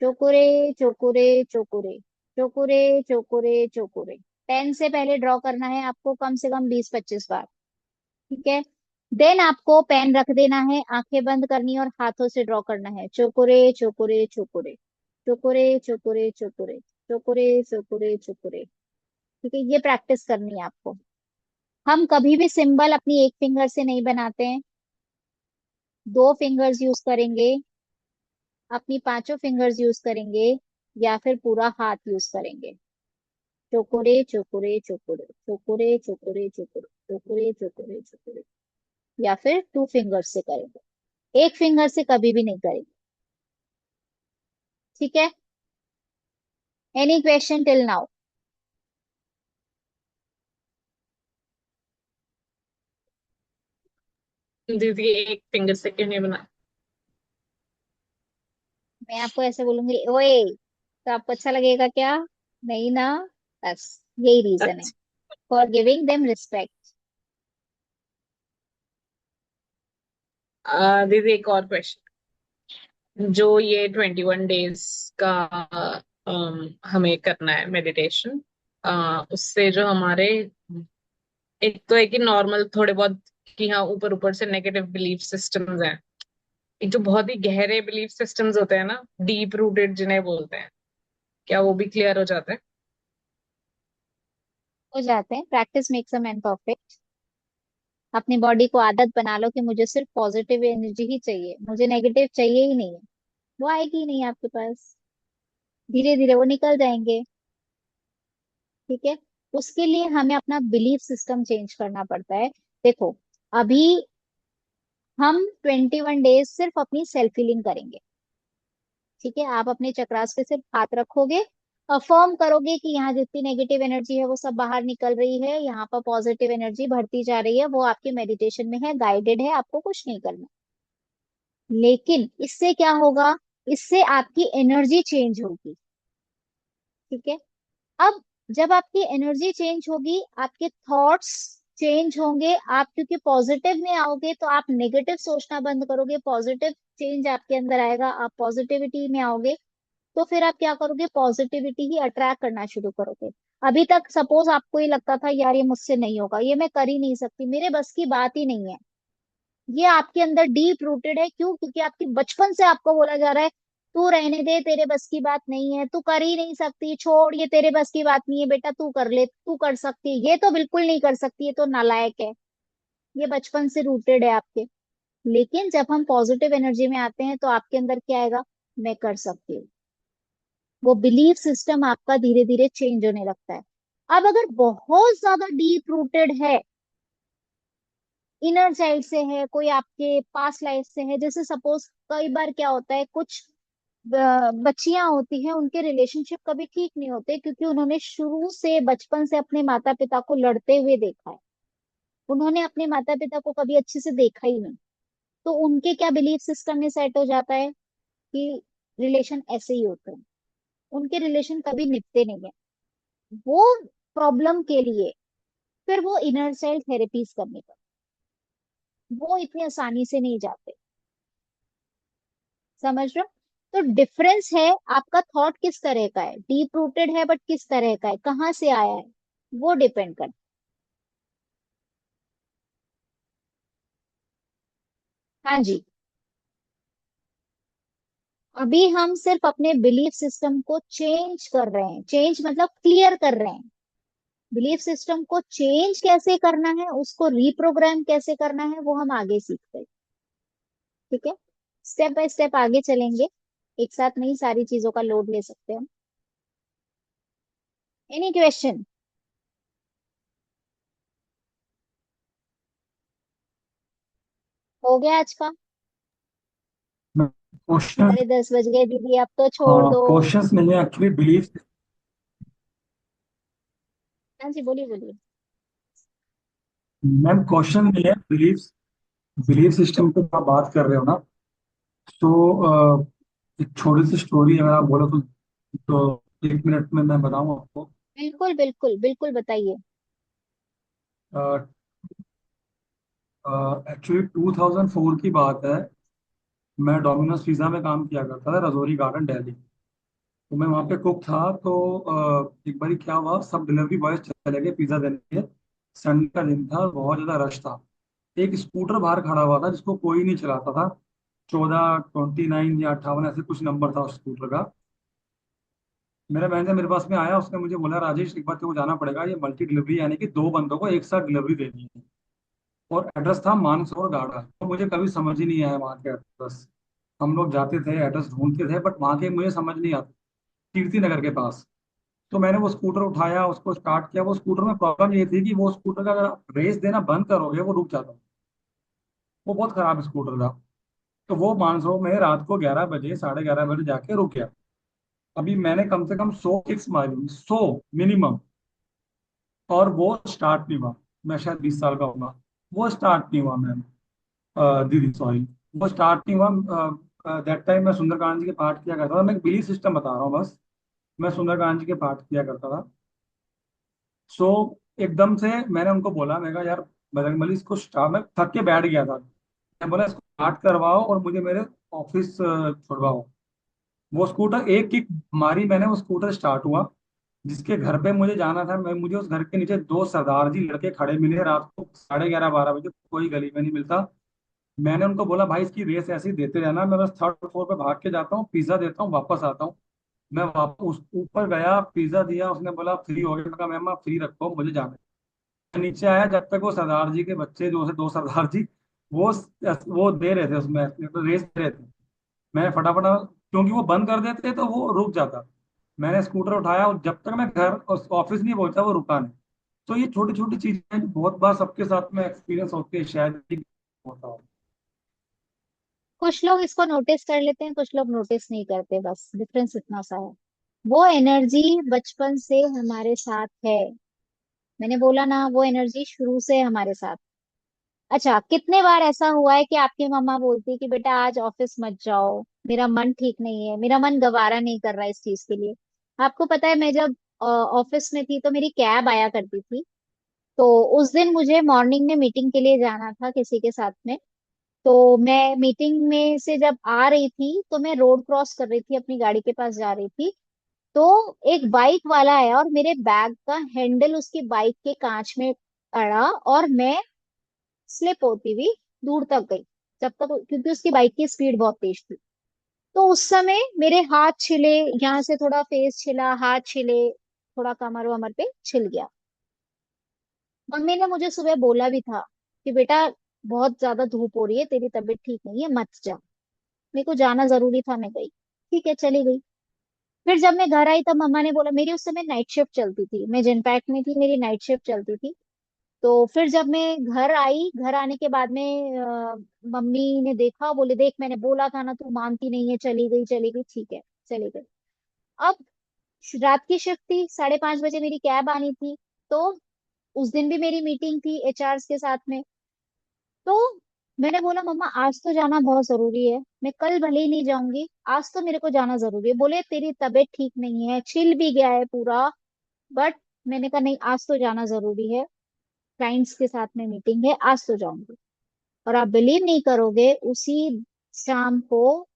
चोकुरे चोकुरे चोकुरे, चोकुरे चोकुरे चोकुरे। पेन से पहले ड्रॉ करना है आपको कम से कम 20-25 बार। ठीक है? देन आपको पेन रख देना है, आंखें बंद करनी है और हाथों से ड्रॉ करना है। चोकुरे चोकुरे चोकुरे, चोकुरे चोकुरे चोकुरे, चोकुरे चोकुरे चोकुरे। ठीक है? ये प्रैक्टिस करनी है आपको। हम कभी भी सिंबल अपनी एक फिंगर से नहीं बनाते हैं, 2 फिंगर्स यूज करेंगे, अपनी 5 फिंगर्स यूज करेंगे, या फिर पूरा हाथ यूज करेंगे। चोकुरे चोकुरे चोकुरे, चोकुरे चोकुरे चोकुरे, चोकुरे चोकुरे चोकुरे, या फिर 2 फिंगर्स से करेंगे, एक फिंगर से कभी भी नहीं करेंगे। ठीक है? Any question till now? दीदी एक फिंगर से क्यों नहीं बना? मैं आपको ऐसे बोलूंगी ओए, तो आपको अच्छा लगेगा क्या? नहीं ना। बस यही रीजन है, अच्छा। For giving them respect. दीदी एक और क्वेश्चन, जो ये 21 डेज का हमें करना है मेडिटेशन, उससे जो हमारे, एक तो है कि नॉर्मल थोड़े बहुत कि हाँ ऊपर ऊपर से नेगेटिव बिलीफ सिस्टम्स हैं, एक जो बहुत ही गहरे बिलीफ सिस्टम्स होते हैं ना, डीप रूटेड जिन्हें बोलते हैं, क्या वो भी क्लियर हो जाते हैं? हो जाते हैं। Practice makes a man perfect. अपनी बॉडी को आदत बना लो कि मुझे सिर्फ पॉजिटिव एनर्जी ही चाहिए, मुझे नेगेटिव चाहिए ही नहीं है। वो आएगी ही नहीं आपके पास, धीरे धीरे वो निकल जाएंगे। ठीक है? उसके लिए हमें अपना बिलीफ सिस्टम चेंज करना पड़ता है। देखो, अभी हम 21 डेज सिर्फ अपनी सेल्फ हीलिंग करेंगे। ठीक है? आप अपने चक्रास पे सिर्फ हाथ रखोगे, अफर्म करोगे कि यहाँ जितनी नेगेटिव एनर्जी है वो सब बाहर निकल रही है, यहाँ पर पॉजिटिव एनर्जी बढ़ती जा रही है। वो आपके मेडिटेशन में है, गाइडेड है, आपको कुछ नहीं करना। लेकिन इससे क्या होगा, इससे आपकी एनर्जी चेंज होगी। ठीक है? अब जब आपकी एनर्जी चेंज होगी, आपके थॉट्स चेंज होंगे। आप क्योंकि पॉजिटिव में आओगे तो आप नेगेटिव सोचना बंद करोगे, पॉजिटिव चेंज आपके अंदर आएगा, आप पॉजिटिविटी में आओगे। तो फिर आप क्या करोगे, पॉजिटिविटी ही अट्रैक्ट करना शुरू करोगे। अभी तक सपोज आपको ये लगता था यार ये मुझसे नहीं होगा, ये मैं कर ही नहीं सकती, मेरे बस की बात ही नहीं है, ये आपके अंदर डीप रूटेड है। क्यों? क्योंकि आपकी बचपन से आपको बोला जा रहा है तू रहने दे, तेरे बस की बात नहीं है, तू कर ही नहीं सकती, छोड़, ये तेरे बस की बात नहीं है बेटा, तू कर ले, तू कर सकती है, ये तो बिल्कुल नहीं कर सकती, ये तो नालायक है। ये बचपन से रूटेड है आपके। लेकिन जब हम पॉजिटिव एनर्जी में आते हैं तो आपके अंदर क्या आएगा, मैं कर सकती हूँ। वो बिलीफ सिस्टम आपका धीरे धीरे चेंज होने लगता है। अब अगर बहुत ज्यादा डीप रूटेड है, इनर चाइल्ड से है, कोई आपके पास्ट लाइफ से है, जैसे सपोज कई बार क्या होता है, कुछ बच्चियां होती हैं, उनके रिलेशनशिप कभी ठीक नहीं होते क्योंकि उन्होंने शुरू से बचपन से अपने माता पिता को लड़ते हुए देखा है। उन्होंने अपने माता पिता को कभी अच्छे से देखा ही नहीं, तो उनके क्या बिलीफ सिस्टम में सेट हो जाता है कि रिलेशन ऐसे ही होते हैं। उनके रिलेशन कभी निपटे नहीं है। वो प्रॉब्लम के लिए फिर वो इनर चाइल्ड थेरेपीज करने पर वो इतनी आसानी से नहीं जाते। समझ रहे हो? तो डिफरेंस है, आपका थॉट किस तरह का है, डीप रूटेड है बट किस तरह का है, कहाँ से आया है, वो डिपेंड करता है। हाँ जी। अभी हम सिर्फ अपने बिलीफ सिस्टम को चेंज कर रहे हैं, चेंज मतलब क्लियर कर रहे हैं। बिलीफ सिस्टम को चेंज कैसे करना है, उसको रीप्रोग्राम कैसे करना है, वो हम आगे सीखते हैं। ठीक है, स्टेप बाय स्टेप आगे चलेंगे, एक साथ नहीं सारी चीजों का लोड ले सकते हम। Any question? हो गया आज का? क्वेश्चन, 10:30 बज गए दीदी, अब तो छोड़ हाँ दो। क्वेश्चंस नहीं है एक्चुअली, बिलीफ। हाँ जी, बोलिए बोलिए। मैम क्वेश्चन नहीं है, बिलीफ, बिलीफ सिस्टम पे आप बात कर रहे हो ना, तो एक छोटी सी स्टोरी अगर आप बोलो तो 1 मिनट में मैं बताऊं आपको। बिल्कुल बिल्कुल बिल्कुल, बताइए। एक्चुअली 2004 की बात है। मैं डोमिनोज पिज्ज़ा में काम किया करता था, रजौरी गार्डन दिल्ली। तो मैं वहाँ पे कुक था। तो एक बार क्या हुआ, सब डिलीवरी बॉयज चले गए पिज्ज़ा देने के। संडे का दिन था, बहुत ज़्यादा रश था। एक स्कूटर बाहर खड़ा हुआ था जिसको कोई नहीं चलाता था। 1429 या 58 ऐसे कुछ नंबर था उस स्कूटर का। मेरा मैनेजर मेरे पास में आया, उसने मुझे बोला, राजेश एक बार तेरे को जाना पड़ेगा, ये मल्टी डिलीवरी यानी कि 2 बंदों को एक साथ डिलीवरी देनी है। और एड्रेस था मानसरोवर गार्डन। तो मुझे कभी समझ ही नहीं आया वहाँ के एड्रेस। हम लोग जाते थे, एड्रेस ढूंढते थे, बट वहाँ के मुझे समझ नहीं आता। कीर्ति नगर के पास। तो मैंने वो स्कूटर उठाया, उसको स्टार्ट किया। वो स्कूटर में प्रॉब्लम ये थी कि वो स्कूटर का अगर आप रेस देना बंद करोगे वो रुक जाता। वो बहुत खराब स्कूटर था। तो वो मानसरोवर में रात को 11 बजे, 11:30 बजे जाके रुक गया। अभी मैंने कम से कम 100 किक्स मारी, 100 मिनिमम, और वो स्टार्ट नहीं हुआ। मैं शायद 20 साल का होगा। वो स्टार्ट नहीं हुआ मैम, दीदी सॉरी। वो स्टार्ट नहीं हुआ। दैट टाइम मैं सुंदरकांड जी के पाठ किया करता था। मैं एक बिलीफ सिस्टम बता रहा हूँ बस। मैं सुंदरकांड जी के पाठ किया करता था। सो एकदम से मैंने उनको बोला, मैं कहा यार बजरंगबली इसको स्टार्ट, मैं थक के बैठ गया था। मैं बोला इसको स्टार्ट करवाओ और मुझे मेरे ऑफिस छुड़वाओ। वो स्कूटर एक किक मारी मैंने, वो स्कूटर स्टार्ट हुआ। जिसके घर पे मुझे जाना था, मैं मुझे उस घर के नीचे 2 सरदार जी लड़के खड़े मिले रात को 11:30 12 बजे, कोई गली में नहीं मिलता। मैंने उनको बोला भाई इसकी रेस ऐसे ही देते रहना, मैं बस 3rd फ्लोर पे भाग के जाता हूँ, पिज्जा देता हूँ, वापस आता हूँ। मैं वापस उस ऊपर गया, पिज्जा दिया, उसने बोला फ्री हो गया। मैं कहा मैम आप फ्री रखो, मुझे जाना है। मैं नीचे आया, जब तक वो सरदार जी के बच्चे, जो से 2 सरदार जी, वो वो दे रहे थे उसमें, रेस दे रहे थे। मैं फटाफट, क्योंकि वो बंद कर देते तो वो रुक जाता। मैंने स्कूटर उठाया और जब तक मैं घर ऑफिस नहीं पहुंचा वो रुका नहीं। तो ये छोटी छोटी चीजें बहुत बार सबके साथ में एक्सपीरियंस होती है, शायद ही होता हो। कुछ लोग इसको नोटिस कर लेते हैं, कुछ लोग नोटिस नहीं करते, बस डिफरेंस इतना सा है। वो एनर्जी बचपन से हमारे साथ है। मैंने बोला ना, वो एनर्जी शुरू से हमारे साथ। अच्छा, कितने बार ऐसा हुआ है कि आपकी मम्मा बोलती है कि बेटा आज ऑफिस मत जाओ, मेरा मन ठीक नहीं है, मेरा मन गवारा नहीं कर रहा है इस चीज के लिए। आपको पता है, मैं जब ऑफिस में थी तो मेरी कैब आया करती थी। तो उस दिन मुझे मॉर्निंग में मीटिंग के लिए जाना था किसी के साथ में। तो मैं मीटिंग में से जब आ रही थी तो मैं रोड क्रॉस कर रही थी, अपनी गाड़ी के पास जा रही थी। तो एक बाइक वाला आया और मेरे बैग का हैंडल उसकी बाइक के कांच में अड़ा, और मैं स्लिप होती हुई दूर तक गई। जब तक, क्योंकि उसकी बाइक की स्पीड बहुत तेज थी। तो उस समय मेरे हाथ छिले, यहाँ से थोड़ा फेस छिला, हाथ छिले, थोड़ा कमर वमर पे छिल गया। मम्मी ने मुझे सुबह बोला भी था कि बेटा बहुत ज्यादा धूप हो रही है, तेरी तबीयत ठीक नहीं है, मत जा। मेरे को जाना जरूरी था, मैं गई। ठीक है, चली गई। फिर जब मैं घर आई तब मम्मा ने बोला, मेरी उस समय नाइट शिफ्ट चलती थी, मैं जनपैक में थी, मेरी नाइट शिफ्ट चलती थी। तो फिर जब मैं घर आई, घर आने के बाद में मम्मी ने देखा, बोले देख मैंने बोला था ना, तू मानती नहीं है, चली गई चली गई, ठीक है चली गई। अब रात की शिफ्ट थी, 5:30 बजे मेरी कैब आनी थी। तो उस दिन भी मेरी मीटिंग थी एचआर के साथ में। तो मैंने बोला मम्मा आज तो जाना बहुत जरूरी है, मैं कल भले ही नहीं जाऊंगी, आज तो मेरे को जाना जरूरी है। बोले तेरी तबीयत ठीक नहीं है, छिल भी गया है पूरा, बट मैंने कहा नहीं आज तो जाना जरूरी है, क्लाइंट्स के साथ में मीटिंग है, आज तो जाऊंगी। और आप बिलीव नहीं करोगे, उसी शाम को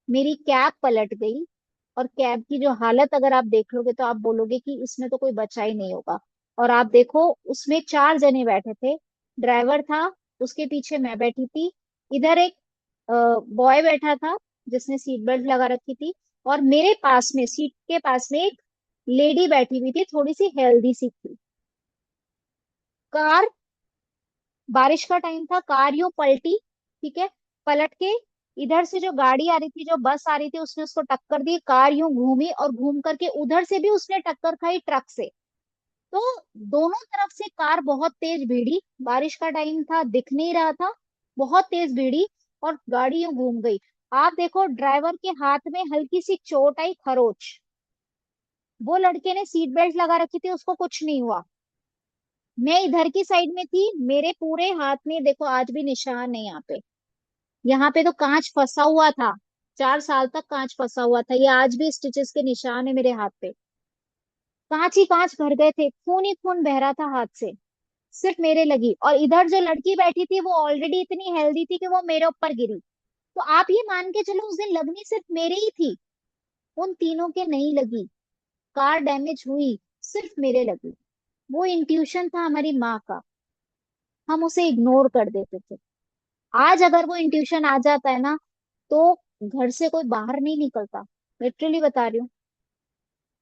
मेरी कैब पलट गई। और कैब की जो हालत अगर आप देख लोगे तो आप बोलोगे कि इसमें तो कोई बचा ही नहीं होगा। और आप देखो उसमें 4 जने बैठे थे, ड्राइवर था, उसके पीछे मैं बैठी थी, इधर एक बॉय बैठा था जिसने सीट बेल्ट लगा रखी थी, और मेरे पास में सीट के पास में एक लेडी बैठी हुई थी, थोड़ी सी हेल्दी सी थी। कार, बारिश का टाइम था, कार यूं पलटी, ठीक है, पलट के इधर से जो गाड़ी आ रही थी, जो बस आ रही थी, उसने उसको टक्कर दी, कार यूं घूमी और घूम करके उधर से भी उसने टक्कर खाई ट्रक से। तो दोनों तरफ से कार बहुत तेज भीड़ी, बारिश का टाइम था, दिख नहीं रहा था, बहुत तेज भीड़ी, और गाड़ी यूं घूम गई। आप देखो ड्राइवर के हाथ में हल्की सी चोट आई, खरोच। वो लड़के ने सीट बेल्ट लगा रखी थी, उसको कुछ नहीं हुआ। मैं इधर की साइड में थी, मेरे पूरे हाथ में देखो आज भी निशान है यहाँ पे, यहाँ पे तो कांच फंसा हुआ था, 4 साल तक कांच फंसा हुआ था, ये आज भी स्टिचेस के निशान है मेरे हाथ पे। कांच ही कांच भर गए थे, खून ही खून बह रहा था हाथ से, सिर्फ मेरे लगी। और इधर जो लड़की बैठी थी वो ऑलरेडी इतनी हेल्दी थी कि वो मेरे ऊपर गिरी। तो आप ये मान के चलो उस दिन लगनी सिर्फ मेरे ही थी, उन तीनों के नहीं लगी। कार डैमेज हुई, सिर्फ मेरे लगी। वो इंट्यूशन था हमारी माँ का, हम उसे इग्नोर कर देते थे। आज अगर वो इंट्यूशन आ जाता है ना, तो घर से कोई बाहर नहीं निकलता, लिटरली बता रही हूँ।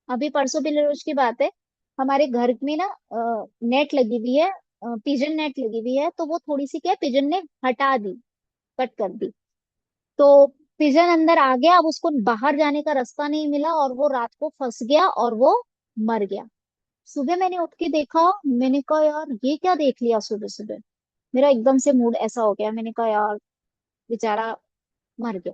अभी परसों पिछले रोज की बात है, हमारे घर में ना नेट लगी हुई है, पिजन नेट लगी हुई है, तो वो थोड़ी सी क्या पिजन ने हटा दी, कट कर दी। तो पिजन अंदर आ गया, अब उसको बाहर जाने का रास्ता नहीं मिला, और वो रात को फंस गया और वो मर गया। सुबह मैंने उठ के देखा, मैंने कहा यार ये क्या देख लिया सुबह सुबह, मेरा एकदम से मूड ऐसा हो गया, मैंने कहा यार बेचारा मर गया।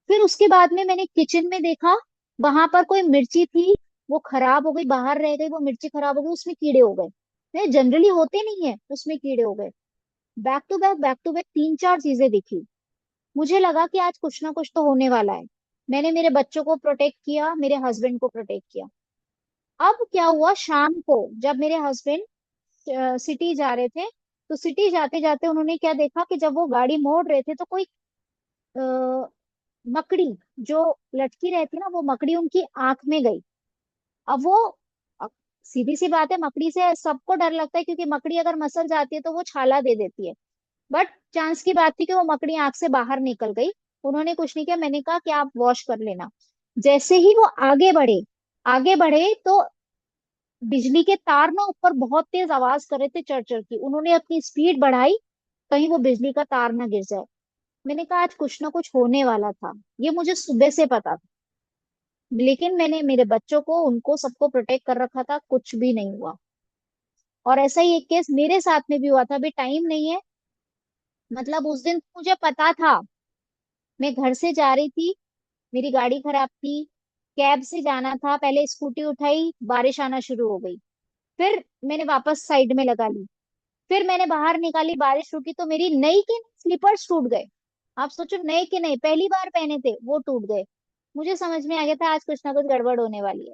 फिर उसके बाद में मैंने किचन में देखा, वहां पर कोई मिर्ची थी, वो खराब हो गई, बाहर रह गई, वो मिर्ची खराब हो गई, उसमें कीड़े हो गए। नहीं जनरली होते नहीं है, उसमें कीड़े हो गए। बैक टू बैक 3 4 चीजें दिखी। मुझे लगा कि आज कुछ ना कुछ तो होने वाला है। मैंने मेरे बच्चों को प्रोटेक्ट किया, मेरे हस्बैंड को प्रोटेक्ट किया। अब क्या हुआ, शाम को जब मेरे हस्बैंड सिटी जा रहे थे, तो सिटी जाते जाते उन्होंने क्या देखा कि जब वो गाड़ी मोड़ रहे थे तो कोई मकड़ी जो लटकी रहती ना, वो मकड़ी उनकी आंख में गई। अब वो अब सीधी सी बात है, मकड़ी से सबको डर लगता है, क्योंकि मकड़ी अगर मसल जाती है तो वो छाला दे देती है। बट चांस की बात थी कि वो मकड़ी आंख से बाहर निकल गई। उन्होंने कुछ नहीं किया, मैंने कहा कि आप वॉश कर लेना। जैसे ही वो आगे बढ़े तो बिजली के तार ना ऊपर बहुत तेज आवाज कर रहे थे, चढ़ चढ़ की। उन्होंने अपनी स्पीड बढ़ाई, कहीं वो बिजली का तार ना गिर जाए। मैंने कहा आज कुछ ना कुछ होने वाला था, ये मुझे सुबह से पता था। लेकिन मैंने मेरे बच्चों को, उनको सबको प्रोटेक्ट कर रखा था, कुछ भी नहीं हुआ। और ऐसा ही एक केस मेरे साथ में भी हुआ था, अभी टाइम नहीं है, मतलब उस दिन मुझे पता था। मैं घर से जा रही थी, मेरी गाड़ी खराब थी, कैब से जाना था, पहले स्कूटी उठाई, बारिश आना शुरू हो गई। फिर मैंने वापस साइड में लगा ली, फिर मैंने बाहर निकाली, बारिश रुकी तो मेरी नई के स्लीपर्स टूट गए। आप सोचो, नए के नए पहली बार पहने थे, वो टूट गए। मुझे समझ में आ गया था आज कुछ ना कुछ गड़बड़ होने वाली है।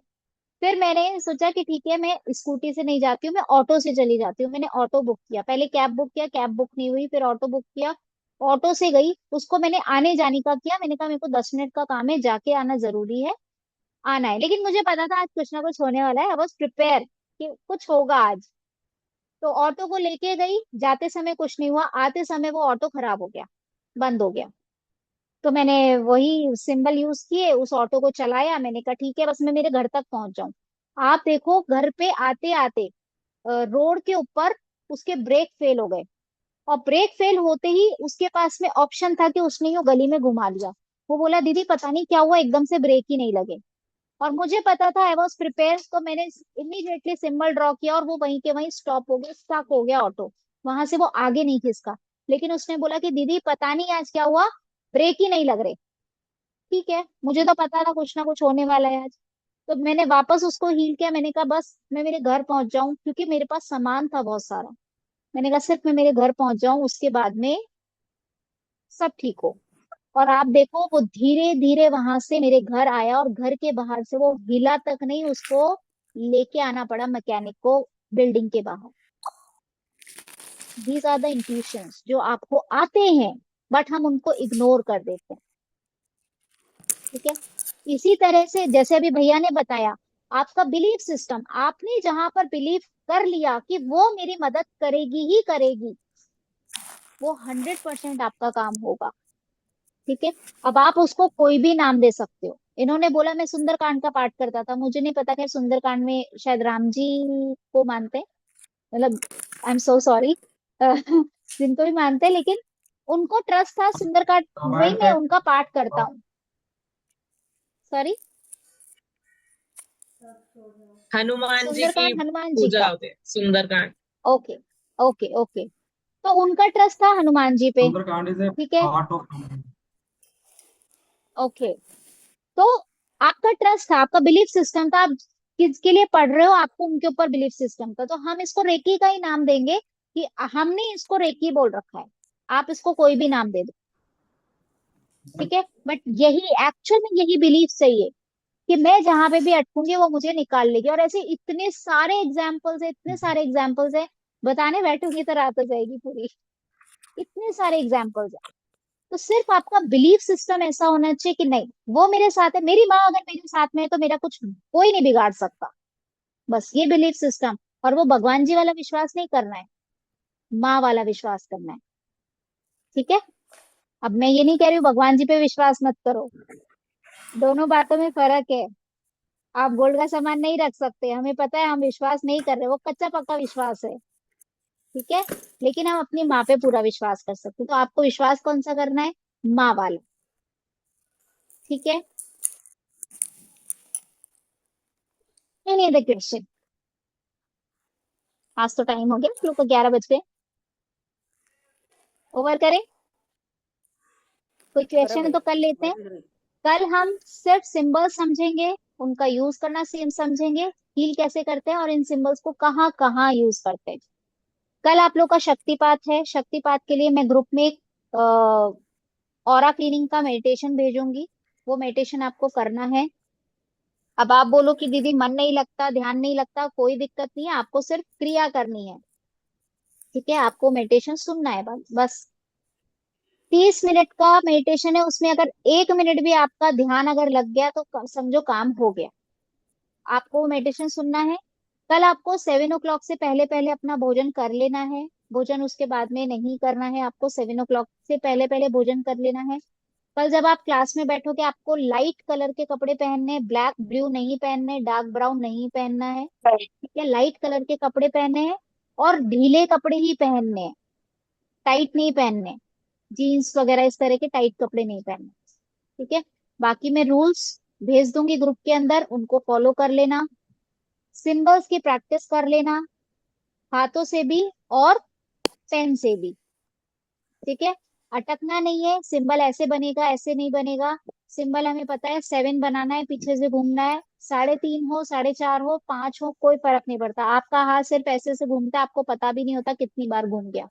फिर मैंने सोचा कि ठीक है, मैं स्कूटी से नहीं जाती हूँ, मैं ऑटो से चली जाती हूँ। मैंने ऑटो बुक किया, पहले कैब बुक किया, कैब बुक नहीं हुई, फिर ऑटो बुक किया, ऑटो से गई। उसको मैंने आने जाने का किया, मैंने कहा मेरे को 10 मिनट का काम है, जाके आना जरूरी है, आना है। लेकिन मुझे पता था आज कुछ ना कुछ होने वाला है, आई वॉज प्रिपेयर कि कुछ होगा आज। तो ऑटो को लेके गई, जाते समय कुछ नहीं हुआ, आते समय वो ऑटो खराब हो गया, बंद हो गया। तो मैंने वही सिंबल यूज किए, उस ऑटो को चलाया, मैंने कहा ठीक है बस मैं मेरे घर तक पहुंच जाऊं। आप देखो घर पे आते आते रोड के ऊपर उसके ब्रेक फेल हो गए। और ब्रेक फेल होते ही उसके पास में ऑप्शन था कि उसने यूं गली में घुमा लिया। वो बोला दीदी पता नहीं क्या हुआ, एकदम से ब्रेक ही नहीं लगे। और मुझे पता था, आई वॉज प्रिपेयर, तो मैंने इमीडिएटली सिंबल ड्रॉ किया, और वो वहीं के वहीं स्टॉप हो गया, स्टक हो गया ऑटो, वहां से वो आगे नहीं खिसका। लेकिन उसने बोला कि दीदी पता नहीं आज क्या हुआ, ब्रेक ही नहीं लग रहे। ठीक है, मुझे तो पता था कुछ ना कुछ होने वाला है आज। तो मैंने वापस उसको हील किया। मैंने कहा बस मैं मेरे घर पहुंच जाऊं, क्योंकि मेरे पास सामान था बहुत सारा। मैंने कहा सिर्फ मैं मेरे घर पहुंच जाऊं, उसके बाद में सब ठीक हो। और आप देखो वो धीरे धीरे वहां से मेरे घर आया, और घर के बाहर से वो हिला तक नहीं, उसको लेके आना पड़ा मैकेनिक को बिल्डिंग के बाहर। दीज आर द इंट्यूशंस जो आपको आते हैं, बट हम उनको इग्नोर कर देते हैं। ठीक है। इसी तरह से जैसे अभी भैया ने बताया, आपका बिलीफ सिस्टम, आपने जहां पर बिलीव कर लिया कि वो मेरी मदद करेगी ही करेगी, वो 100% आपका काम होगा। ठीक है। अब आप उसको कोई भी नाम दे सकते हो। इन्होंने बोला मैं सुंदरकांड का पाठ करता था, मुझे नहीं पता, खैर सुंदरकांड में शायद राम जी को मानते हैं, मतलब आई एम सो सॉरी जिनको भी मानते हैं, लेकिन उनको ट्रस्ट था सुंदरकांड, वही रामायण मैं का उनका पाठ करता हूँ। सॉरी, हनुमान जी की सुंदरकांड हनुमान जी पूजा का। होती है, सुंदरकांड। Okay, okay, okay. तो उनका ट्रस्ट था हनुमान जी पे। सुंदरकांड इज ए ठीक है। Part of. ओके। तो आपका ट्रस्ट था, आपका बिलीफ सिस्टम था, आप किसके लिए पढ़ रहे हो, आपको उनके ऊपर बिलीफ सिस्टम था, तो हम इसको रेकी का ही नाम देंगे कि हमने इसको रेकी बोल रखा है। आप इसको कोई भी नाम दे दो। ठीक है। बट यही एक्चुअल में यही बिलीफ चाहिए कि मैं जहां पे भी अटकूंगी वो मुझे निकाल लेगी। और ऐसे इतने सारे एग्जाम्पल्स है, इतने सारे एग्जाम्पल्स है, बताने बैठूंगी तो रात हो जाएगी पूरी। इतने सारे एग्जाम्पल्स है। तो सिर्फ आपका बिलीफ सिस्टम ऐसा होना चाहिए कि नहीं, वो मेरे साथ है, मेरी माँ अगर मेरे साथ में है तो मेरा कुछ कोई नहीं बिगाड़ सकता। बस ये बिलीफ सिस्टम। और वो भगवान जी वाला विश्वास नहीं करना है, माँ वाला विश्वास करना है। ठीक है। अब मैं ये नहीं कह रही हूँ भगवान जी पे विश्वास मत करो, दोनों बातों में फर्क है। आप गोल्ड का सामान नहीं रख सकते, हमें पता है, हम विश्वास नहीं कर रहे, वो कच्चा पक्का विश्वास है। ठीक है। लेकिन हम अपनी माँ पे पूरा विश्वास कर सकते हैं, तो आपको विश्वास कौन सा करना है? माँ वाला। ठीक है। Any other question? आज तो टाइम हो गया, हम लोग को 11 बज गए। ओवर करें? कोई अरे क्वेश्चन है भाई तो कर लेते हैं। कल हम सिर्फ सिंबल समझेंगे, उनका यूज करना सेम समझेंगे, हील कैसे करते हैं और इन सिंबल्स को कहाँ कहाँ यूज करते हैं। कल आप लोग का शक्तिपात है। शक्तिपात के लिए मैं ग्रुप में एक ऑरा क्लीनिंग का मेडिटेशन भेजूंगी, वो मेडिटेशन आपको करना है। अब आप बोलो कि दीदी मन नहीं लगता, ध्यान नहीं लगता, कोई दिक्कत नहीं है, आपको सिर्फ क्रिया करनी है। ठीक है। आपको मेडिटेशन सुनना है बस बस। 30 मिनट का मेडिटेशन है, उसमें अगर 1 मिनट भी आपका ध्यान अगर लग गया तो समझो काम हो गया। आपको मेडिटेशन सुनना है। कल आपको 7 o'clock से पहले पहले अपना भोजन कर लेना है। भोजन उसके बाद में नहीं करना है, आपको 7 o'clock से पहले पहले भोजन कर लेना है। कल जब आप क्लास में बैठोगे आपको लाइट कलर के कपड़े पहनने हैं, ब्लैक ब्लू नहीं पहनने, डार्क ब्राउन नहीं पहनना है। ठीक है। लाइट कलर के कपड़े पहने हैं, और ढीले कपड़े ही पहनने हैं, टाइट नहीं पहनने। जीन्स वगैरह इस तरह के टाइट कपड़े नहीं पहनने। ठीक है। बाकी मैं रूल्स भेज दूंगी ग्रुप के अंदर, उनको फॉलो कर लेना। सिंबल्स की प्रैक्टिस कर लेना, हाथों से भी और पेन से भी। ठीक है। अटकना नहीं है, सिंबल ऐसे बनेगा ऐसे नहीं बनेगा। सिंबल हमें पता है 7 बनाना है, पीछे से घूमना है, 3.5 हो, 4.5 हो, 5 हो, कोई फर्क नहीं पड़ता। आपका हाथ सिर्फ ऐसे से घूमता है, आपको पता भी नहीं होता कितनी बार घूम गया।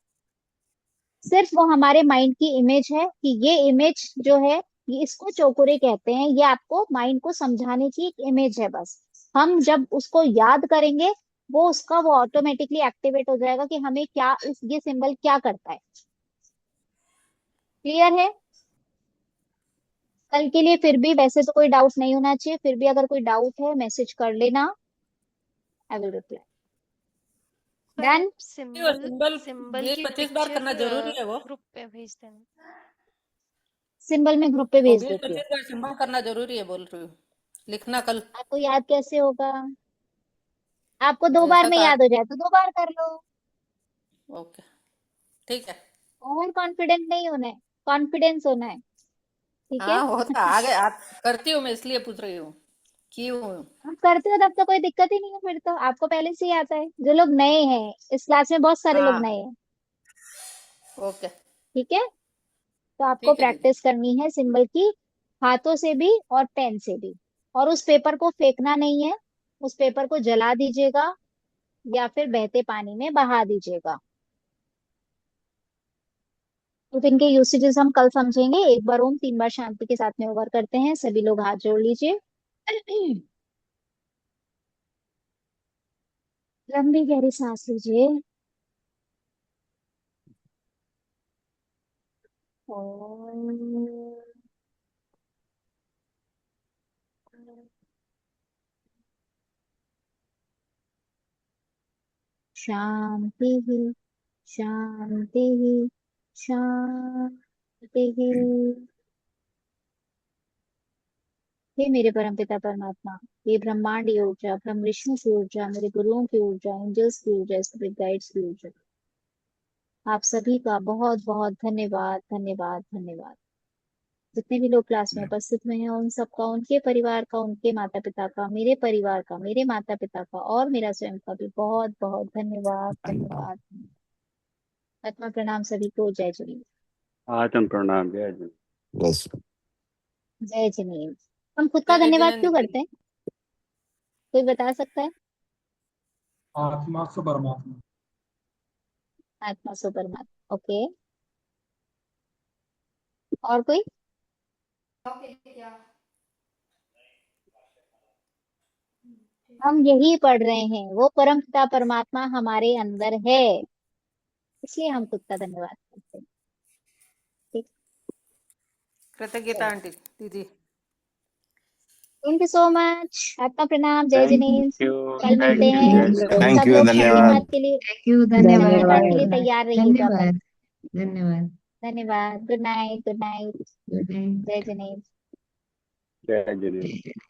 सिर्फ वो हमारे माइंड की इमेज है कि ये इमेज जो है, ये इसको चौकुरे कहते हैं, ये आपको माइंड को समझाने की एक इमेज है बस। हम जब उसको याद करेंगे, वो उसका वो ऑटोमेटिकली एक्टिवेट हो जाएगा कि हमें क्या इस ये सिंबल क्या करता है। क्लियर है? कल के लिए फिर भी वैसे तो कोई डाउट नहीं होना चाहिए, फिर भी अगर कोई डाउट है मैसेज कर लेना, I will reply. Done? Ma'am symbol symbol symbol 20 की 25 बार करना पिक्चर जरूरी है वो। ग्रुप पे भेज देना। सिंबल में ग्रुप पे वो भेज 20 देती हूँ। 25 बार सिंबल करना जरूरी है बोल रही हूँ। लिखना कल। आपको याद कैसे होगा? आपको 2 बार जैसा में तो याद हो जाए तो 2 बार कर लो। ओके ठीक है। ओवर कॉन्फिडेंट नहीं होना है, कॉन्फिडेंस होना है। ठीक है। हाँ वो तो आगे आप करती हूँ, मैं इसलिए पूछ रही हूँ क्यों। आप करते हो तब तो कोई दिक्कत ही नहीं है, फिर तो आपको पहले से ही आता है। जो लोग नए हैं, इस क्लास में बहुत सारे लोग हाँ नए हैं। ओके ठीक है। तो आपको ठीक है दीदी। प्रैक्टिस करनी है सिंबल की, हाथों से भी और पेन से भी। और उस पेपर को फेंकना नहीं है, उस पेपर को जला दीजिएगा या फिर बहते पानी में बहा दीजिएगा। तो इनके यूसेजेस हम कल समझेंगे। एक बार ओम, 3 बार शांति के साथ में ओवर करते हैं। सभी लोग हाथ जोड़ लीजिए। लंबी गहरी सांस लीजिए। ओम शांति ही, शांति ही, शांति ही। हे मेरे परमपिता परमात्मा, ये ब्रह्मांड की ऊर्जा, ब्रह्म विष्णु की ऊर्जा, मेरे गुरुओं की ऊर्जा, एंजल्स की ऊर्जा, स्पिरिट गाइड्स की ऊर्जा, आप सभी का बहुत बहुत धन्यवाद, धन्यवाद, धन्यवाद। जितने भी लोग क्लास में उपस्थित हुए हैं उन सबका, उनके परिवार का, उनके माता पिता का, मेरे परिवार का, मेरे माता पिता का और मेरा स्वयं का भी बहुत बहुत धन्यवाद, धन्यवाद। आत्मा प्रणाम सभी को। जय जिनेन्द्र। आत्म प्रणाम। जय जय। बस जय जिनेन्द्र। हम खुद का जय धन्यवाद क्यों जिनेन्द्र। करते हैं? कोई बता सकता है? आत्मा से परमात्मा। आत्मा सो परमात्मा। ओके, और कोई? हम यही पढ़ रहे हैं, वो परम पिता परमात्मा हमारे अंदर है, इसलिए हम खुद का धन्यवाद करते हैं। ठीक। कृतज्ञता आंटी दीदी। Thank you so much. आत्मा प्रणाम। जय थैंक जिनेन्द्र। यू। कल थैंक मिलते यू। हैं। जय धन्यवाद, जय। थैंक सब यू, लोग शक्ति धन्यवाद। पाठ के लिए, थैंक यू, शक्ति पाठ धन्यवाद, के लिए तैयार रहिएगा बस। धन्यवाद, धन्यवाद। धन्यवाद। Good night, good night. Good night. जय जिनेन्द्र। जय जय। जय जय।